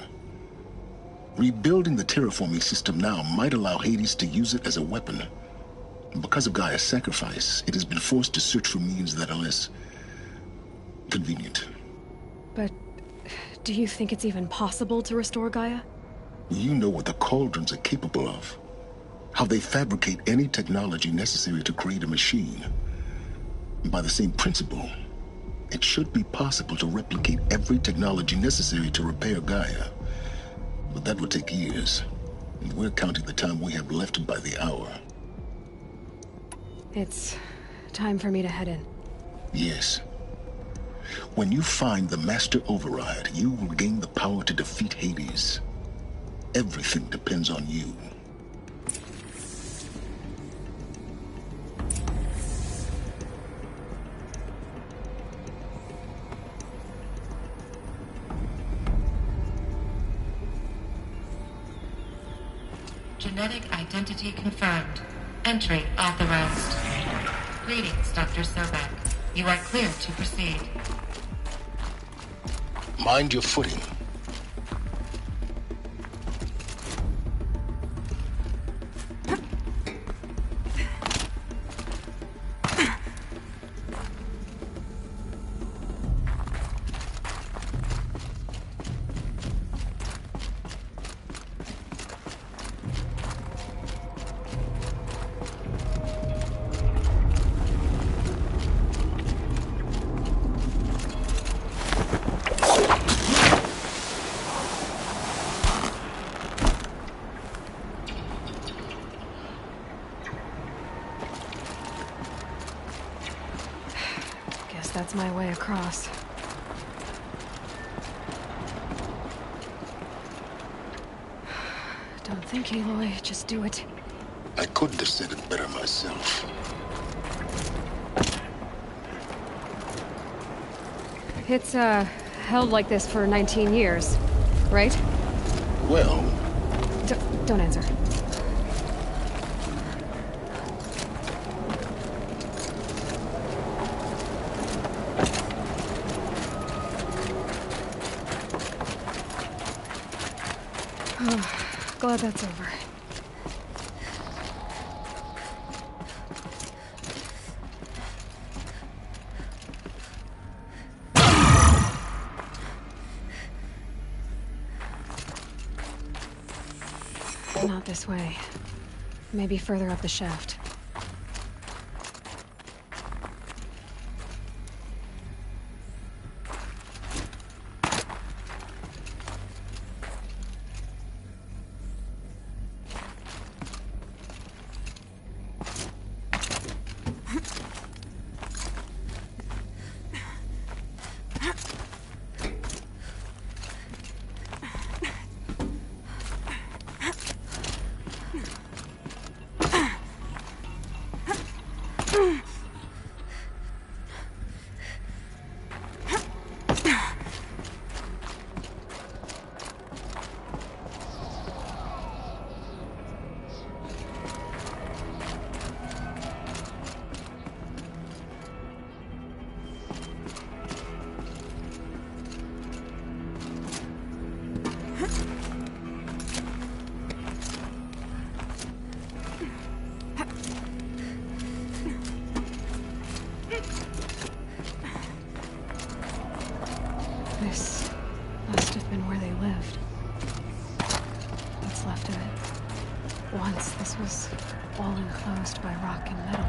Rebuilding the terraforming system now might allow Hades to use it as a weapon. Because of Gaia's sacrifice, it has been forced to search for means that are less convenient. But do you think it's even possible to restore Gaia? You know what the Cauldrons are capable of. How they fabricate any technology necessary to create a machine. By the same principle, it should be possible to replicate every technology necessary to repair Gaia. But that would take years, and we're counting the time we have left by the hour. It's time for me to head in. Yes. When you find the Master Override, you will gain the power to defeat Hades. Everything depends on you. Genetic identity confirmed. Entry authorized. Greetings, Dr. Sobek. You are clear to proceed. Mind your footing. That's my way across. Don't think, Aloy. Just do it. I couldn't have said it better myself. It's, held like this for 19 years, right? Well... Don't answer. Glad that's over. Not this way. Maybe further up the shaft. This must have been where they lived. What's left of it. Once this was all enclosed by rock and metal.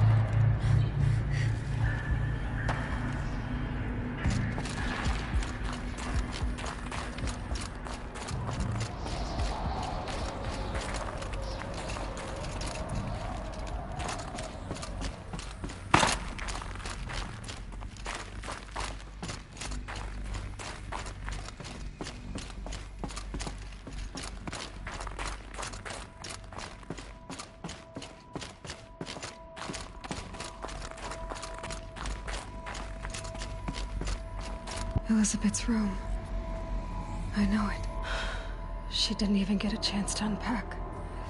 Elizabeth's room. I know it. She didn't even get a chance to unpack.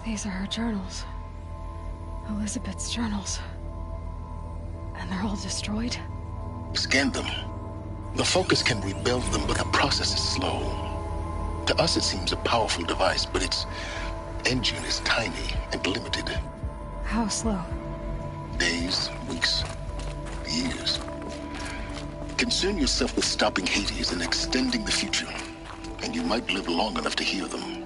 These are her journals. Elizabeth's journals. And they're all destroyed? Scan them. The Focus can rebuild them, but the process is slow. To us, it seems a powerful device, but its engine is tiny and limited. How slow? Days, weeks, years. Concern yourself with stopping Hades and extending the future, and you might live long enough to hear them.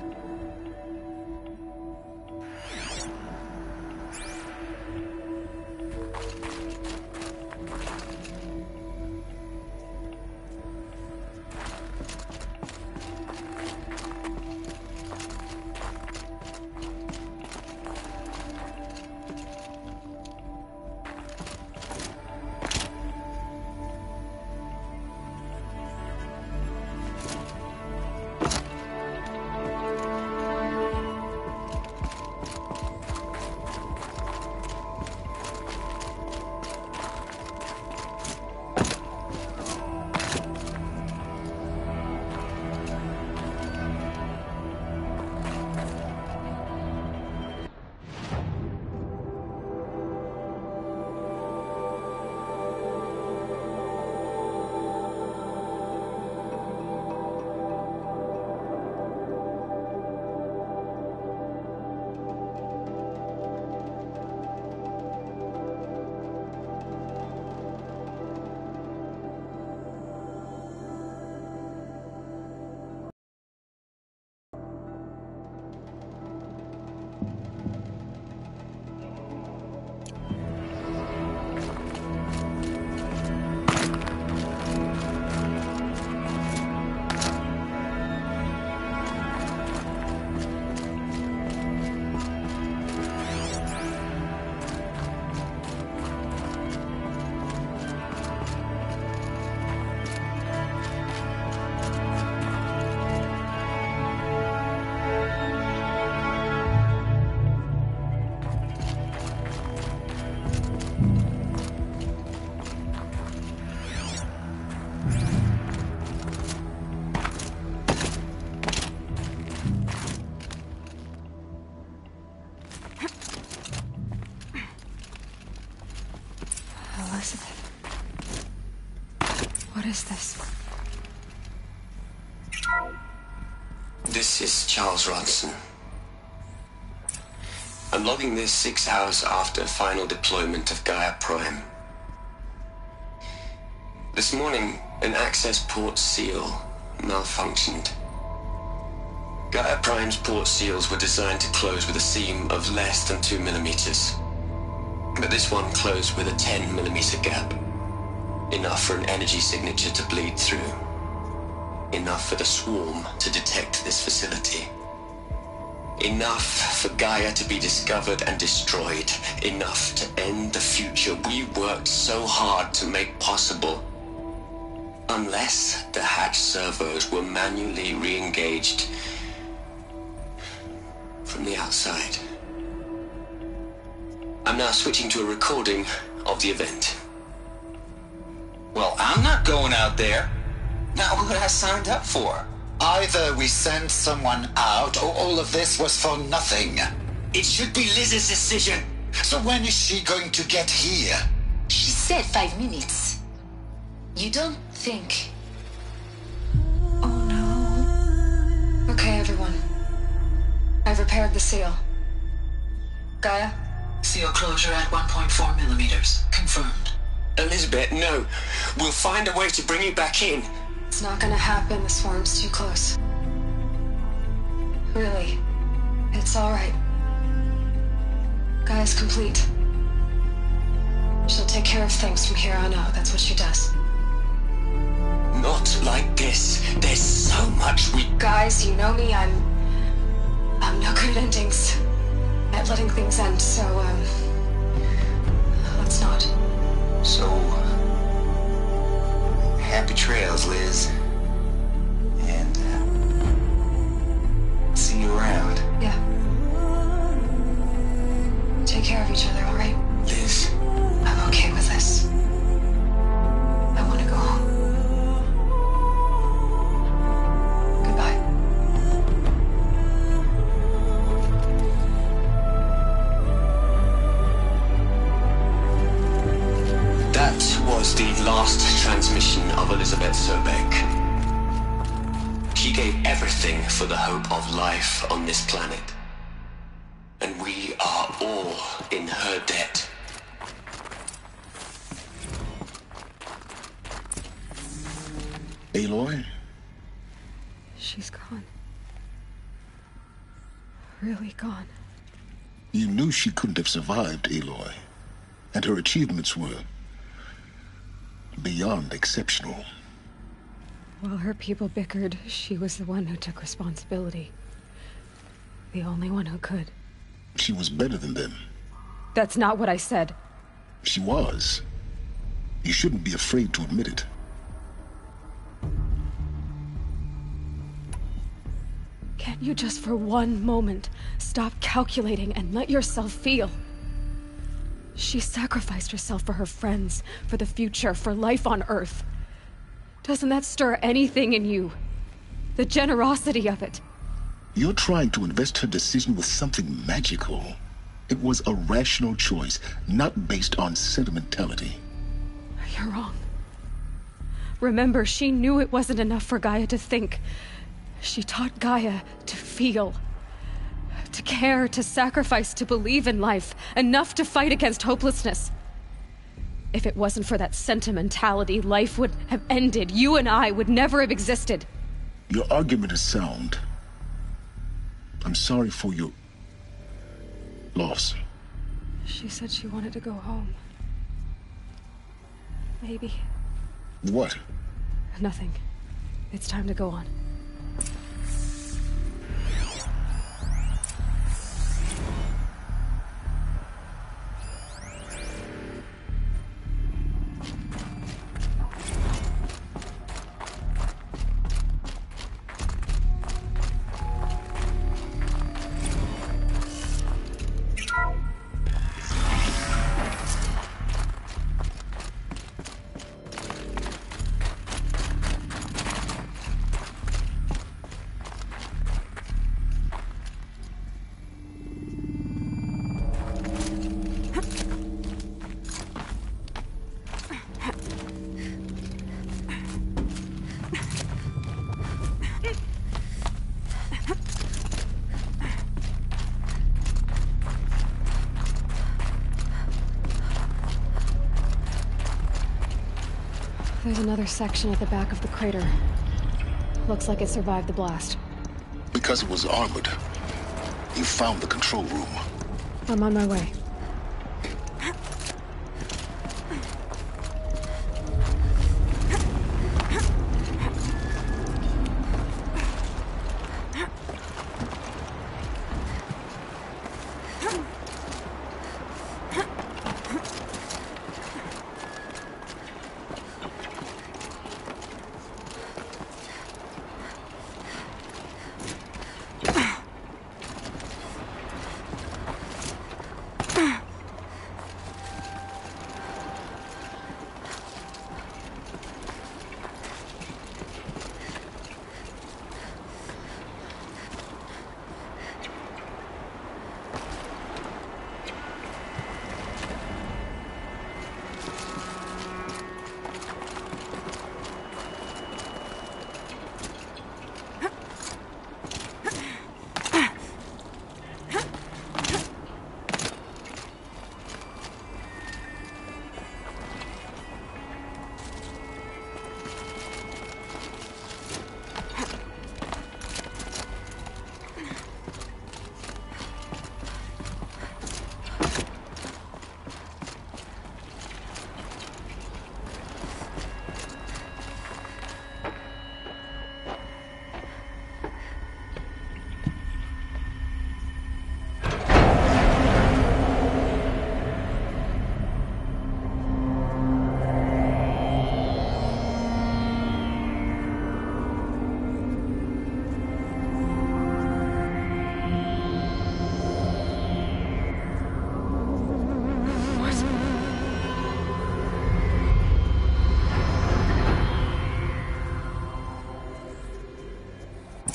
What is this? This is Charles Ronson. I'm logging this 6 hours after final deployment of Gaia Prime. This morning, an access port seal malfunctioned. Gaia Prime's port seals were designed to close with a seam of less than 2 millimeters. But this one closed with a 10 millimeter gap. Enough for an energy signature to bleed through. Enough for the swarm to detect this facility. Enough for Gaia to be discovered and destroyed. Enough to end the future we worked so hard to make possible. Unless the hatch servos were manually re-engaged from the outside. I'm now switching to a recording of the event. Well, I'm not going out there. Not what I signed up for. Either we send someone out, or all of this was for nothing. It should be Liz's decision. So when is she going to get here? She said 5 minutes. You don't think... Oh no. Okay, everyone. I've repaired the seal. Gaia? Seal closure at 1.4 millimeters. Confirmed. Elizabeth, no. We'll find a way to bring you back in. It's not gonna happen. The swarm's too close. Really. It's alright. Gaia's complete. She'll take care of things from here on out. That's what she does. Not like this. There's so much we... Guys, you know me. I'm no good at endings. At letting things end, so, let's not. So, happy trails, Liz. And, see you around. Yeah. Take care of each other, alright? Liz. I'm okay with this. I want to go home. Goodbye. That was the last transmission of Elizabeth Sobeck. She She gave everything for the hope of life on this planet. And we are all in her debt. Aloy? She's gone. Really gone. You knew she couldn't have survived, Aloy. And her achievements were beyond exceptional. While her people bickered, she was the one who took responsibility. The only one who could. She was better than them. That's not what I said. She was. You shouldn't be afraid to admit it. Can't you just for one moment stop calculating and let yourself feel? She sacrificed herself for her friends, for the future, for life on Earth. Doesn't that stir anything in you? The generosity of it. You're trying to invest her decision with something magical. It was a rational choice, not based on sentimentality. You're wrong. Remember, she knew it wasn't enough for Gaia to think. She taught Gaia to feel. To care, to sacrifice, to believe in life. Enough to fight against hopelessness. If it wasn't for that sentimentality, life would have ended. You and I would never have existed. Your argument is sound. I'm sorry for your loss. She said she wanted to go home. Maybe. What? Nothing. It's time to go on. There's another section at the back of the crater. Looks like it survived the blast. Because it was armored. You found the control room. I'm on my way.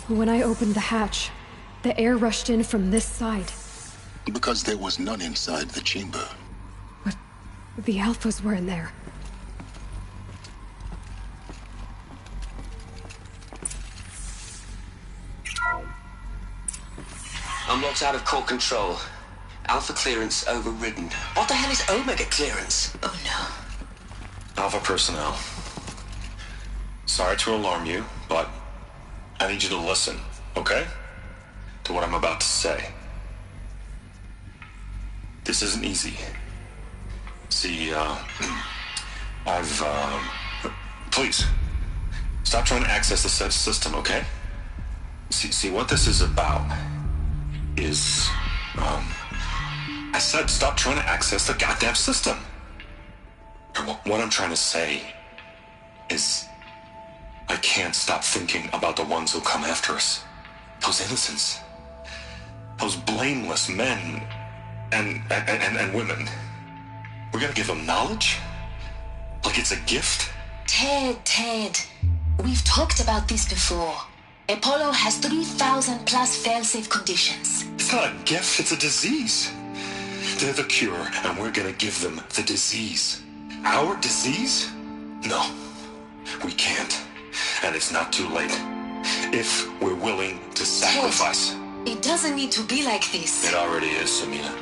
When I opened the hatch, the air rushed in from this side. Because there was none inside the chamber. But the Alphas were in there. log's out of core control. Alpha clearance overridden. What the hell is Omega clearance? Oh no. Alpha personnel. Sorry to alarm you, but I need you to listen, okay? To what I'm about to say. This isn't easy. See, please, stop trying to access the system, okay? See, what this is about is, I said stop trying to access the goddamn system. What I'm trying to say is, I can't stop thinking about the ones who come after us. Those innocents. Those blameless men and women. We're gonna give them knowledge? Like it's a gift? Ted. We've talked about this before. Apollo has 3,000 plus fail-safe conditions. It's not a gift, it's a disease. They're the cure, and we're gonna give them the disease. Our disease? No, we can't. And it's not too late. If we're willing to sacrifice. Ted, it doesn't need to be like this. It already is, Samina.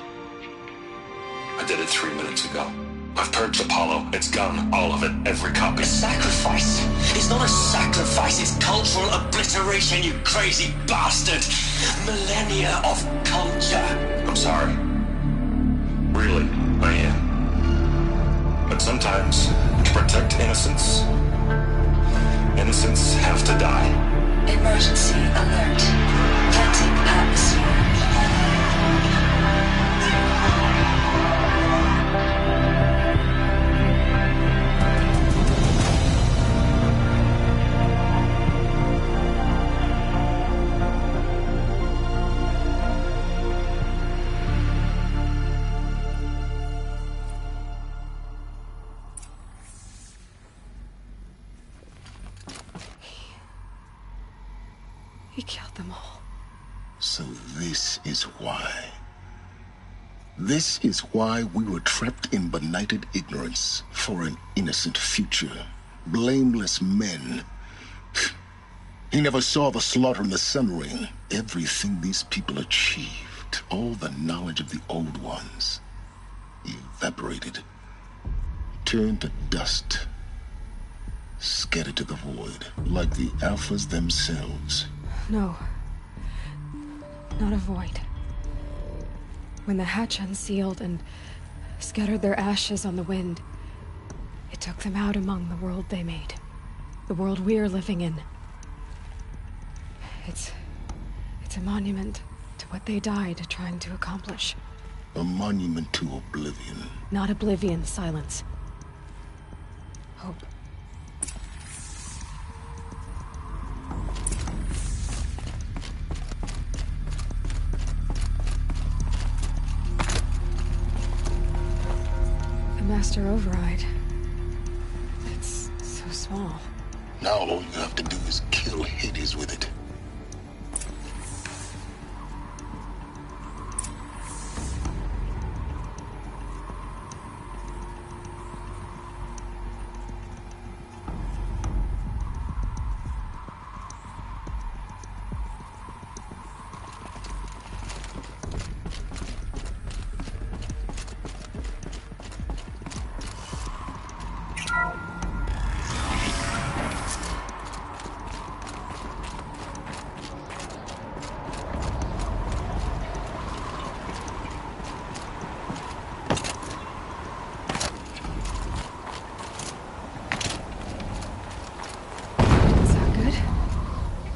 I did it 3 minutes ago. I've purged Apollo. It's gone. All of it. Every copy. A sacrifice? It's not a sacrifice. It's cultural obliteration, you crazy bastard. Millennia of culture. I'm sorry. Really, I am. But sometimes, to protect innocence, innocents have to die. Emergency alert. Venting atmosphere. He killed them all. So this is why. This is why we were trapped in benighted ignorance for an innocent future. Blameless men. He never saw the slaughter in the Sun Ring. Everything these people achieved, all the knowledge of the old ones, evaporated, turned to dust, scattered to the void, like the Alphas themselves. No. Not a void. When the hatch unsealed and scattered their ashes on the wind, it took them out among the world they made. The world we're living in. It's a monument to what they died trying to accomplish. A monument to oblivion. Not oblivion, silence. Hope. Master override. It's so small. Now all you have to do is kill Hades with it.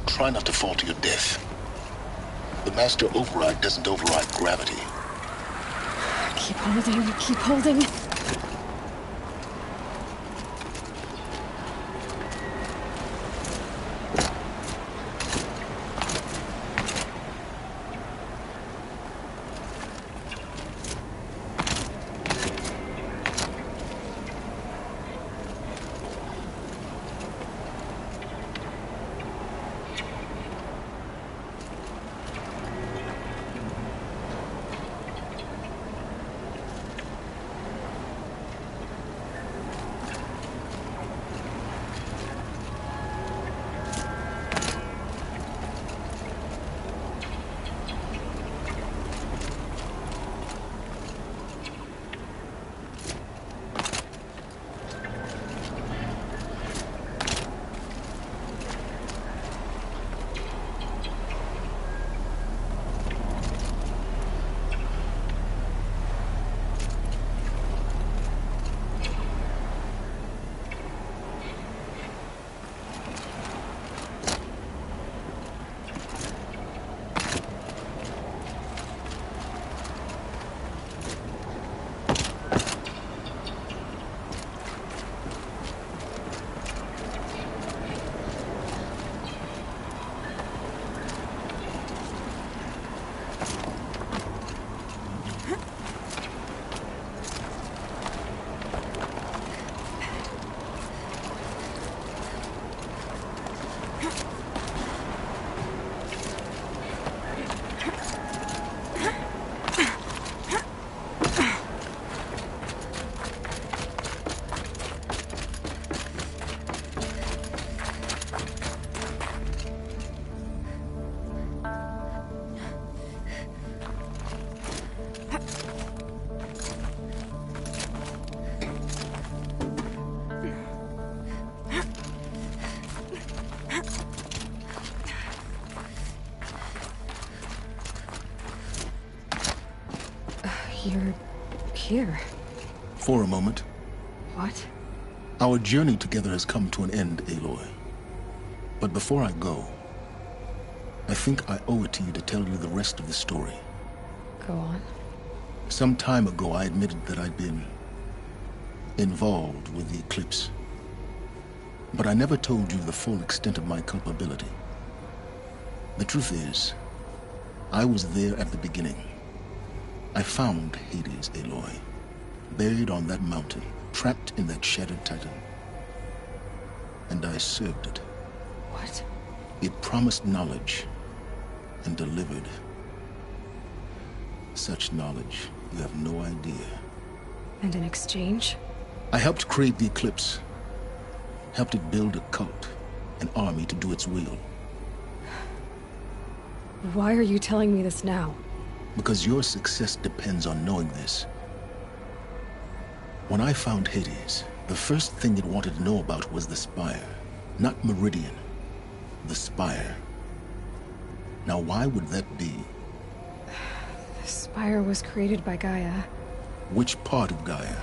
Try not to fall to your death. The Master Override doesn't override gravity. Keep holding, keep holding. You're here. For a moment. What? Our journey together has come to an end, Aloy. But before I go, I think I owe it to you to tell you the rest of the story. Go on. Some time ago, I admitted that I'd been involved with the eclipse. But I never told you the full extent of my culpability. The truth is, I was there at the beginning. I found Hades, Aloy, buried on that mountain, trapped in that shattered titan. And I served it. What? It promised knowledge and delivered. Such knowledge, you have no idea. And in exchange? I helped create the eclipse. Helped it build a cult, an army to do its will. Why are you telling me this now? Because your success depends on knowing this. When I found Hades, the first thing it wanted to know about was the Spire. Not Meridian. The Spire. Now why would that be? The Spire was created by Gaia. Which part of Gaia?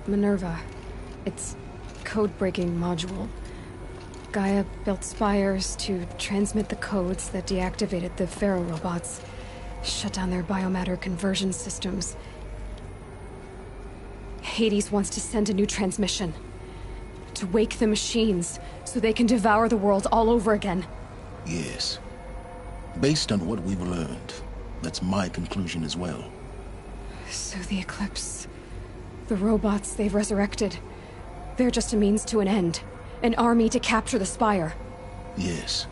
Minerva. Its code-breaking module. Gaia built spires to transmit the codes that deactivated the Pharaoh robots, shut down their biomatter conversion systems. Hades wants to send a new transmission. To wake the machines, so they can devour the world all over again. Yes. Based on what we've learned, that's my conclusion as well. So the Eclipse... the robots they've resurrected... they're just a means to an end. An army to capture the Spire. Yes.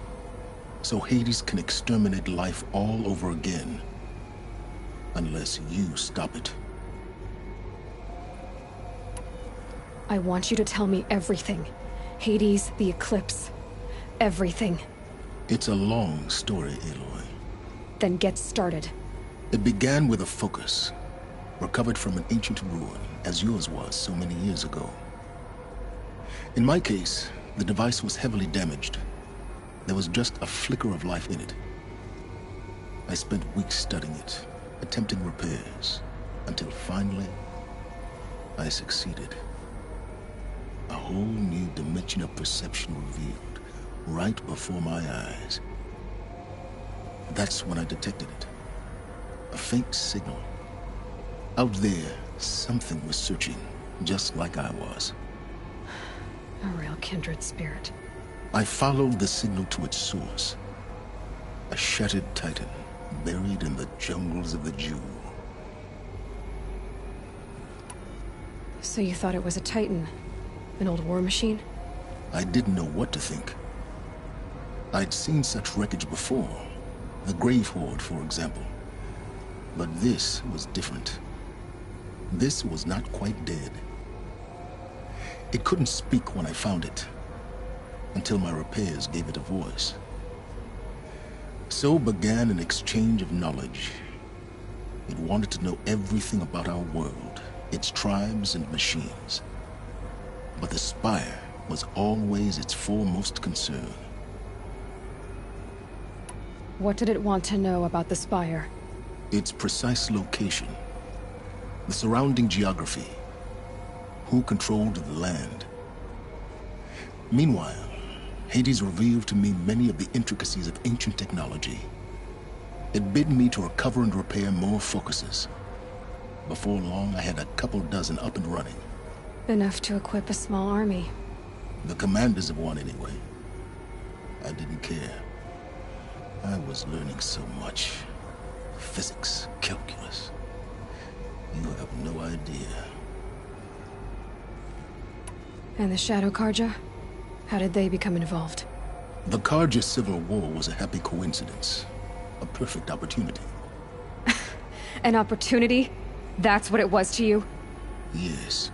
So Hades can exterminate life all over again. Unless you stop it. I want you to tell me everything. Hades, the Eclipse. Everything. It's a long story, Aloy. Then get started. It began with a focus. Recovered from an ancient ruin, as yours was so many years ago. In my case, the device was heavily damaged. There was just a flicker of life in it. I spent weeks studying it, attempting repairs, until finally, I succeeded. A whole new dimension of perception revealed, right before my eyes. That's when I detected it. A faint signal. Out there, something was searching, just like I was. A real kindred spirit. I followed the signal to its source. A shattered titan, buried in the jungles of the Jewel. So you thought it was a titan? An old war machine? I didn't know what to think. I'd seen such wreckage before. The Grave Horde, for example. But this was different. This was not quite dead. It couldn't speak when I found it, until my repairs gave it a voice. So began an exchange of knowledge. It wanted to know everything about our world, its tribes and machines. But the Spire was always its foremost concern. What did it want to know about the Spire? Its precise location, the surrounding geography, who controlled the land. Meanwhile, Hades revealed to me many of the intricacies of ancient technology. It bid me to recover and repair more focuses. Before long, I had a couple dozen up and running. Enough to equip a small army. The commanders of one, anyway. I didn't care. I was learning so much. Physics, calculus. You have no idea. And the Shadow Karja? How did they become involved? The Karja Civil War was a happy coincidence. A perfect opportunity. An opportunity? That's what it was to you? Yes.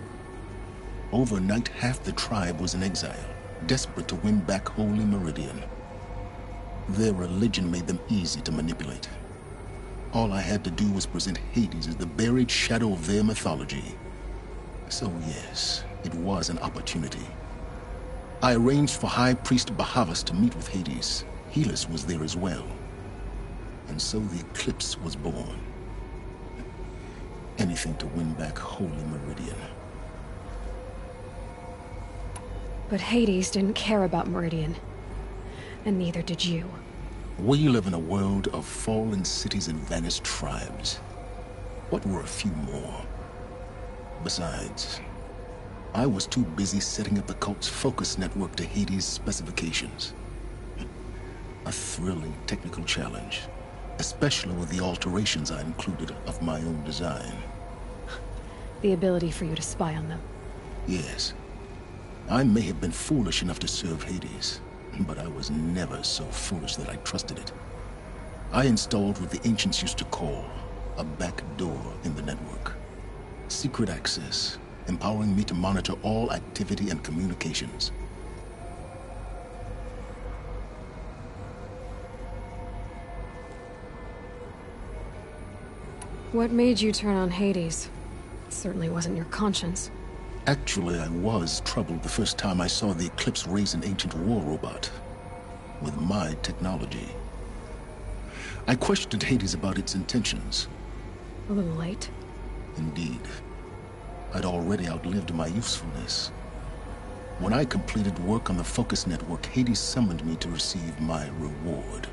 Overnight, half the tribe was in exile, desperate to win back Holy Meridian. Their religion made them easy to manipulate. All I had to do was present Hades as the buried shadow of their mythology. So yes, it was an opportunity. I arranged for High Priest Bahavas to meet with Hades. Helis was there as well. And so the Eclipse was born. Anything to win back Holy Meridian. But Hades didn't care about Meridian. And neither did you. We live in a world of fallen cities and vanished tribes. What were a few more? Besides, I was too busy setting up the cult's focus network to Hades' specifications. A thrilling technical challenge, especially with the alterations I included of my own design. The ability for you to spy on them. Yes. I may have been foolish enough to serve Hades, but I was never so foolish that I trusted it. I installed what the ancients used to call a back door in the network. Secret access, empowering me to monitor all activity and communications. What made you turn on Hades? It certainly wasn't your conscience. Actually, I was troubled the first time I saw the Eclipse raise an ancient war robot with my technology. I questioned Hades about its intentions. A little late. Indeed. I'd already outlived my usefulness. When I completed work on the Focus Network, Hades summoned me to receive my reward.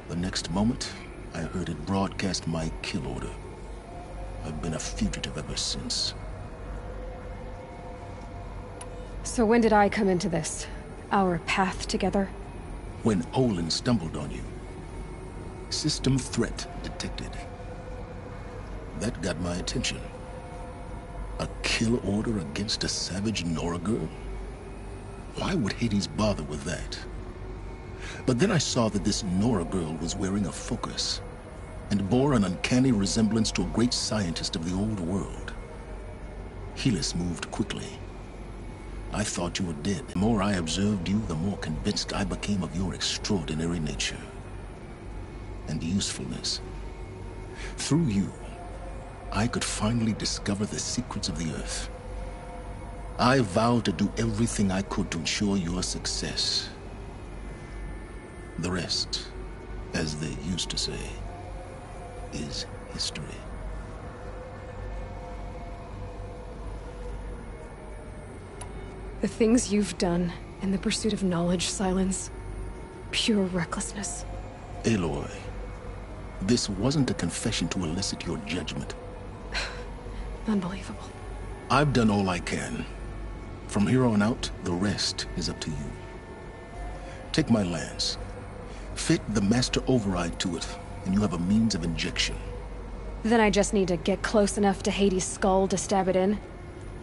The next moment, I heard it broadcast my kill order. I've been a fugitive ever since. So when did I come into this? Our path together? When Olin stumbled on you. System threat detected. That got my attention. A kill order against a savage Nora girl? Why would Hades bother with that? But then I saw that this Nora girl was wearing a focus, and bore an uncanny resemblance to a great scientist of the old world. Helis moved quickly. I thought you were dead. The more I observed you, the more convinced I became of your extraordinary nature and usefulness. Through you, I could finally discover the secrets of the Earth. I vowed to do everything I could to ensure your success. The rest, as they used to say, is history. The things you've done in the pursuit of knowledge, Silence. Pure recklessness. Aloy, this wasn't a confession to elicit your judgment. Unbelievable. I've done all I can. From here on out, the rest is up to you. Take my lance. Fit the master override to it, and you have a means of injection. Then I just need to get close enough to Hades' skull to stab it in?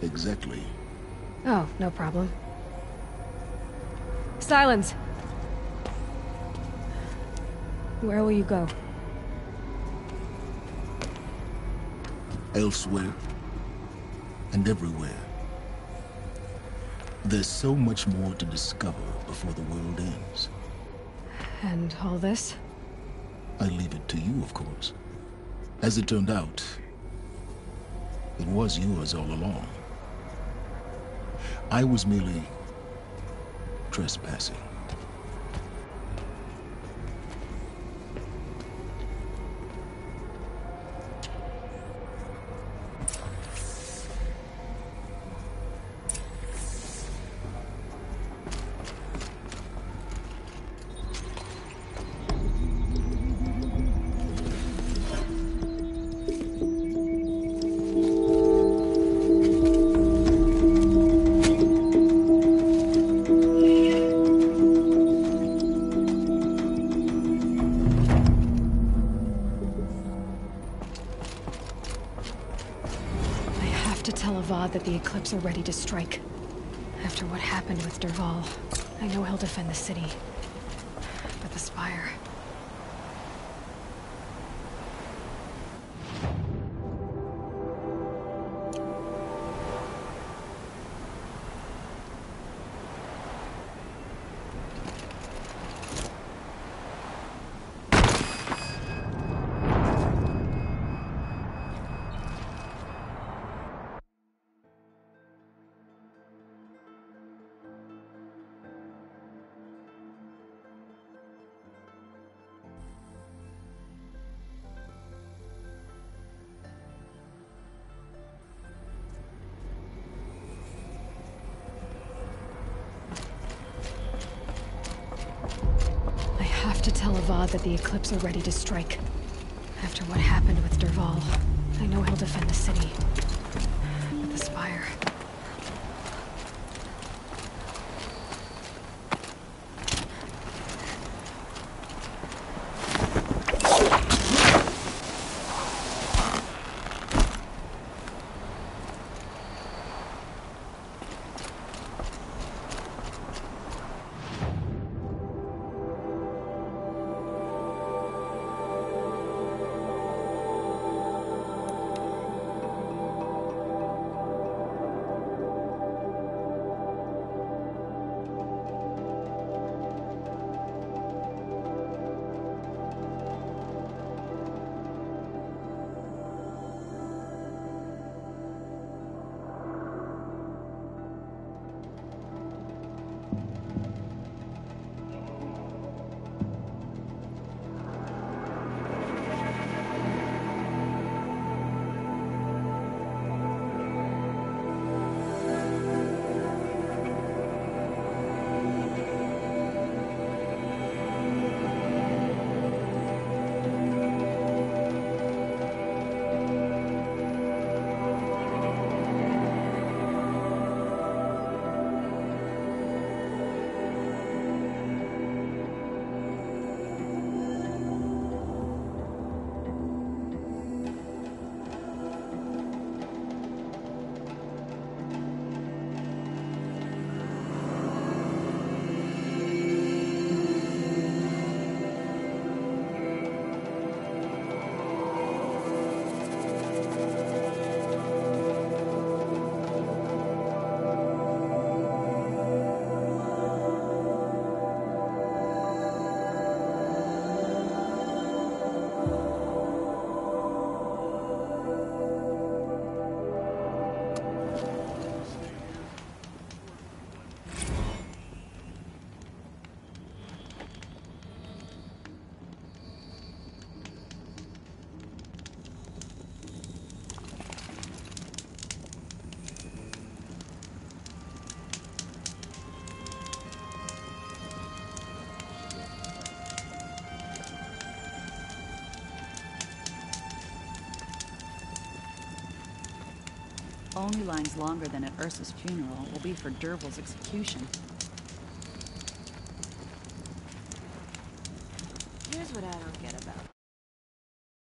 Exactly. Oh, no problem. Silence! Where will you go? Elsewhere. And everywhere. There's so much more to discover before the world ends. And all this? I leave it to you, of course. As it turned out, it was yours all along. I was merely trespassing. That the Eclipse are ready to strike. After what happened with Dervahl, I know he'll defend the city. But the Spire... tell Avad that the Eclipse are ready to strike. After what happened with Derval, I know he'll defend the city. But the Spire... Only lines longer than at Ursa's funeral will be for Derval's execution. Here's what I don't get.